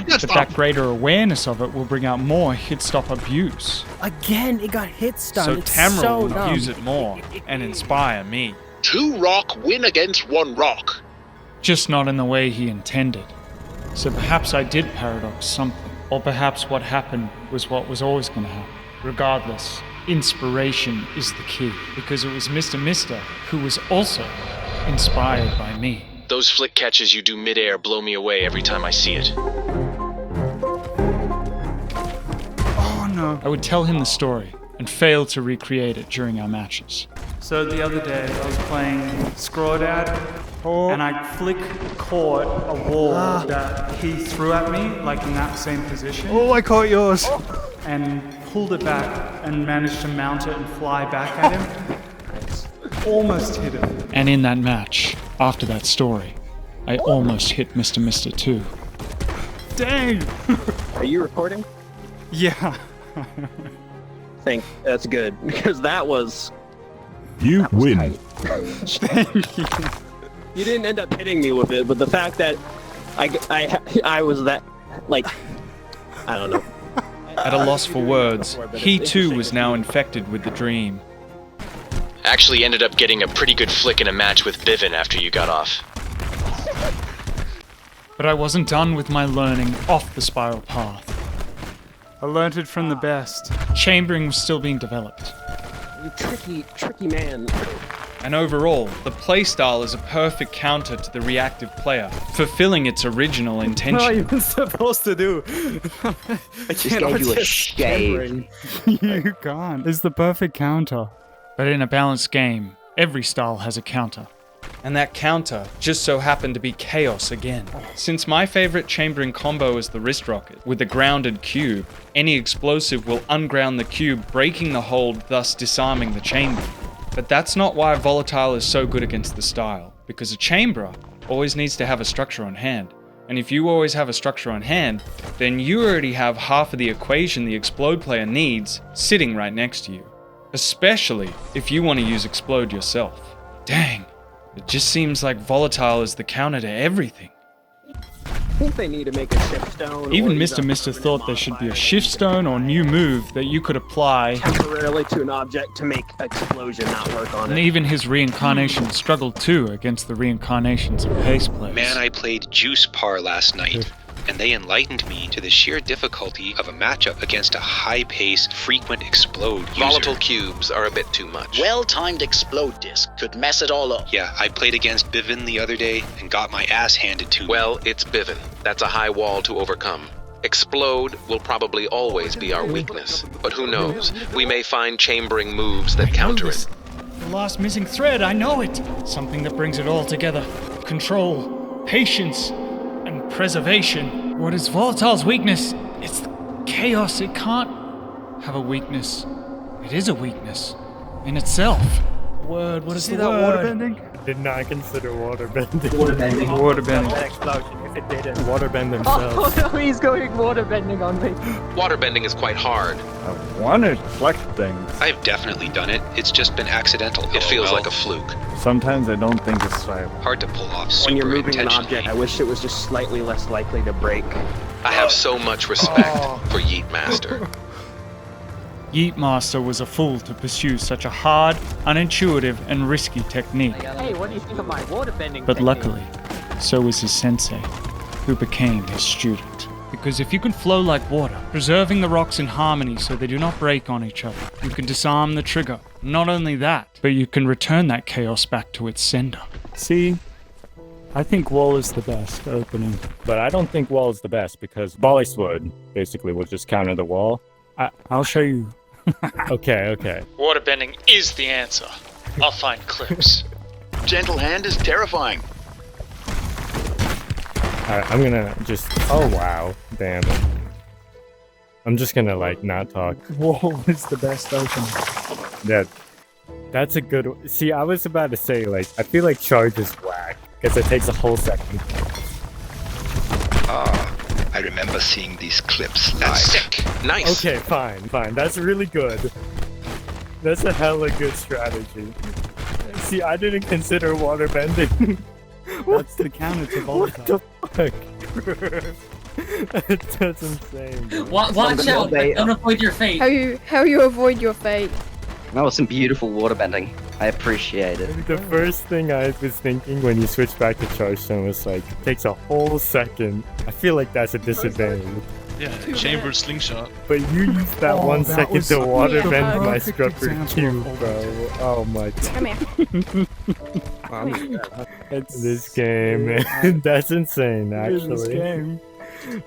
But that greater awareness of it will bring out more hit stop abuse. Again, it got hit stun. So It's Tamra so will dumb. use it more and inspire me. 2 rock win against 1 rock. Just not in the way he intended. So perhaps I did paradox something. Or perhaps what happened was what was always going to happen. Regardless, inspiration is the key. Because it was Mr. Mister who was also inspired by me. Those flick catches you do midair blow me away every time I see it. Oh no. I would tell him the story and fail to recreate it during our matches. So the other day I was playing Scrawdad and I flick caught a wall that he threw at me, like in that same position. Oh, I caught yours. And pulled it back and managed to mount it and fly back at him. Almost hit him. And in that match, after that story, I almost hit Mr. Mister too. Dang! Are you recording? Yeah. That's good, because that was... You win. Thank you. You didn't end up hitting me with it, but the fact that I was that, like, I don't know. At a loss for words, he too was now infected with the dream. Actually ended up getting a pretty good flick in a match with Bivin after you got off. But I wasn't done with my learning off the spiral path. I learned it from the best. Chambering was still being developed. You tricky man. And overall, the playstyle is a perfect counter to the reactive player, fulfilling its original intention. What are you supposed to do? I can't do a shave. You can't. It's the perfect counter. But in a balanced game, every style has a counter. And that counter just so happened to be chaos again. Since my favorite chambering combo is the wrist rocket, with a grounded cube, any explosive will unground the cube, breaking the hold, thus disarming the chamber. But that's not why Volatile is so good against the style, because a chamberer always needs to have a structure on hand. And if you always have a structure on hand, then you already have half of the equation the Explode player needs sitting right next to you. Especially if you want to use Explode yourself. Dang, it just seems like Volatile is the counter to everything. I think they need to make a shift stone. Even Mr. Mister thought there should be a shift stone or new move that you could apply temporarily to an object to make explosion not work on and it. even his reincarnation struggled too against the reincarnations of pace players. Man, I played Juice Par last night, and they enlightened me to the sheer difficulty of a matchup against a high-pace, frequent explode user. Volatile cubes are a bit too much. Well-timed explode disc could mess it all up. Yeah, I played against Bivin the other day and got my ass handed to me. Well, it's Bivin. That's a high wall to overcome. Explode will probably always be our weakness, but who knows? We may find chambering moves that counter it. The last missing thread, I know it! Something that brings it all together. Control, patience, and preservation. What is Volatile's weakness? It's chaos. It can't have a weakness. It is a weakness in itself. Word, what is the word? Waterbending? Did not consider waterbending. Waterbending. Waterbending. That explosion, if it didn't. Waterbend themselves. Oh no, he's going waterbending on me. Waterbending is quite hard. I want to flex things. I've definitely done it. It's just been accidental. It feels like a fluke. Sometimes I don't think it's viable. Hard to pull off super When you're moving an intentionally. object, I wish it was just slightly less likely to break. I have so much respect for Yeet Master. Yeetmaster was a fool to pursue such a hard, unintuitive, and risky technique. Hey, what do you think of my waterbending But technique? luckily, so was his sensei, who became his student. Because if you can flow like water, preserving the rocks in harmony so they do not break on each other, you can disarm the trigger. Not only that, but you can return that chaos back to its sender. See, I think wall is the best opening. But I don't think wall is the best because volley sword basically will just counter the wall. I'll show you. Okay. Waterbending is the answer. I'll find clips. Gentle hand is terrifying. Alright, I'm gonna just... Oh, wow. Damn it. I'm just gonna, like, not talk. Wall is the best opening. That's a good one. See, I was about to say, like, I feel like charge is whack, because it takes a whole second. I remember seeing these clips live. That's sick. Nice. Okay, fine. That's really good. That's a hella good strategy. See, I didn't consider waterbending. That's the counter to volatile. What the fuck? That's insane. Dude. Watch out! Don't avoid your fate. How you avoid your fate? That was some beautiful waterbending. I appreciate it. The first thing I was thinking when you switch back to charge stone was like, it takes a whole second. I feel like that's a disadvantage. Yeah, chamber slingshot. But you used that 1 second to waterbend my scrubber cube, bro. Oh my god. Come here. It's this game, man. That's insane, actually. This game.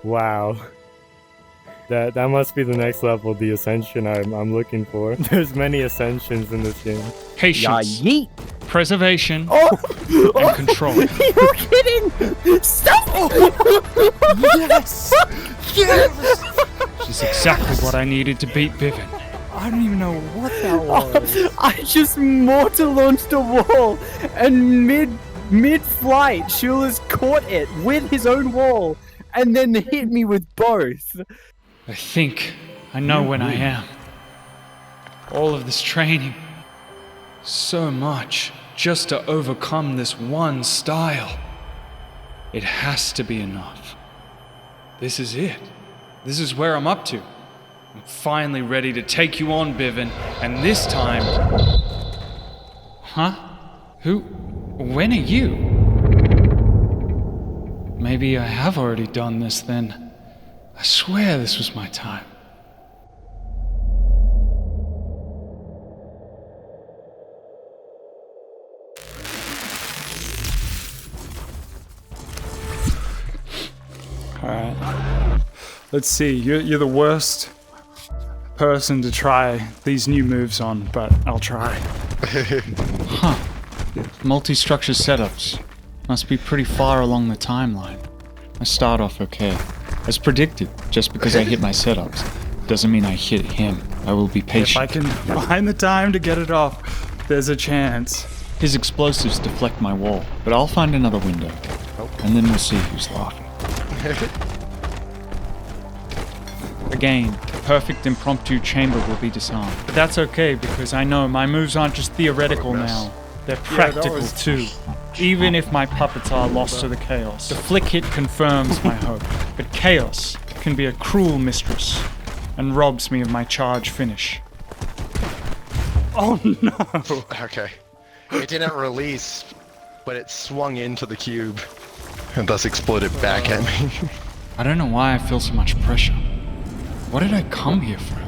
Wow. That must be the next level, the ascension I'm looking for. There's many ascensions in this game. Patience, yeet. preservation, and control. You're kidding! Stop! Yes! Yes! Which is exactly what I needed to beat Bivin. I don't even know what that was. I just mortar launched a wall, and mid-flight, Shula's caught it with his own wall, and then hit me with both. I think I know when I am. All of this training, so much, just to overcome this one style. It has to be enough. This is it. This is where I'm up to. I'm finally ready to take you on, Bivin, and this time... Huh? Who? When are you? Maybe I have already done this then. I swear this was my time. Alright. Let's see. You're the worst person to try these new moves on, but I'll try. Huh. Multi-structure setups. Must be pretty far along the timeline. I start off okay. As predicted, just because I hit my setups doesn't mean I hit him. I will be patient. If I can find the time to get it off, there's a chance. His explosives deflect my wall, but I'll find another window. And then we'll see who's laughing. Again, perfect impromptu chamber will be disarmed. But that's okay, because I know my moves aren't just theoretical now. They're practical too. Even if my puppets are lost to the chaos. The flick hit confirms my hope. But chaos can be a cruel mistress and robs me of my charge finish. Oh no! Okay. It didn't release, but it swung into the cube and thus exploded back at me. I don't know why I feel so much pressure. What did I come here for?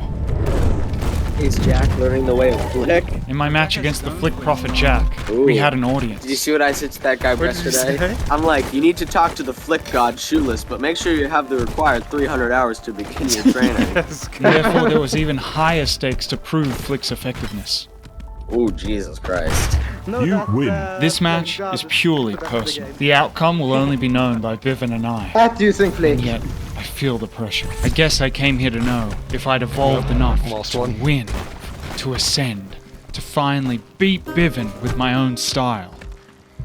Is Jack learning the way of flick? In my match against the Flick Prophet Jack, we had an audience. Did you see what I said to that guy yesterday? I'm like, you need to talk to the Flick God Shoeless, but make sure you have the required 300 hours to begin your training. Therefore, there was even higher stakes to prove Flick's effectiveness. Oh, Jesus Christ. You win. This match is purely personal. The outcome will only be known by Bivin and I. What do you think, Flick? And yet, I feel the pressure. I guess I came here to know if I'd evolved enough to win, to ascend, to finally beat Bivin with my own style.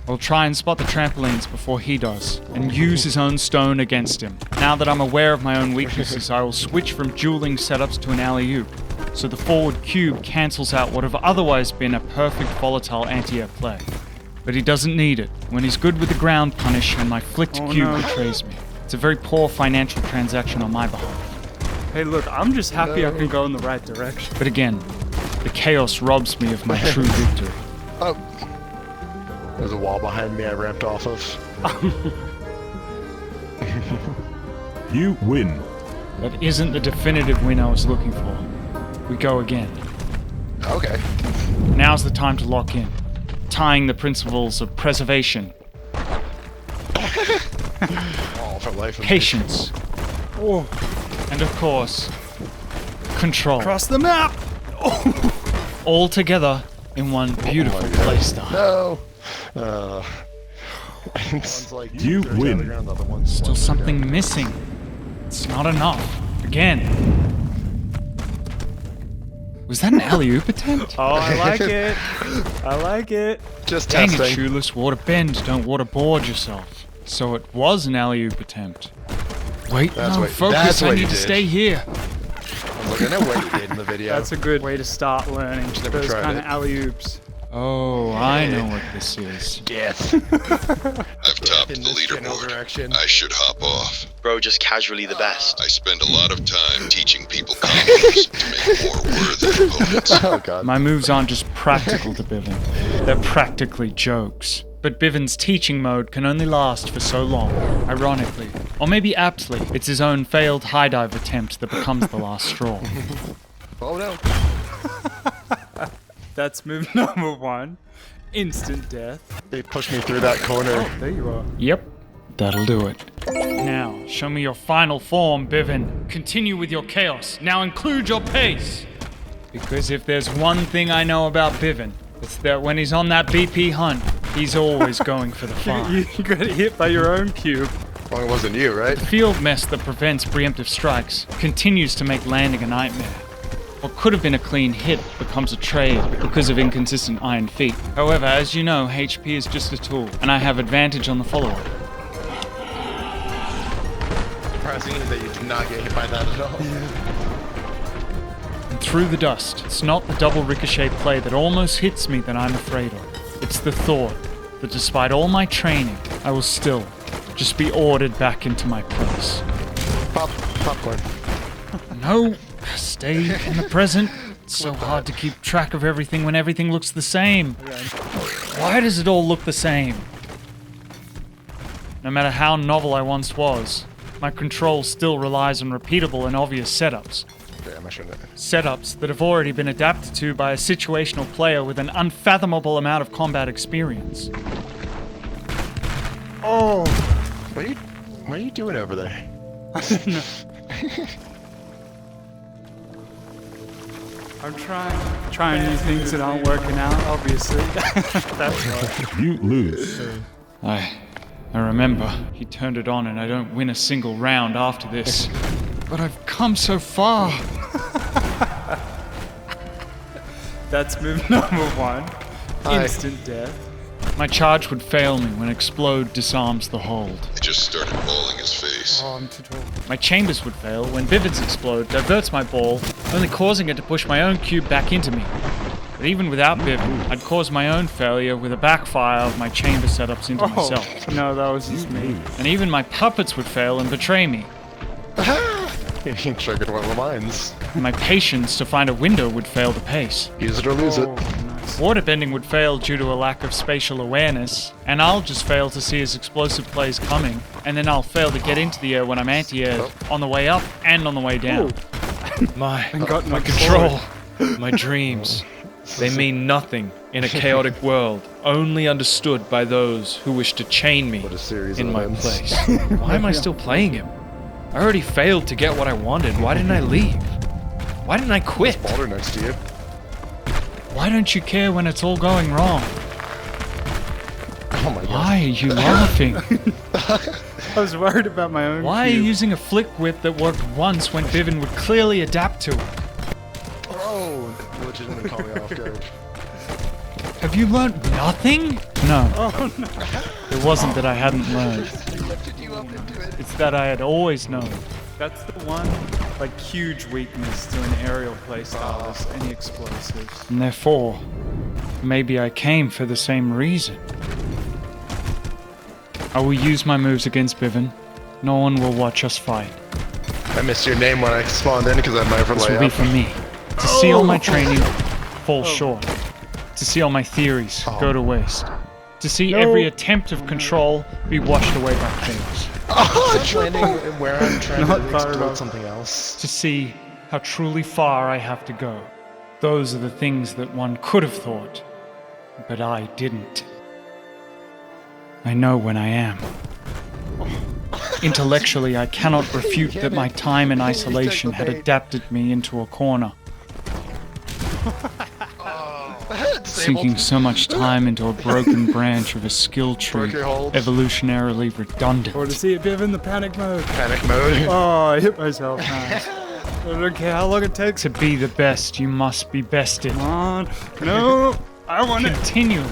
I'll try and spot the trampolines before he does, and use his own stone against him. Now that I'm aware of my own weaknesses, I will switch from dueling setups to an alley-oop, so the forward cube cancels out what have otherwise been a perfect volatile anti-air play. But he doesn't need it, when he's good with the ground punish and my flicked cube betrays me. It's a very poor financial transaction on my behalf. Hey, look, I'm just happy I can go in the right direction. But again, the chaos robs me of my true victory. Oh. There's a wall behind me I ramped off of. You win. That isn't the definitive win I was looking for. We go again. Okay. Now's the time to lock in, tying the principles of preservation, For life patience, and of course, control. Across the map! All together in one beautiful playstyle. No! You win. Still something missing. It's not enough. Again. Was that an alley-oop attempt? Oh, I like it. I like it. Just Dang testing. it, Shoeless. Water bend, don't waterboard yourself. So it was an alley-oop attempt. Wait, focus, I need to stay here. Look, I know what you did in the video. That's a good way to start learning those kind of alley-oops. Oh, I know what this is. Death. I've topped the leaderboard. I should hop off. Bro, just casually the best. I spend a lot of time teaching people combos to make more worthy opponents. Oh, God. My moves aren't just practical to Bivin. They're practically jokes. But Bivin's teaching mode can only last for so long. Ironically, or maybe aptly, it's his own failed high dive attempt that becomes the last straw. Oh, no. That's move number 1. Instant death. They pushed me through that corner. Oh, there you are. Yep, that'll do it. Now, show me your final form, Bivin. Continue with your chaos. Now include your pace. Because if there's one thing I know about Bivin, it's that when he's on that BP hunt, he's always going for the fun. You got hit by your own cube. Well, it wasn't you, right? The field mess that prevents preemptive strikes continues to make landing a nightmare. What could have been a clean hit becomes a trade because of inconsistent iron feet. However, as you know, HP is just a tool, and I have advantage on the follow-up. Surprising that you did not get hit by that at all. And through the dust, it's not the double ricochet play that almost hits me that I'm afraid of. It's the thought that despite all my training, I will still just be ordered back into my place. Popcorn. No, stay in the present. It's so hard to keep track of everything when everything looks the same. Why does it all look the same? No matter how novel I once was, my control still relies on repeatable and obvious setups. Damn, I shouldn't have. Setups that have already been adapted to by a situational player with an unfathomable amount of combat experience. Oh! What are you doing over there? I'm trying new things that aren't working out, obviously. That's why. You lose. I remember. He turned it on and I don't win a single round after this. But I've come so far. That's move number 1. Instant death. My charge would fail me when Explode disarms the hold. He just started balling his face. Oh, I'm too tall. My chambers would fail when Vivids Explode diverts my ball, only causing it to push my own cube back into me. But even without Vivid, I'd cause my own failure with a backfire of my chamber setups into myself. No, that was just me. And even my puppets would fail and betray me. You triggered one of the mines. And my patience to find a window would fail the pace. Use it or lose it. Waterbending would fail due to a lack of spatial awareness, and I'll just fail to see his explosive plays coming, and then I'll fail to get into the air when I'm anti-aired on the way up and on the way down. My control, my dreams, they mean nothing in a chaotic world, only understood by those who wish to chain me in my place. Why am I still playing him? I already failed to get what I wanted. Why didn't I leave? Why didn't I quit? Boulder next to you. Why don't you care when it's all going wrong? Oh my god. Why are you laughing? I was worried about my own Why are you cube. using a flick whip that worked once when Bivin would clearly adapt to it? Oh, legitimately caught me off guard. Have you learned nothing? No. Oh no. It wasn't that I hadn't learned. It's that I had always known. That's the one, like, huge weakness to an aerial playstyle is any explosives. And therefore, maybe I came for the same reason. I will use my moves against Bivin. No one will watch us fight. I missed your name when I spawned in because I might This overlay will be up. for me. To see all my training fall short. To see all my theories go to waste. To see every attempt of control be washed away by chaos. Landing where I'm trying to explode something else. To see how truly far I have to go. Those are the things that one could have thought, but I didn't. I know when I am. Intellectually, I cannot refute that my time in isolation had adapted me into a corner. Sinking so much time into a broken branch of a skill tree, evolutionarily redundant. Or to see it Biv in the panic mode. Panic mode. Oh, I hit myself. I don't care how long it takes. To be the best, you must be bested. Come on. No, I want it. Continually.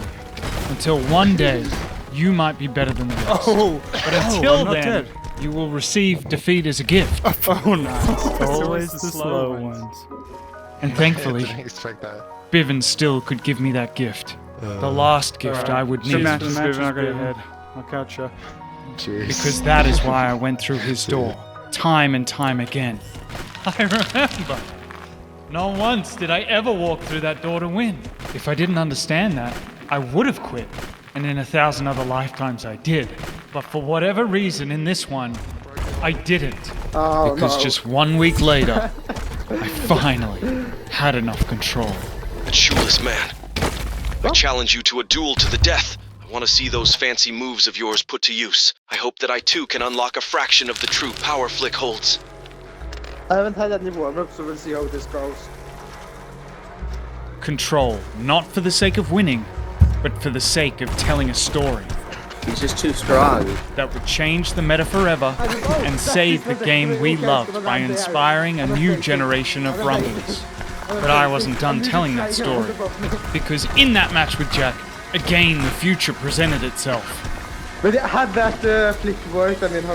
Until one day, you might be better than the rest. Oh, but until I'm not then, dead. you will receive defeat as a gift. Oh, nice. Always the slow ones. And thankfully, Didn't expect that. Bivin still could give me that gift. The last gift I would need. I'll catch you. Jeez. Because that is why I went through his door, time and time again. I remember. Not once did I ever walk through that door to win. If I didn't understand that, I would have quit. And in 1,000 other lifetimes I did. But for whatever reason in this one, I didn't. Because just 1 week later, I finally had enough control. That shoeless man. I challenge you to a duel to the death. I want to see those fancy moves of yours put to use. I hope that I too can unlock a fraction of the true power Flick holds. I haven't had that nivå, so we'll see how this goes. Control, not for the sake of winning, but for the sake of telling a story. He's just too strong. That would change the meta forever and save the game we loved by inspiring a new generation of rumbles. But I wasn't done telling that story, because in that match with Jack, again the future presented itself. But had that flick worked, I mean,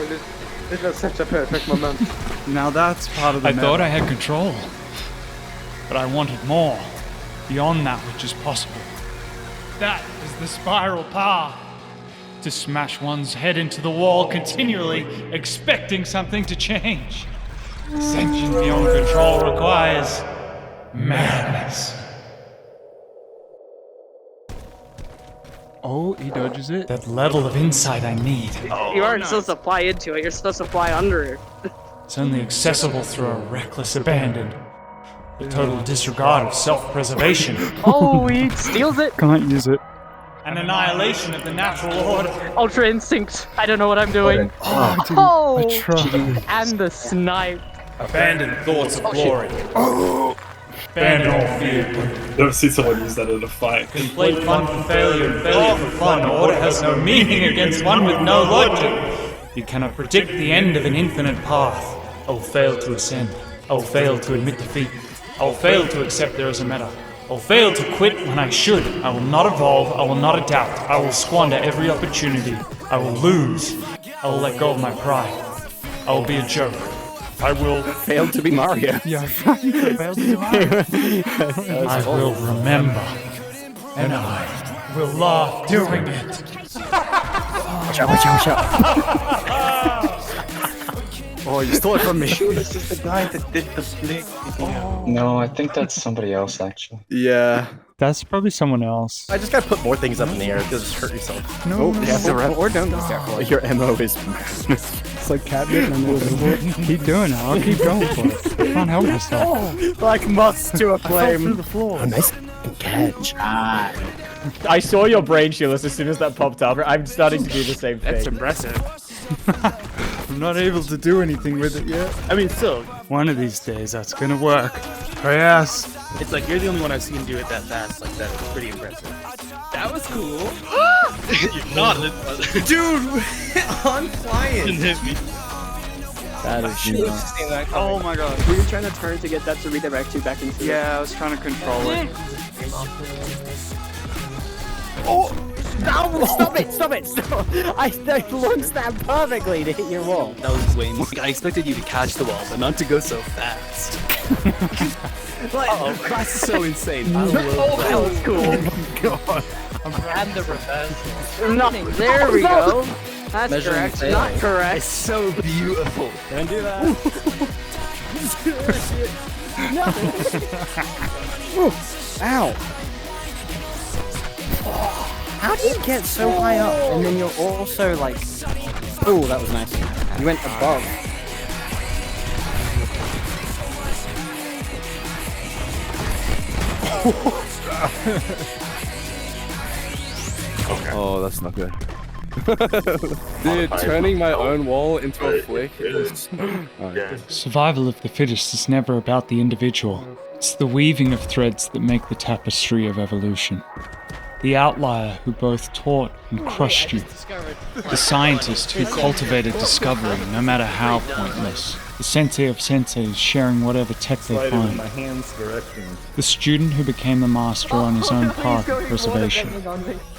it was such a perfect moment. Now that's part of the I meta. thought I had control, but I wanted more, beyond that which is possible. That is the spiral path. To smash one's head into the wall continually, expecting something to change. Ascension beyond control requires madness. Oh, he dodges it. That level of insight I need. You aren't supposed to fly into it, you're supposed to fly under it. It's only accessible through a reckless abandon. A total disregard of self-preservation. Oh, he steals it. Can't use it. An annihilation of the natural order. Ultra instinct. I don't know what I'm doing. Oh, I tried. And the snipe. Abandon thoughts of glory. Abandon all fear. Never seen someone use that in a fight. Conflate fun for failure and failure for fun. Order has no meaning against one with no logic. You cannot predict the end of an infinite path. I will fail to ascend. I will fail to admit defeat. I will fail to accept there is a meta. I will fail to quit when I should. I will not evolve. I will not adapt. I will squander every opportunity. I will lose. I will let go of my pride. I will be a joke. I will fail to be Mario. Yeah, failed to be Mario. I will remember, and I will laugh doing it. Watch out, watch out, watch out. Oh, you stole it from me. This is the guy that did the flick. No, I think that's somebody else, actually. Yeah. That's probably someone else. I just gotta put more things up in the air. You'll just hurt yourself. No, or don't be careful. Your MO is It's like catnip and then keep doing it. I'll keep going for it. I can't help myself. like moths to a flame. Through the floor. Oh, nice catch. I saw your brain, Shoulis, as soon as that popped up. I'm starting to do the same thing. That's impressive. I'm not able to do anything with it yet. I mean, still. One of these days, that's gonna work. Oh, yes. It's like you're the only one I've seen do it that fast. Like, that's pretty impressive. That was cool. You're not Dude, on flying. Didn't hit me. That is nuts. Oh my god. Were you trying to turn to get that to redirect you back into Yeah, I was trying to control it. Oh! No! Stop it! Stop it! Stop! I launched that perfectly to hit your wall. That was way more. I expected you to catch the wall, but not to go so fast. That's so insane. That was cool. Oh my god. And the reversal. No, there we go. That's correct. Not correct. It's so beautiful. Don't do that. Ooh, ow. How do you get so high up and then you're also like... Oh, that was nice. You went above. Okay. Oh, that's not good. Dude, turning my own wall into a flick is... Survival of the fittest is never about the individual. It's the weaving of threads that make the tapestry of evolution. The outlier who both taught and crushed you. The scientist who cultivated discovery, no matter how pointless. The sensei of senseis sharing whatever tech they find. The student who became the master on his own path of preservation.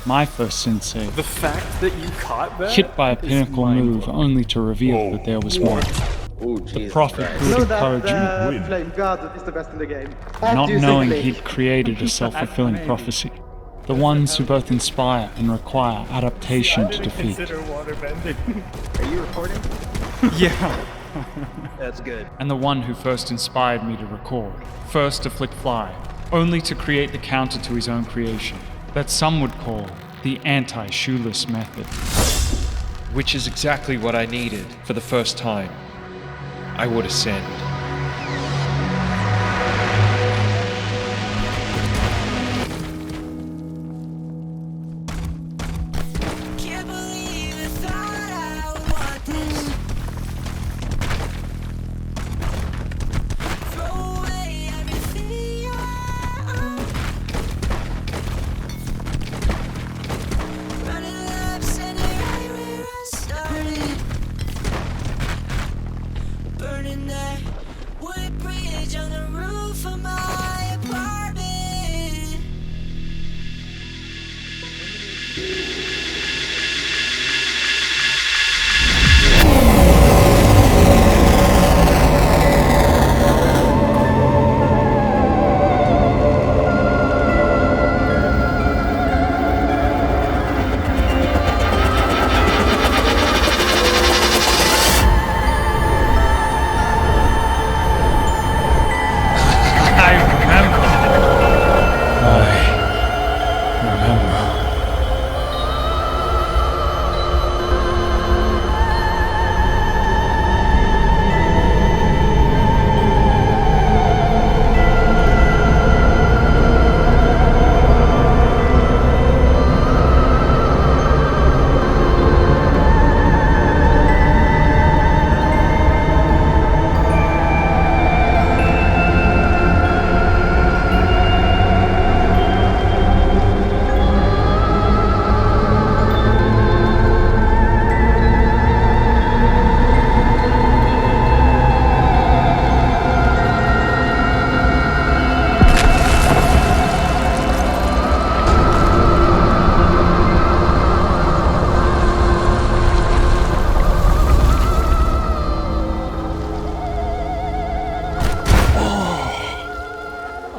My first sensei. The fact that you caught that Hit by a pinnacle move only to reveal that there was more. The prophet who would encourage you, Flame God is the best in the game. not knowing he'd created a self-fulfilling prophecy. The ones who both inspire and require adaptation to defeat. Are you recording? Yeah. That's good. And the one who first inspired me to record. First to flick fly, only to create the counter to his own creation. That some would call the anti-shoeless method. Which is exactly what I needed for the first time. I would ascend.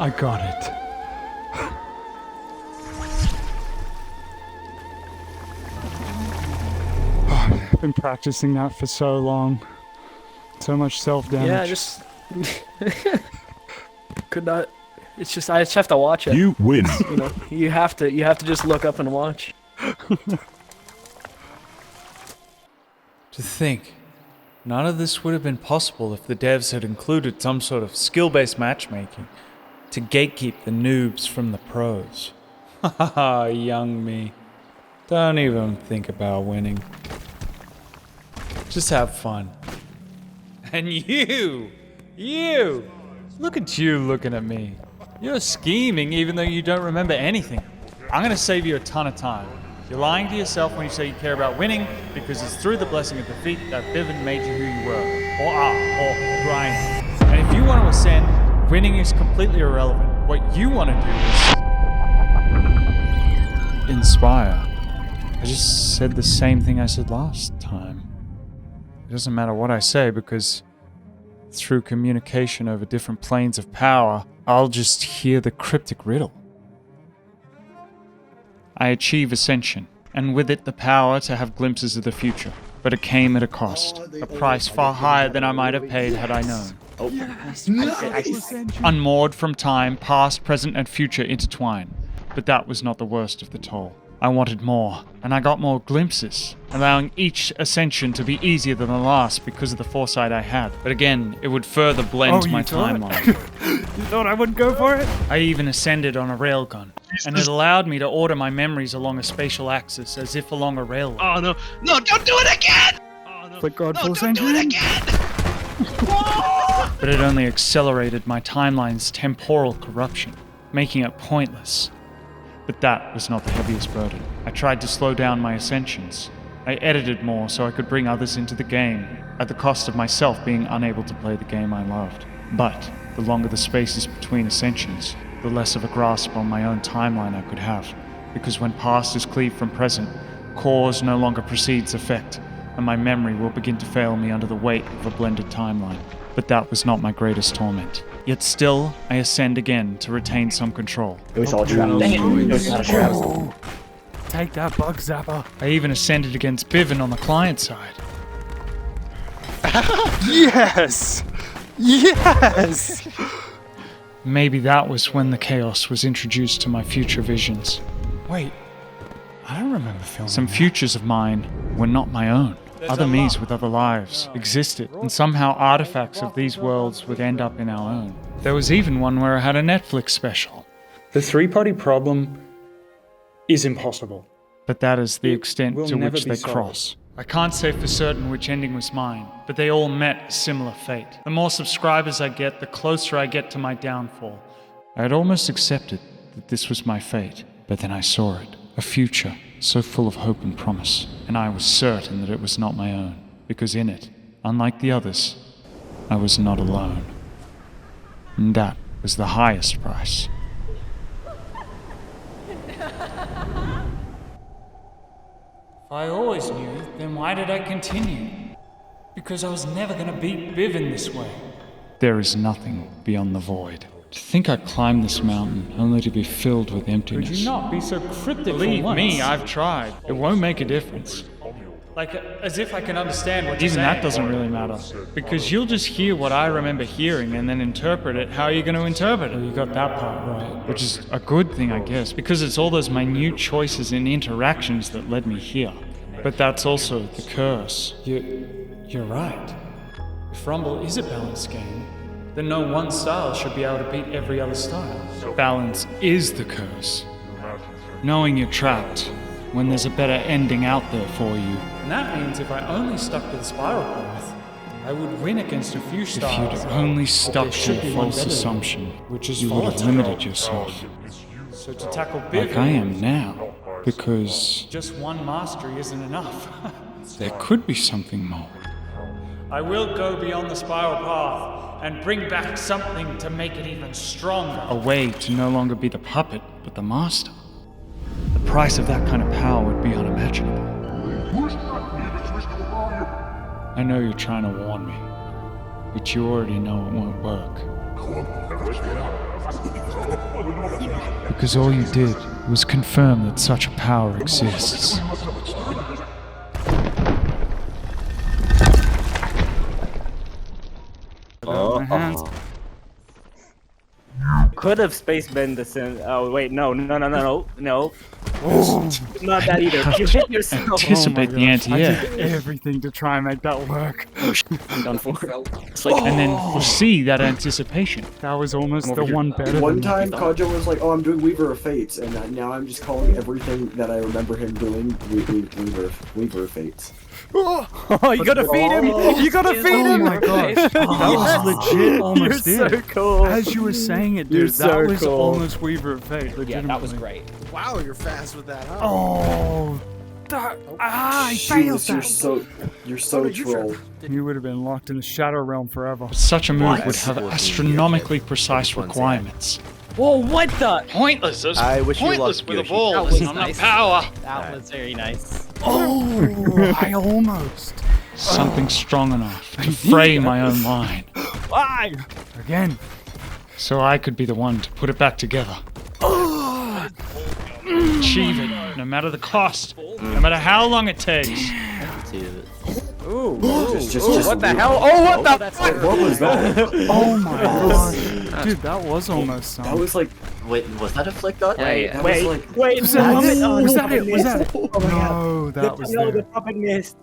I got it. I've been practicing that for so long. So much self-damage. Yeah, just could not. It's just I just have to watch it. You win. You know, you have to just look up and watch. To think, none of this would have been possible if the devs had included some sort of skill-based matchmaking to gatekeep the noobs from the pros. Haha, young me. Don't even think about winning. Just have fun. And you! Look at you looking at me. You're scheming even though you don't remember anything. I'm gonna save you a ton of time. You're lying to yourself when you say you care about winning because it's through the blessing of defeat that Bivin made you who you were, or are, or grind. And if you want to ascend, winning is completely irrelevant. What you want to do is inspire. I just said the same thing I said last time. It doesn't matter what I say because through communication over different planes of power, I'll just hear the cryptic riddle. I achieve ascension, and with it the power to have glimpses of the future. But it came at a cost, a price far higher than I might have paid had I known. Yes! Unmoored from time, past, present, and future intertwine. But that was not the worst of the toll. I wanted more, and I got more glimpses, allowing each ascension to be easier than the last because of the foresight I had. But again, it would further blend my timeline. You thought I wouldn't go for it? I even ascended on a railgun, and it allowed me to order my memories along a spatial axis as if along a railway. Oh no, no, don't do it again! Flick God No, full don't do it century? again! But it only accelerated my timeline's temporal corruption, making it pointless. But that was not the heaviest burden. I tried to slow down my ascensions. I edited more so I could bring others into the game, at the cost of myself being unable to play the game I loved. But the longer the spaces between ascensions, the less of a grasp on my own timeline I could have, because when past is cleaved from present, cause no longer precedes effect, and my memory will begin to fail me under the weight of a blended timeline. But that was not my greatest torment. Yet still, I ascend again to retain some control. It was all trapped. Dang it. It was all trapped. Take that, bug zapper. I even ascended against BIVN on the client side. Yes! Yes! Maybe that was when the chaos was introduced to my future visions. Wait, I don't remember filming Some futures of mine were not my own. Other me's with other lives existed, and somehow artifacts of these worlds would end up in our own. There was even one where I had a Netflix special. The three-party problem is impossible. But that is the extent will to never which be they solved. cross. I can't say for certain which ending was mine, but they all met a similar fate. The more subscribers I get, the closer I get to my downfall. I had almost accepted that this was my fate, but then I saw it, a future so full of hope and promise, and I was certain that it was not my own, because in it, unlike the others, I was not alone. And that was the highest price. If I always knew, then why did I continue? Because I was never going to beat BIVN this way. There is nothing beyond the void. To think I climbed this mountain only to be filled with emptiness. Could you not be so cryptic? Believe me, I've tried. It won't make a difference. Like, as if I can understand what you're saying. Even that doesn't really matter. Because you'll just hear what I remember hearing and then interpret it how you're going to interpret it. You got that part right. Which is a good thing, I guess, because it's all those minute choices and interactions that led me here. But that's also the curse. You're right. If Rumble is a balanced game, then no one style should be able to beat every other style. Balance is the curse. Knowing you're trapped when there's a better ending out there for you. And that means if I only stuck to the spiral path, I would win against a few styles. If you'd only stuck to a false assumption, which is you would have limited yourself. So to tackle Like I am now, because just one mastery isn't enough. there could be something more. I will go beyond the spiral path and bring back something to make it even stronger. A way to no longer be the puppet, but the master. The price of that kind of power would be unimaginable. I know you're trying to warn me, but you already know it won't work. Because all you did was confirm that such a power exists. Could have space been the sin. Oh wait, no. Not that either. You hit yourself. Anticipate the anti-air. I did everything to try and make that work. I'm done for. It's like, And then foresee that anticipation. That was almost the one better. One time, Kajo was like, "Oh, I'm doing Weaver of Fates," and now I'm just calling everything that I remember him doing Weaver of Fates. Oh, you gotta feed him! You gotta feed him! Oh my gosh, that was legit almost You're it. so cool. As you were saying it, dude, You're that so was cool. almost Weaver of Fate. Yeah, that was great. Wow, you're fast with that, huh? Oh, I failed that. You're so troll. You would have been locked in the Shadow Realm forever. Such a move would have astronomically precise requirements. Whoa, what the? Pointless. Those I wish you pointless luck, with a Yoshi. ball. That was Not nice. power. That was very nice. Oh, I almost. Something strong enough to fray my own line. Why? Again. So I could be the one to put it back together. Achieve it, no matter the cost, no matter how long it takes. Ooh. What the hell? Oh, what the fuck? What was that? Oh my god. Dude, that was almost That was like. Wait, was that a flick dot? Wait, That wait, was like. wait. Was that it? Oh, Was the that it? puppet Was that missed. it? Oh my god. No, that was No, there. the puppet missed.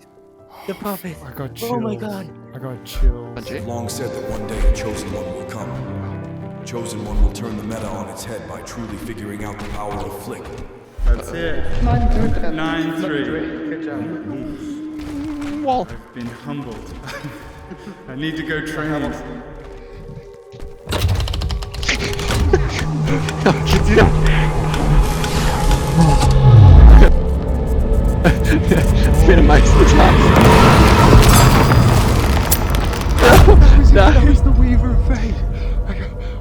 The puppet. I got chills. Oh my god. I got chills. Long said that one day a chosen one will come. A chosen one will turn the meta on its head by truly figuring out the power of flick. That's it. 9-3. Good job. Well, I've been humbled. I need to go train. Minimize the time. That was the Weaver fate.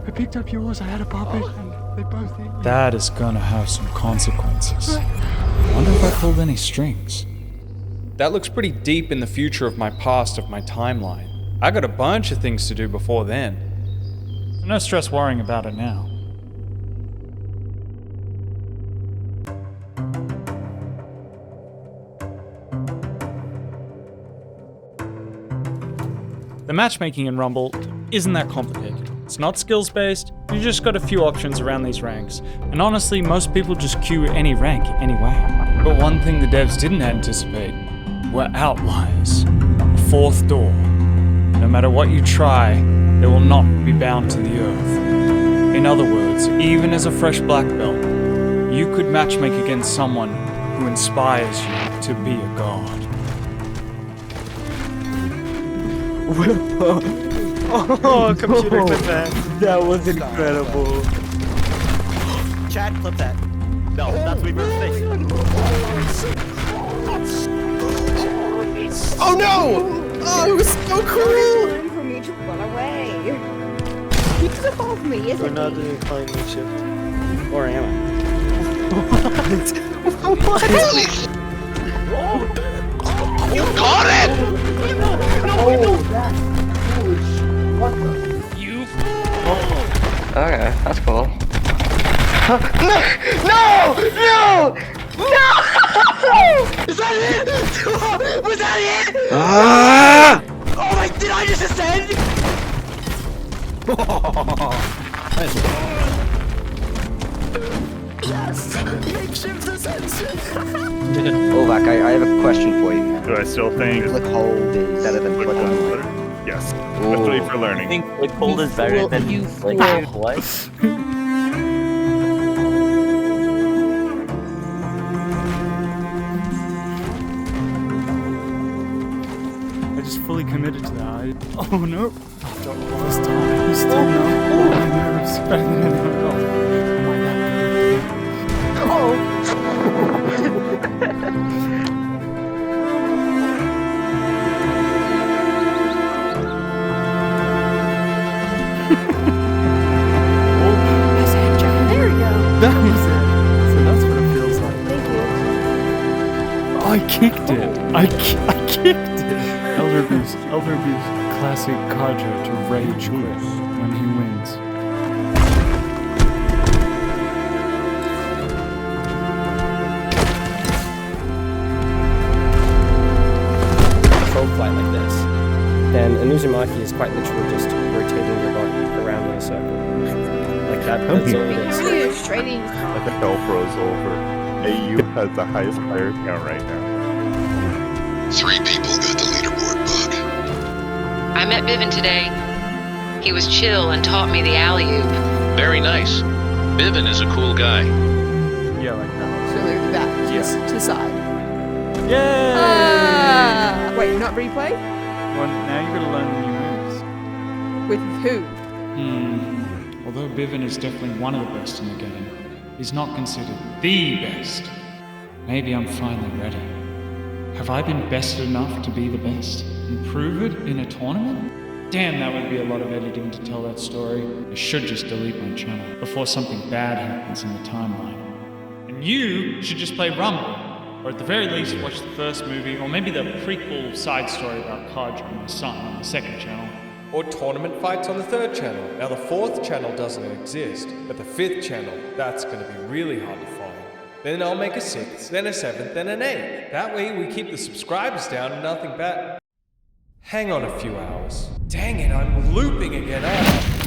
I picked up yours, I had a puppet, and they both ate me. That is gonna have some consequences. I wonder if I pulled any strings. That looks pretty deep in the future of my past, of my timeline. I got a bunch of things to do before then. So no stress worrying about it now. The matchmaking in Rumble isn't that complicated. It's not skills based, you just got a few options around these ranks. And honestly, most people just queue any rank anyway. But one thing the devs didn't anticipate were outliers. A fourth door. No matter what you try, they will not be bound to the earth. In other words, even as a fresh black belt, you could matchmake against someone who inspires you to be a god. Oh, computer clip that. That was incredible. Chat, clip that. No, that's Weaver's face. Oh no! Oh, it was so cool! Time for me to run away. He's above me, isn't We're not he? doing climate shift. Or am You caught it! Okay, that's cool. No! Is that it? Was that it? Ah! Oh my, did I just ascend? Yes! Makeshift ascension! Olvac, I have a question for you. Do I still think Flick hold is better than flick on? Yes. Especially for learning. I think flick hold is better than flick what? I just fully committed to that. Oh no! I don't know this time. Still no. Oh, my nerves. Better than anything else. Am I that There you go. That was it. So that's what it feels like. Thank you. I kicked it. I kicked it. Elderby's classic Kaja to rage quit when he wins. Control flight like this, then an Uzumaki is quite literally just rotating your body around in a circle. Like that, that's all it is. Really straining. The hell froze over. AU has the highest player count right now. 3 people got the leaderboard bug. I met Bivin today. He was chill and taught me the alley-oop. Very nice. Bivin is a cool guy. Yeah, like that. So move back to side. Yay! Wait, not replay? Well, now you gotta learn the new moves. With who? Although Bivin is definitely one of the best in the game, he's not considered the best. Maybe I'm finally ready. Have I been bested enough to be the best? And prove it in a tournament? Damn, that would be a lot of editing to tell that story. I should just delete my channel before something bad happens in the timeline. And you should just play Rumble. Or at the very least, watch the first movie, or maybe the prequel side story about Kaja and my son on the second channel. Or tournament fights on the third channel. Now the fourth channel doesn't exist, but the fifth channel, that's going to be really hard to find. Then I'll make a 6th, then a 7th, then an 8th. That way we keep the subscribers down and nothing bad. Hang on a few hours. Dang it, I'm looping again, aren't I?